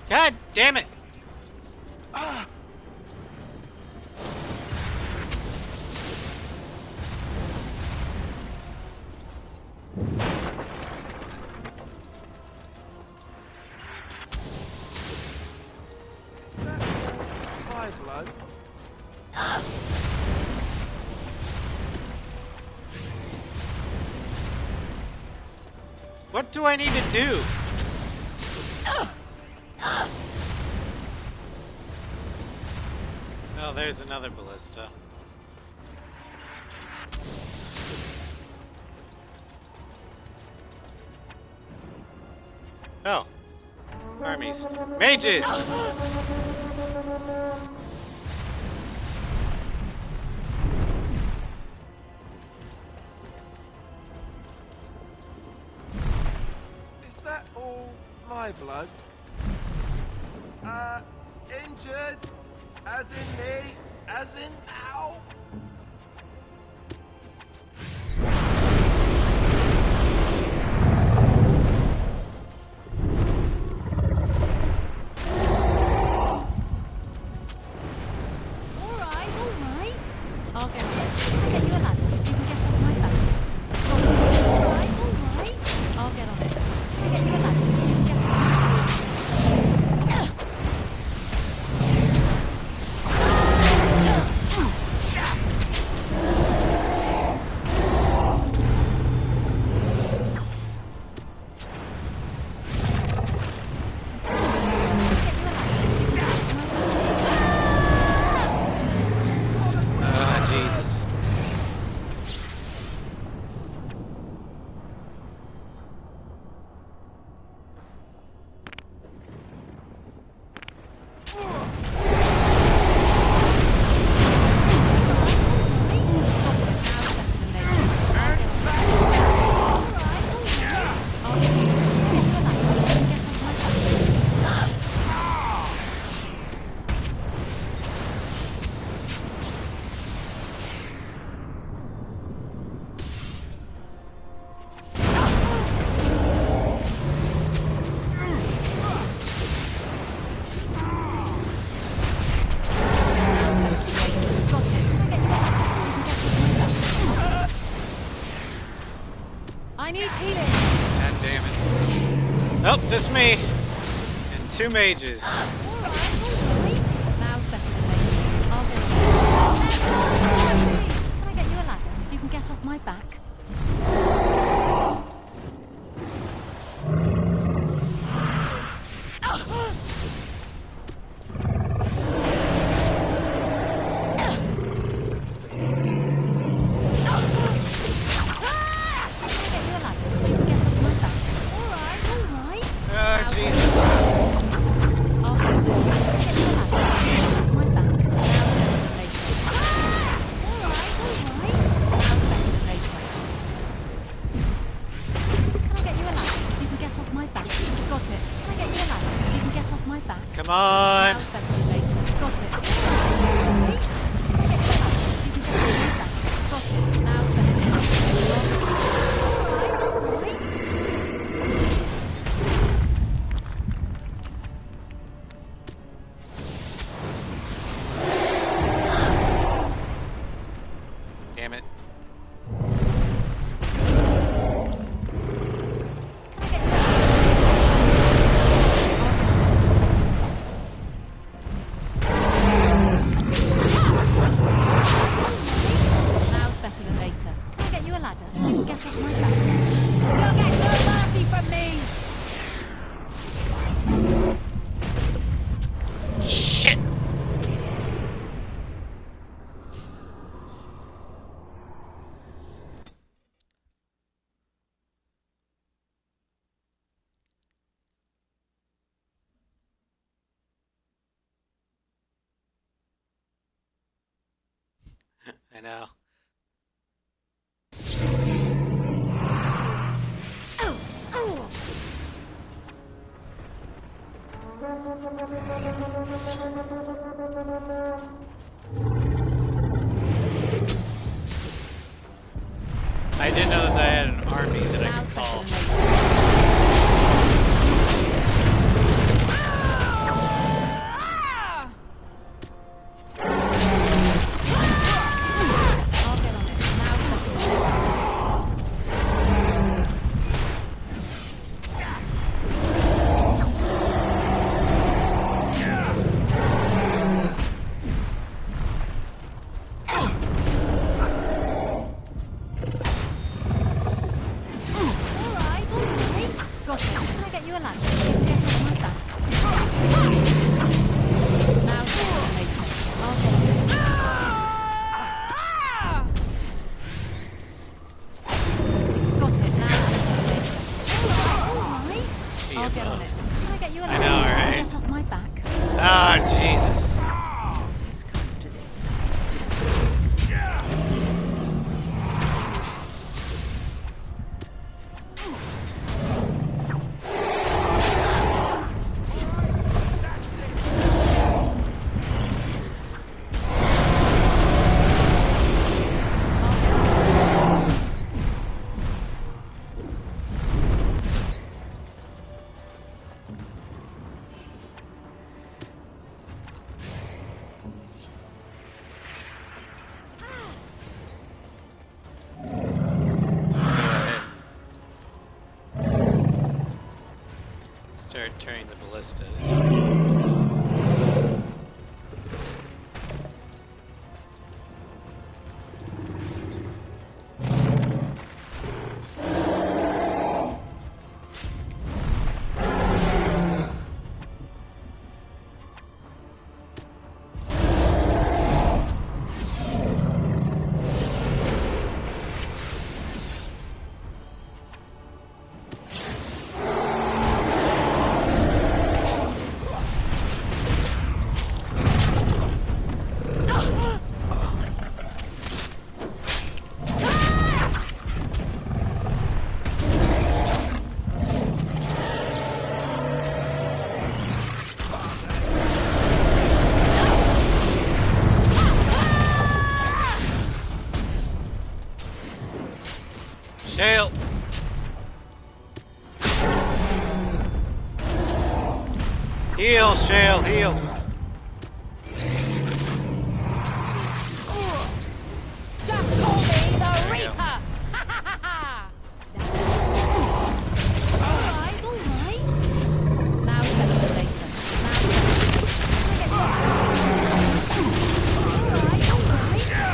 A: God damn it!
D: My blood.
A: What do I need to do? Oh, there's another ballista. Oh. Armies. Mages!
D: Is that all my blood? Injured? As in me? As in now?
K: alright. I'll get it. Get you a ladder. You can get off my back. Alright. I'll get on it. Get you a ladder. You can get off my back.
A: Ah, Jesus.
K: I need healing.
A: God damn it. Nope, just me. And two mages.
K: Now's better than later. I'll get on it. Can I get you a ladder so you can get off my back?
A: Jesus. Come on. Damn it. Shit! I know. I didn't know that I had an army that I could call. I know, right?
K: Get off my back.
A: Ah, Jesus. Start turning the ballistas. Shale! Heal, Shale, heal!
K: Just call me the Reaper! Alright, alright. Now settle it later. Now settle it. Alright, alright.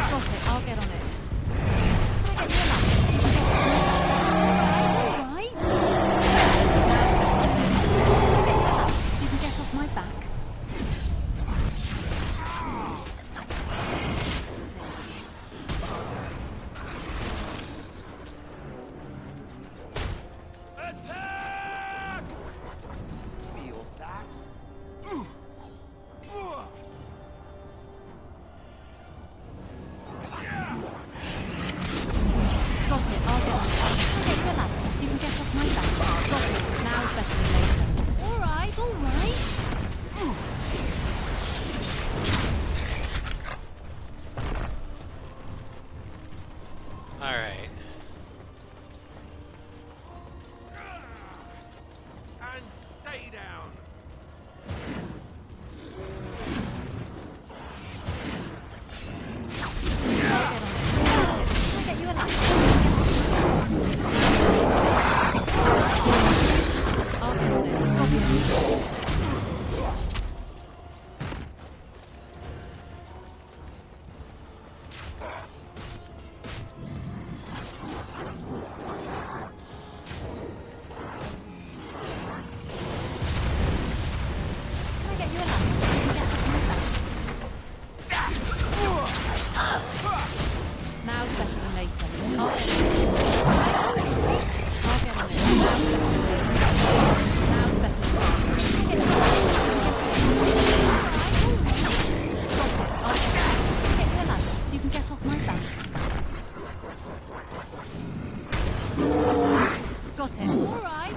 K: Got it. All right.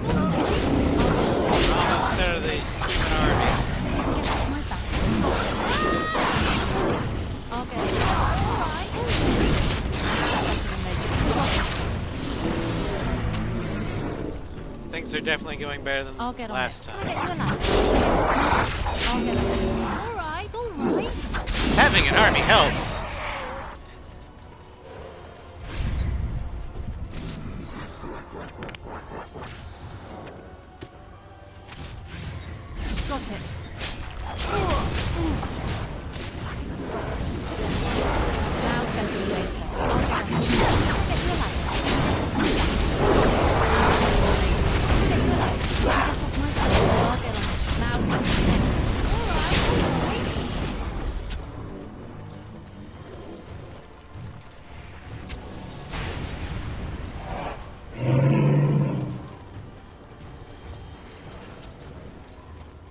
A: Instead of the human army.
K: I'll get it. All right.
A: Things are definitely going better than last time.
K: All right. All right.
A: Having an army helps.
K: Got it. Now send me later. I'll get you alive. Get you alive. Get off my back. I'll get on it. Now send me later.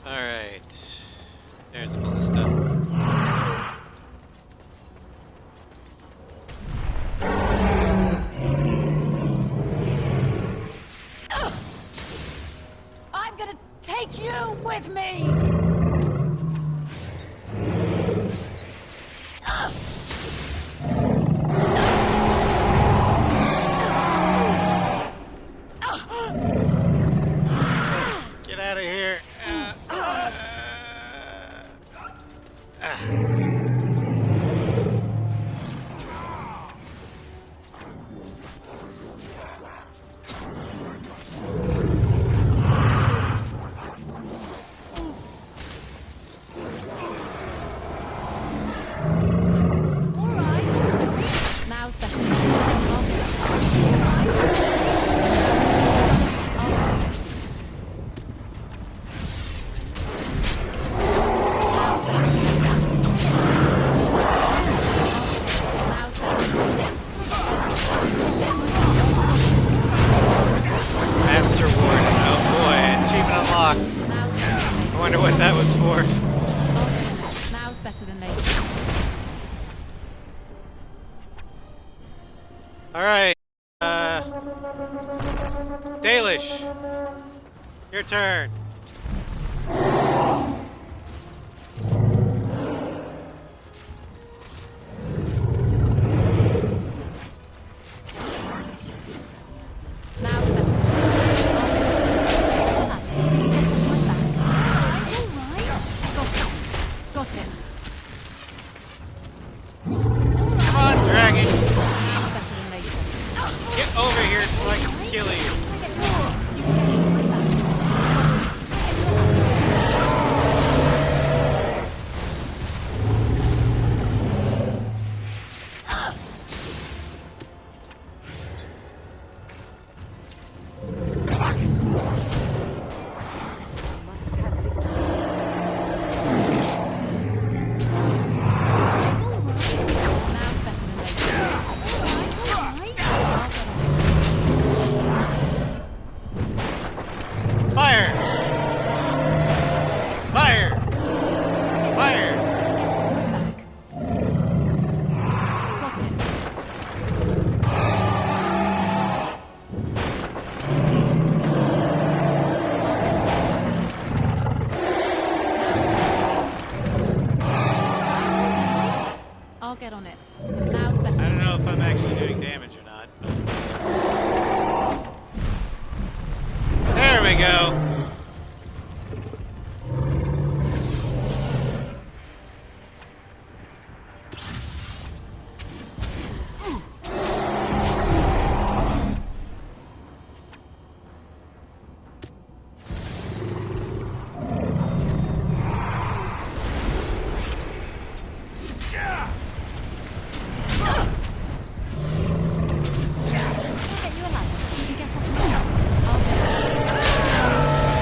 K: All right.
A: Alright. There's a ballista.
K: I'm gonna take you with me!
A: Get out of here.
K: Now's the
A: Master Ward. Oh boy, achievement unlocked. I wonder what that was for.
K: Now's better than later.
A: Alright. Dalish. Your turn.
K: Got it.
A: Come on, dragon.
K: Now's better than later.
A: Get over here so I can kill you. Fire! Fire! Fire!
K: I'll get on it. Now's better.
A: I don't know if I'm actually doing damage or not, but... There we go!
K: I'll get you alive. You can get off my back. I'll get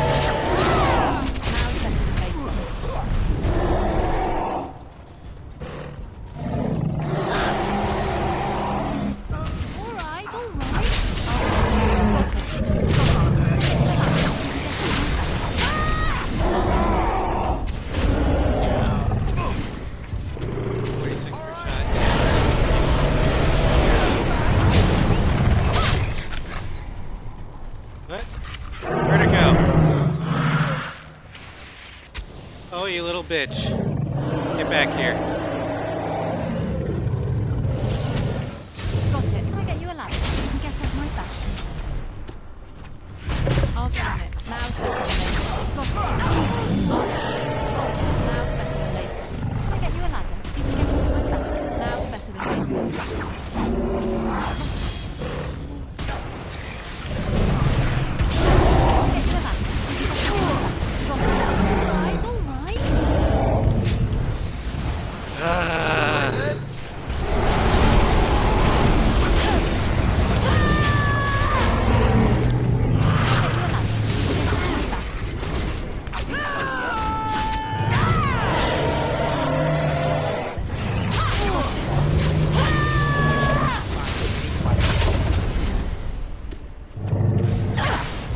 A: bitch. Get back here.
K: Got it. Can I get you a ladder? You can get off my back.
O: I'll get on it. Now
K: Got it. Now better than later. Can I get you a ladder? You can get off my back.
O: Now better than later.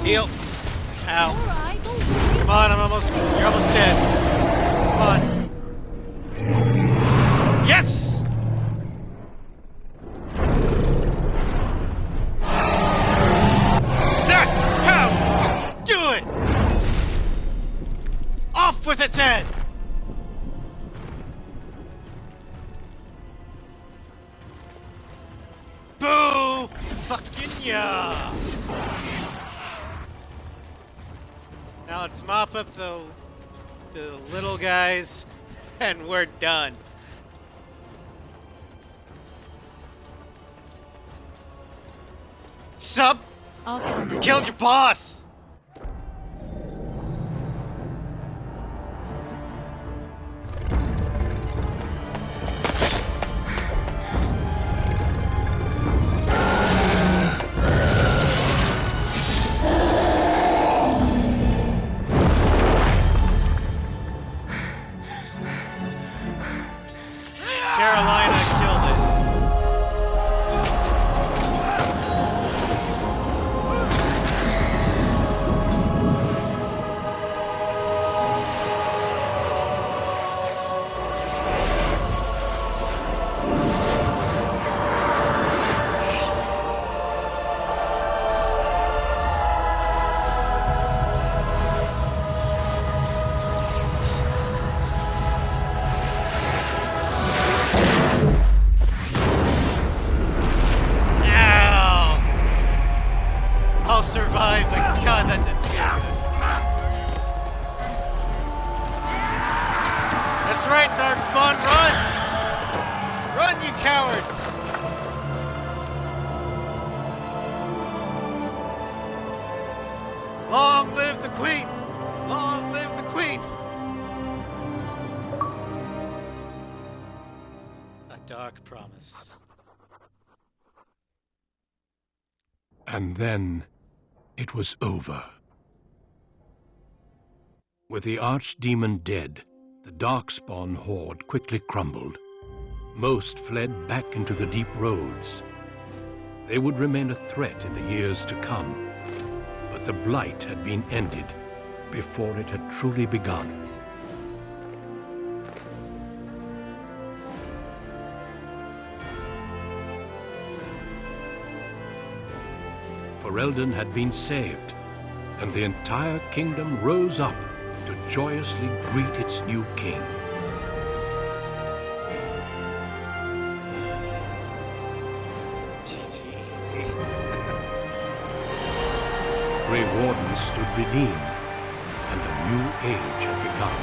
A: Heal. Ow. Come on, you're almost dead. Come on. Yes! That's how to do it! Off with its head! Boo! Fucking yeah! Now let's mop up the little guys, and we're done. Sup? Killed your boss! Carolina killed it. I'll survive, but God, that didn't feel good. That's right, Darkspawn, run! Run, you cowards! Long live the Queen! Long live the Queen! A dark promise.
H: And then it was over. With the archdemon dead, the Darkspawn horde quickly crumbled. Most fled back into the deep roads. They would remain a threat in the years to come, but the blight had been ended before it had truly begun. Ferelden had been saved, and the entire kingdom rose up to joyously greet its new king.
A: GG, easy.
H: Grey Wardens stood redeemed, and a new age had begun.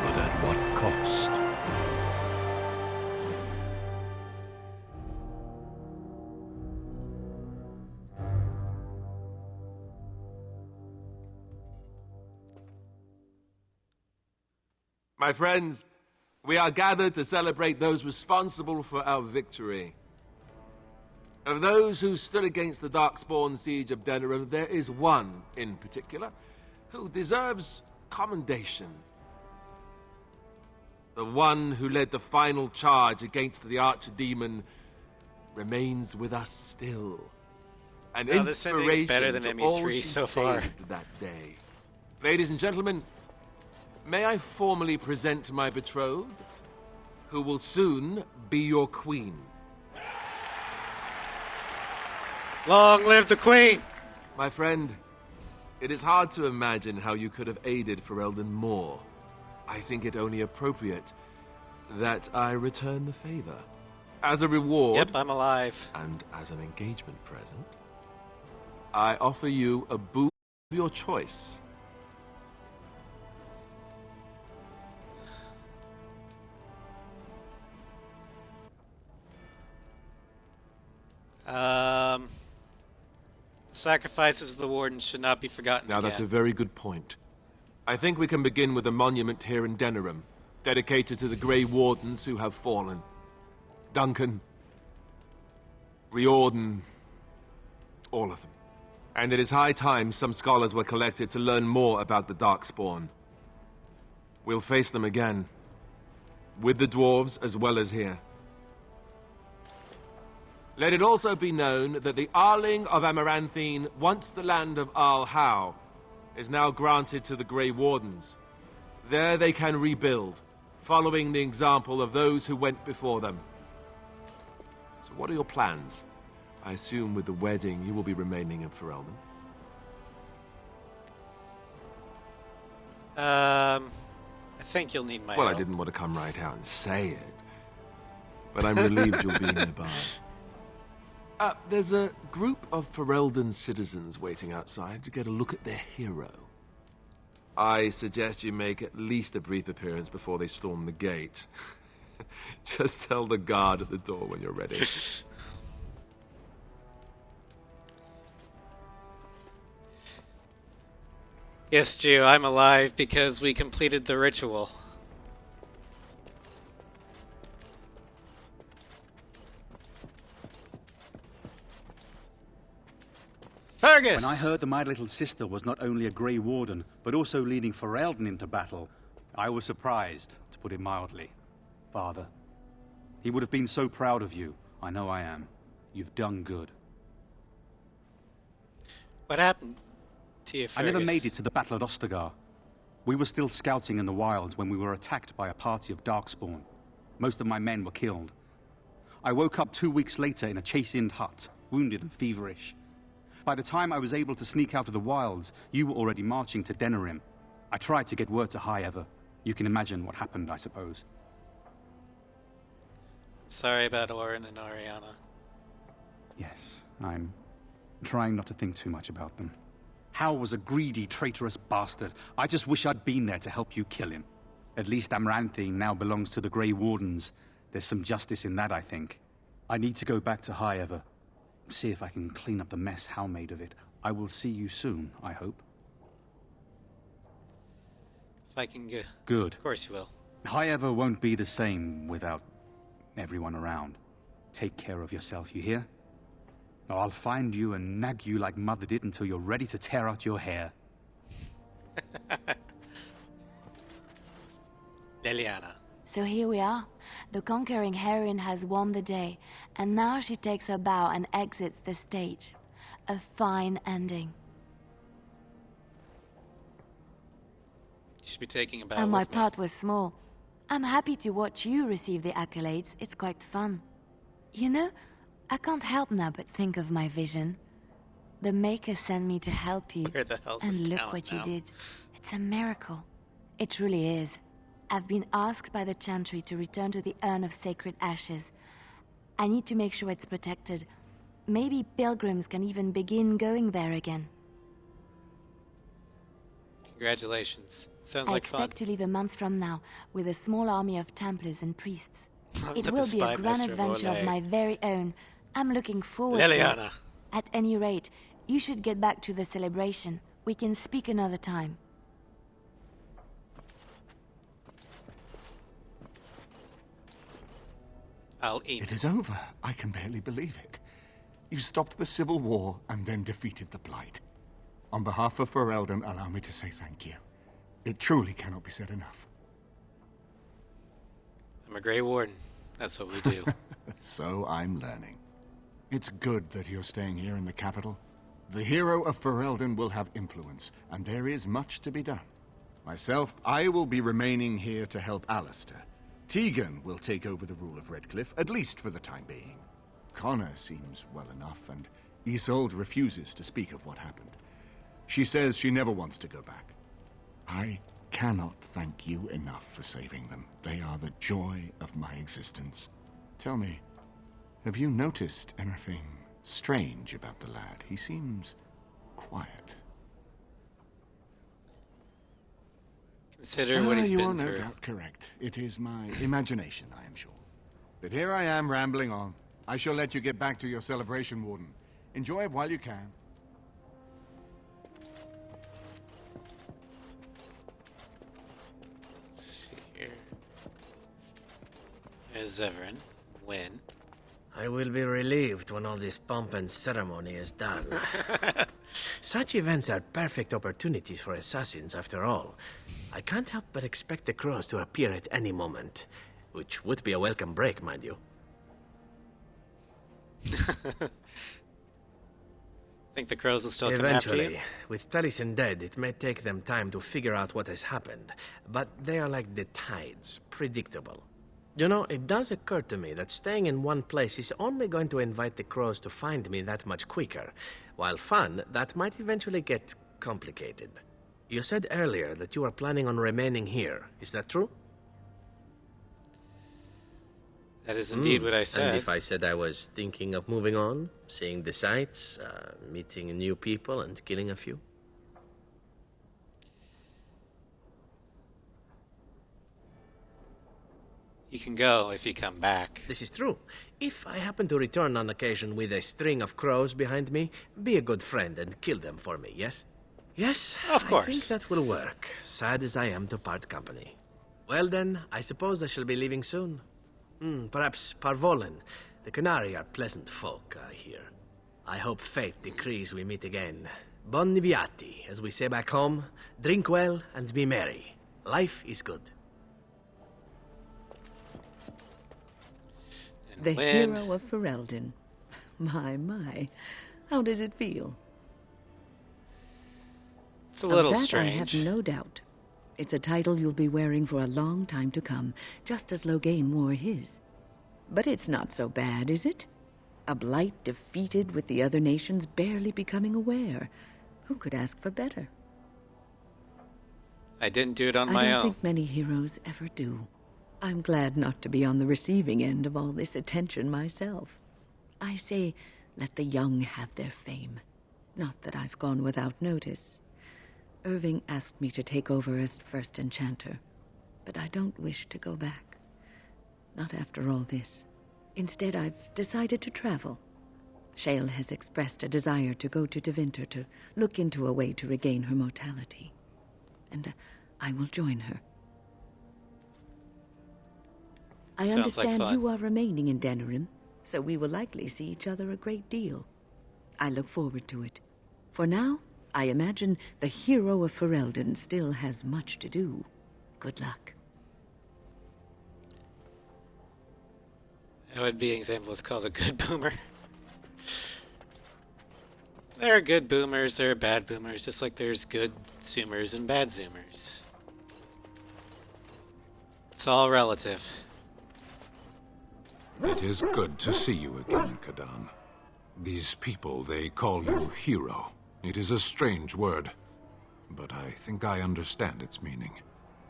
H: But at what cost?
D: My friends, we are gathered to celebrate those responsible for our victory. Of those who stood against the Darkspawn siege of Denerim, there is one in particular who deserves commendation. The one who led the final charge against the archdemon remains with us still. An
A: No, this ending is
D: inspiration
A: better than
D: to
A: ME3
D: all she
A: so far.
D: saved that day. Ladies and gentlemen, may I formally present my betrothed, who will soon be your queen.
A: Long live the Queen!
D: My friend, it is hard to imagine how you could have aided Ferelden more. I think it only appropriate that I return the favor. As a reward...
A: Yep, I'm alive.
D: And as an engagement present, I offer you a boot of your choice.
A: Sacrifices of the Warden should not be forgotten
D: Now,
A: again.
D: that's a very good point. I think we can begin with a monument here in Denerim, dedicated to the Grey Wardens who have fallen. Duncan, Riordan, all of them. And it is high time some scholars were collected to learn more about the Darkspawn. We'll face them again, with the dwarves as well as here. Let it also be known that the Arling of Amaranthine, once the land of Arl Howe, is now granted to the Grey Wardens. There they can rebuild, following the example of those who went before them. So what are your plans? I assume with the wedding you will be remaining in Ferelden.
A: I think you'll need my
D: Well,
A: help.
D: I didn't want to come right out and say it, but I'm relieved you'll be nearby. There's a group of Ferelden citizens waiting outside to get a look at their hero. I suggest you make at least a brief appearance before they storm the gate. Just tell the guard at the door when you're ready.
A: Yes, Jew, I'm alive because we completed the ritual. Fergus!
R: When I heard that my little sister was not only a Grey Warden, but also leading Ferelden into battle, I was surprised, to put it mildly. Father, he would have been so proud of you. I know I am. You've done good.
A: What happened to you, Fergus?
R: I never made it to the battle at Ostagar. We were still scouting in the wilds when we were attacked by a party of Darkspawn. Most of my men were killed. I woke up 2 weeks later in a chacined hut, wounded and feverish. By the time I was able to sneak out of the wilds, you were already marching to Denerim. I tried to get word to High Ever. You can imagine what happened, I suppose.
A: Sorry about Orin and Ariana.
R: Yes, I'm trying not to think too much about them. Hal was a greedy, traitorous bastard. I just wish I'd been there to help you kill him. At least Amaranthine now belongs to the Grey Wardens. There's some justice in that, I think. I need to go back to High Ever. See if I can clean up the mess Hal made of it. I will see you soon, I hope.
A: If I can get...
R: Good.
A: Of course you will.
R: High Ever won't be the same without everyone around. Take care of yourself, you hear? Or I'll find you and nag you like Mother did until you're ready to tear out your hair.
A: Liliana.
O: So here we are. The conquering heroine has won the day, and now she takes her bow and exits the stage. A fine ending.
A: You should be taking a bow
O: And my
A: with me.
O: part was small. I'm happy to watch you receive the accolades. It's quite fun. You know, I can't help now but think of my vision. The Maker sent me to help you.
A: Where the hell's this
O: And look
A: talent
O: what you
A: now?
O: did. It's a miracle. It truly is. I've been asked by the Chantry to return to the Urn of Sacred Ashes. I need to make sure it's protected. Maybe pilgrims can even begin going there again.
A: Congratulations. Sounds
O: I
A: like fun.
O: expect to leave a month from now with a small army of Templars and priests. It
A: The
O: will be
A: spy
O: a grand
A: master of
O: adventure of
A: Olay.
O: my very own. I'm looking forward to
A: Liliana.
O: it. At any rate, you should get back to the celebration. We can speak another time.
A: I'll eat.
C: It is over. I can barely believe it. You stopped the Civil War and then defeated the Blight. On behalf of Ferelden, allow me to say thank you. It truly cannot be said enough.
A: I'm a Grey Warden. That's what we do.
C: So I'm learning. It's good that you're staying here in the capital. The hero of Ferelden will have influence, and there is much to be done. Myself, I will be remaining here to help Alistair. Tegan will take over the rule of Redcliffe, at least for the time being. Connor seems well enough, and Isolde refuses to speak of what happened. She says she never wants to go back. I cannot thank you enough for saving them. They are the joy of my existence. Tell me, have you noticed anything strange about the lad? He seems quiet.
A: Consider what he's
C: you
A: been
C: are no
A: through.
C: doubt correct. It is my imagination, I am sure. But here I am rambling on. I shall let you get back to your celebration, Warden. Enjoy it while you can.
A: Let's see here. There's Zevran. Win.
F: I will be relieved when all this pomp and ceremony is done. Such events are perfect opportunities for assassins, after all. I can't help but expect the crows to appear at any moment, which would be a welcome break, mind you.
A: Think the crows will still come after you?
F: Eventually, with Taliesin dead, it may take them time to figure out what has happened, but they are like the tides, predictable. You know, it does occur to me that staying in one place is only going to invite the crows to find me that much quicker, while fun, that might eventually get complicated. You said earlier that you are planning on remaining here. Is that true?
A: That is indeed what I said.
F: And if I said I was thinking of moving on, seeing the sights, meeting new people and killing a few?
A: You can go if you come back.
F: This is true. If I happen to return on occasion with a string of crows behind me, be a good friend and kill them for me, yes? Yes,
A: of course.
F: I think that will work, sad as I am to part company. Well then, I suppose I shall be leaving soon. Perhaps Parvolen. The Canary are pleasant folk, I hear. I hope fate decrees we meet again. Bon niviati, as we say back home. Drink well and be merry. Life is good.
B: The hero of Ferelden. My. How does it feel?
A: It's a little
B: of that
A: strange.
B: I have no doubt. It's a title you'll be wearing for a long time to come, just as Loghain wore his. But it's not so bad, is it? A blight defeated with the other nations barely becoming aware. Who could ask for better?
A: I didn't do it on my
B: I don't
A: own.
B: think many heroes ever do. I'm glad not to be on the receiving end of all this attention myself. I say, let the young have their fame. Not that I've gone without notice. Irving asked me to take over as first enchanter, but I don't wish to go back. Not after all this. Instead, I've decided to travel. Shale has expressed a desire to go to Deventer to look into a way to regain her mortality. And I will join her. I
A: Sounds like
B: understand
A: fun.
B: you are remaining in Denerim, so we will likely see each other a great deal. I look forward to it. For now, I imagine the hero of Ferelden still has much to do. Good luck.
A: That would be an example. It's called a good boomer. There are good boomers, there are bad boomers, just like there's good zoomers and bad zoomers. It's all relative.
S: It is good to see you again, Kadan. These people, they call you hero. It is a strange word, but I think I understand its meaning.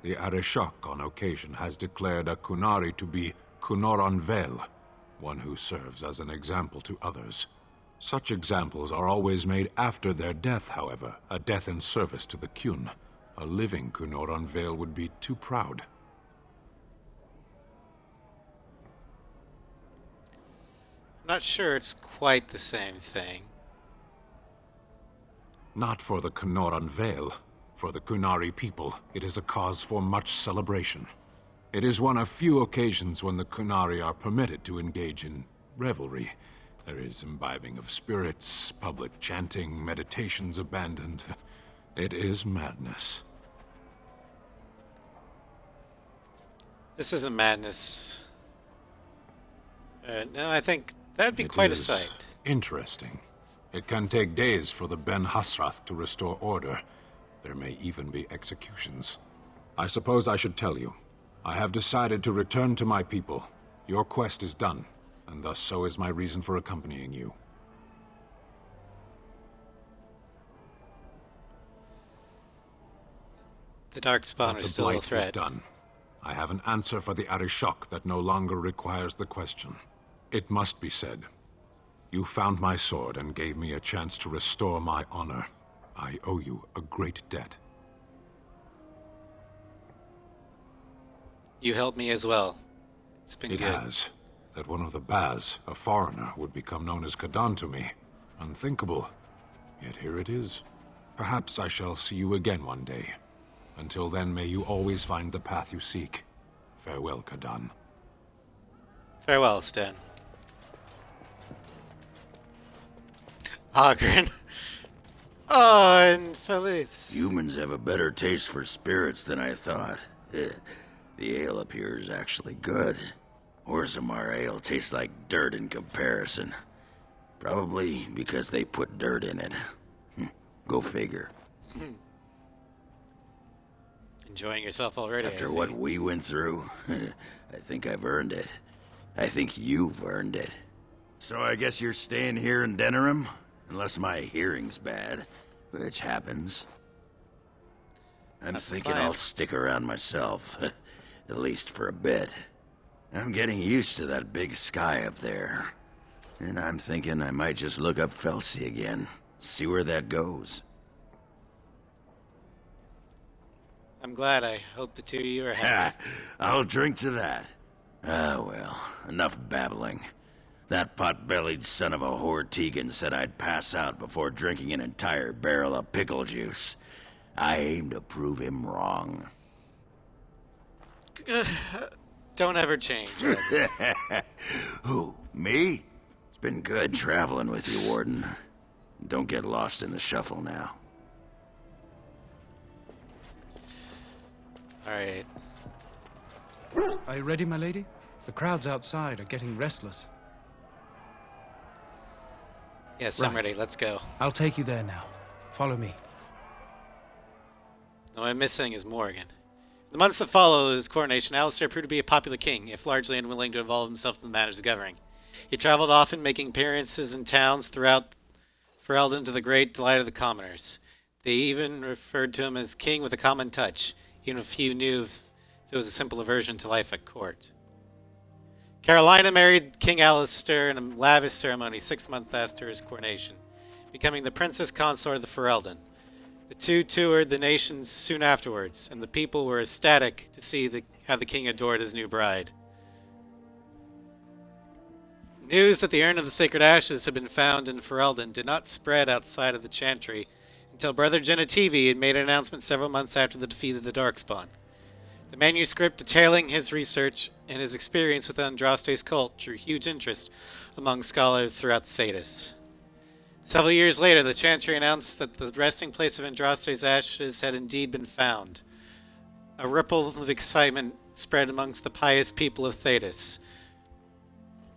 S: The Arishok on occasion has declared a Kunari to be Kunoran Vel, one who serves as an example to others. Such examples are always made after their death, however, a death in service to the Kyun. A living Kunoran Vel would be too proud.
A: I'm not sure it's quite the same thing.
S: Not for the Kunoran Vale. For the Kunari people, it is a cause for much celebration. It is one of few occasions when the Kunari are permitted to engage in revelry. There is imbibing of spirits, public chanting, meditations abandoned. It is madness.
A: This isn't madness. No, I think that'd be quite a sight.
S: Interesting. It can take days for the Ben Hasrath to restore order. There may even be executions. I suppose I should tell you. I have decided to return to my people. Your quest is done, and thus so is my reason for accompanying you.
A: The Darkspawn
S: But
A: are
S: the
A: still a
S: blight is
A: threat.
S: done. I have an answer for the Arishok that no longer requires the question. It must be said. You found my sword and gave me a chance to restore my honor. I owe you a great debt.
A: You helped me as well. It's been
S: It
A: good.
S: has. That one of the Baz, a foreigner, would become known as Kadan to me. Unthinkable. Yet here it is. Perhaps I shall see you again one day. Until then, may you always find the path you seek. Farewell, Kadan.
A: Farewell, Sten. Ogren. Oh, and Felice.
G: Humans have a better taste for spirits than I thought. The ale up here is actually good. Orzammar ale tastes like dirt in comparison. Probably because they put dirt in it. Go figure.
A: Enjoying yourself already, I
G: After
A: see.
G: what we went through, I think I've earned it. I think you've earned it. So I guess you're staying here in Denerim? Unless my hearing's bad, which happens. I'm
A: That's the
G: thinking
A: plan.
G: I'll stick around myself, at least for a bit. I'm getting used to that big sky up there. And I'm thinking I might just look up Felsi again, see where that goes.
A: I'm glad. I hope the two of you are happy.
G: I'll drink to that. Ah, well, enough babbling. That pot-bellied son of a whore Tegan said I'd pass out before drinking an entire barrel of pickle juice. I aim to prove him wrong.
A: Don't ever change.
G: Who, me? It's been good traveling with you, Warden. Don't get lost in the shuffle now.
A: Alright.
N: Are you ready, my lady? The crowds outside are getting restless.
A: Yes, I'm ready. Let's go.
N: I'll take you there now. Follow me.
A: What I'm missing is Morgan. In the months that followed his coronation, Alistair proved to be a popular king, if largely unwilling to involve himself in the matters of governing. He traveled often, making appearances in towns throughout Ferelden to the great delight of the commoners. They even referred to him as king with a common touch, even if few knew if it was a simple aversion to life at court. Carolina married King Alistair in a lavish ceremony 6 months after his coronation, becoming the princess consort of the Ferelden. The two toured the nations soon afterwards, and the people were ecstatic to see how the king adored his new bride. News that the urn of the sacred ashes had been found in Ferelden did not spread outside of the chantry until Brother Genetivi had made an announcement several months after the defeat of the Darkspawn. The manuscript detailing his research and his experience with Andraste's cult drew huge interest among scholars throughout Thedas. Several years later, the Chantry announced that the resting place of Andraste's ashes had indeed been found. A ripple of excitement spread amongst the pious people of Thedas,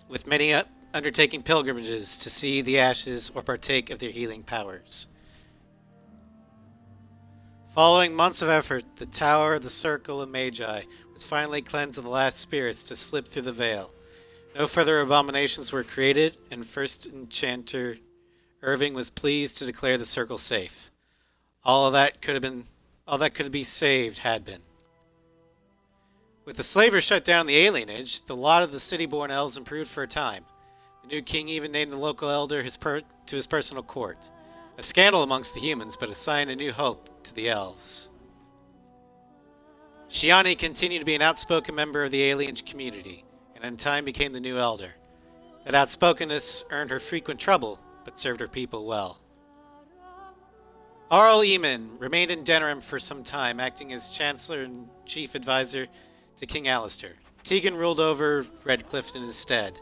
A: with many undertaking pilgrimages to see the ashes or partake of their healing powers. Following months of effort, the Tower of the Circle of Magi was finally cleansed of the last spirits to slip through the veil. No further abominations were created, and First Enchanter Irving was pleased to declare the circle safe. All that could be saved had been. With the slavers shut down the alienage, the lot of the city-born elves improved for a time. The new king even named the local elder to his personal court. A scandal amongst the humans, but a sign of new hope to the elves. Shiani continued to be an outspoken member of the alienage community, and in time became the new elder. That outspokenness earned her frequent trouble, but served her people well. Arl Eamon remained in Denerim for some time, acting as Chancellor and Chief Advisor to King Alistair. Tegan ruled over Redcliffe in his stead,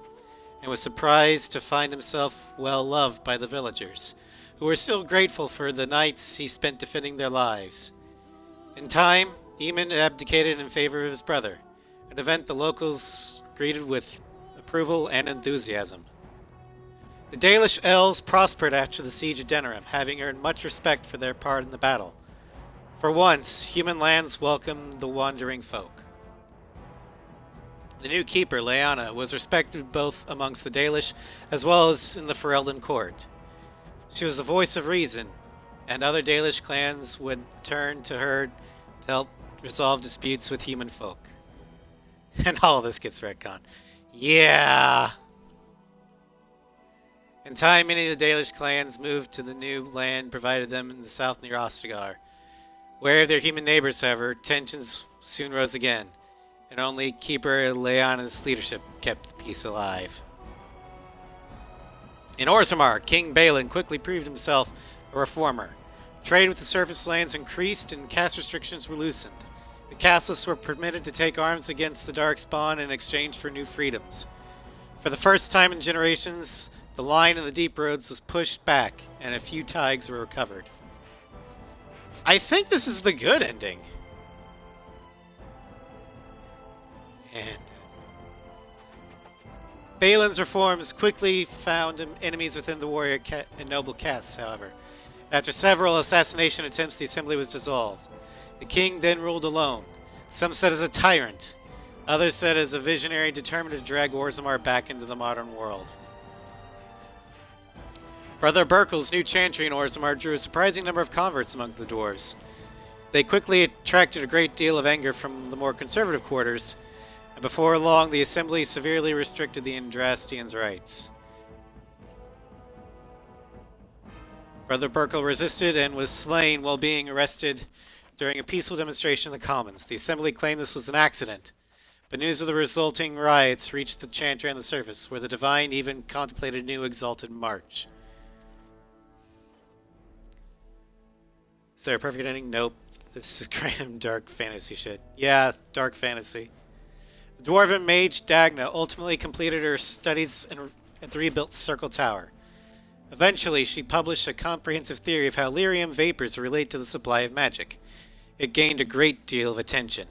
A: and was surprised to find himself well loved by the villagers, who were still grateful for the nights he spent defending their lives. In time, Eamon abdicated in favor of his brother, an event the locals greeted with approval and enthusiasm. The Dalish elves prospered after the siege of Denerim, having earned much respect for their part in the battle. For once, human lands welcomed the wandering folk. The new keeper, Lyanna, was respected both amongst the Dalish as well as in the Ferelden court. She was the voice of reason, and other Dalish clans would turn to her to help resolve disputes with human folk. And all of this gets retconned. Yeah! In time, many of the Dalish clans moved to the new land provided them in the south near Ostagar. Where of their human neighbors, however, tensions soon rose again, and only Keeper Leanna's leadership kept the peace alive. In Orzammar, King Balin quickly proved himself a reformer. Trade with the surface lands increased and caste restrictions were loosened. The casteless were permitted to take arms against the Darkspawn in exchange for new freedoms. For the first time in generations, the line of the Deep Roads was pushed back, and a few tigers were recovered. I think this is the good ending. And Balin's reforms quickly found enemies within the warrior and noble castes, however. After several assassination attempts, the assembly was dissolved. The king then ruled alone. Some said as a tyrant. Others said as a visionary determined to drag Orzammar back into the modern world. Brother Burkle's new chantry in Orzammar drew a surprising number of converts among the dwarves. They quickly attracted a great deal of anger from the more conservative quarters, and before long the assembly severely restricted the Andrastians' rights. Brother Burkle resisted and was slain while being arrested during a peaceful demonstration in the Commons. The assembly claimed this was an accident, but news of the resulting riots reached the chantry on the surface, where the divine even contemplated a new exalted march. Is there a perfect ending? Nope. This is grim, dark fantasy shit. Yeah, dark fantasy. The dwarven mage Dagna ultimately completed her studies at the rebuilt Circle Tower. Eventually, she published a comprehensive theory of how lyrium vapors relate to the supply of magic. It gained a great deal of attention.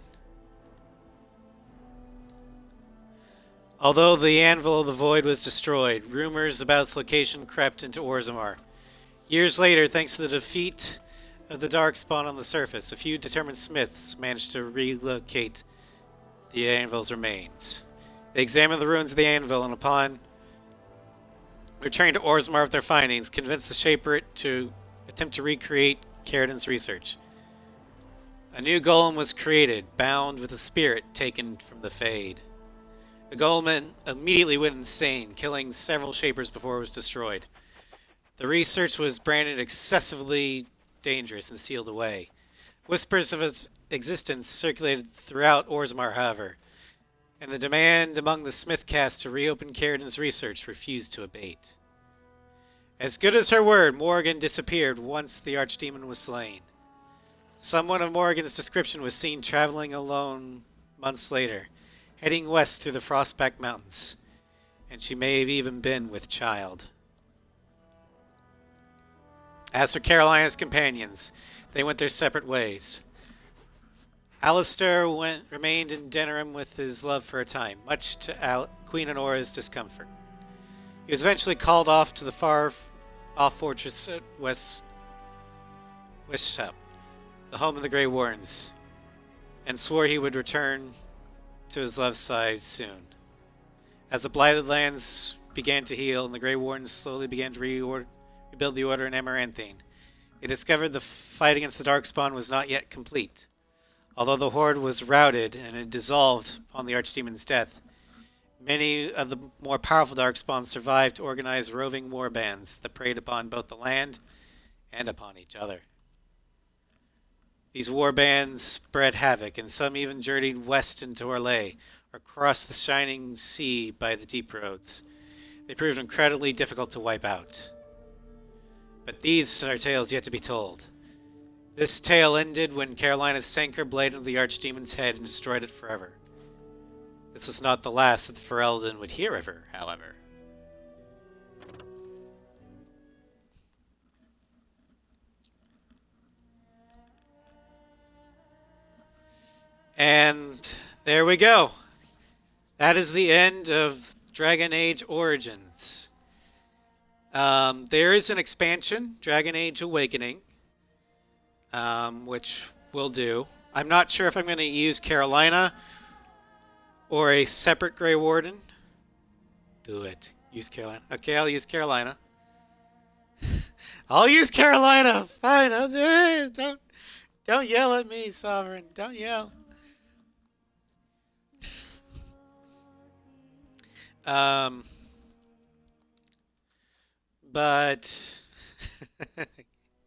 A: Although the Anvil of the Void was destroyed, rumors about its location crept into Orzammar. Years later, thanks to the defeat of the Darkspawn on the surface, a few determined smiths managed to relocate the Anvil's remains. They examined the ruins of the Anvil and upon returning to Orzammar with their findings, convinced the Shaper to attempt to recreate Caridan's research. A new golem was created, bound with a spirit taken from the Fade. The golem immediately went insane, killing several Shapers before it was destroyed. The research was branded excessively dangerous and sealed away. Whispers of its existence circulated throughout Orzammar, however, and the demand among the Smith caste to reopen Caridan's research refused to abate. As good as her word, Morrigan disappeared once the archdemon was slain. Someone of Morrigan's description was seen traveling alone months later, heading west through the Frostback Mountains, and she may have even been with child. As for Carolina's companions, they went their separate ways. Alistair remained in Denerim with his love for a time, much to Queen Honora's discomfort. He was eventually called off to the far-off fortress at Westshap, the home of the Grey Warrens, and swore he would return to his love's side soon. As the blighted lands began to heal and the Grey Warrens slowly began to rebuild the order in Amaranthine, they discovered the fight against the Darkspawn was not yet complete. Although the Horde was routed and had dissolved upon the Archdemon's death, many of the more powerful Darkspawn survived to organize roving war bands that preyed upon both the land and upon each other. These war bands spread havoc, and some even journeyed west into Orlais, or crossed the shining sea by the deep roads. They proved incredibly difficult to wipe out. But these are tales yet to be told. This tale ended when Carolina sank her blade into the Archdemon's head and destroyed it forever. This was not the last that the Ferelden would hear of her, however. And there we go. That is the end of Dragon Age Origins. There is an expansion, Dragon Age Awakening, which we'll do. I'm not sure if I'm going to use Carolina or a separate Grey Warden. Do it. Use Carolina. Okay, I'll use Carolina. I'll use Carolina. Fine. Don't yell at me, Sovereign. Don't yell. But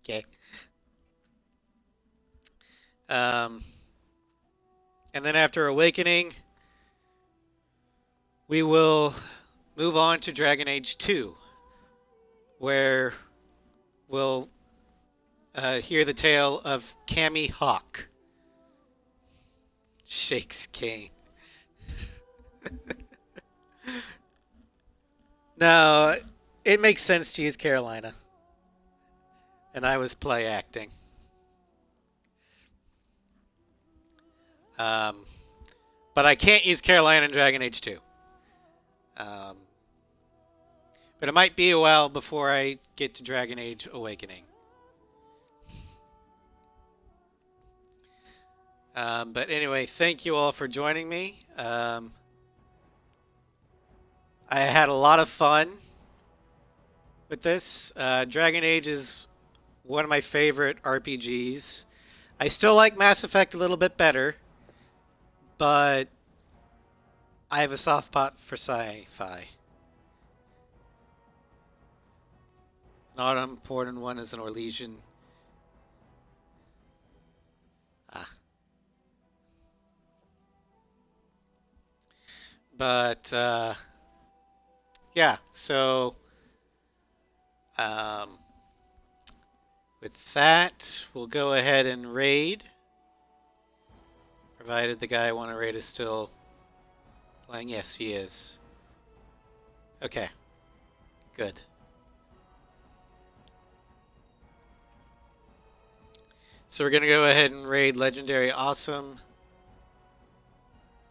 A: okay. And then after Awakening, we will move on to Dragon Age 2, where we'll hear the tale of Cammy Hawk. Shakes cane. No, it makes sense to use Carolina. And I was play acting. But I can't use Carolina in Dragon Age 2. But it might be a while before I get to Dragon Age Awakening. But anyway, thank you all for joining me. I had a lot of fun with this. Dragon Age is one of my favorite RPGs. I still like Mass Effect a little bit better, but I have a soft spot for sci-fi. Not an important one is an Orlesian. But, yeah, so, with that, we'll go ahead and raid. Provided the guy I want to raid is still playing. Yes, he is. Okay. Good. So we're going to go ahead and raid Legendary Awesome.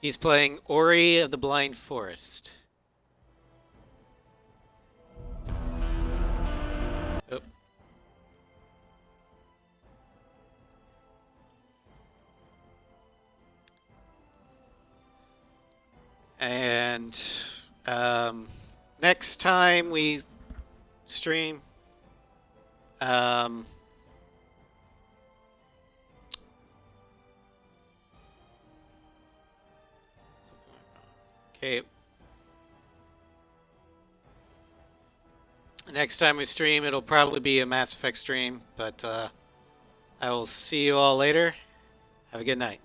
A: He's playing Ori of the Blind Forest. Oh. And next time we stream, okay. Next time we stream, it'll probably be a Mass Effect stream, but I will see you all later. Have a good night.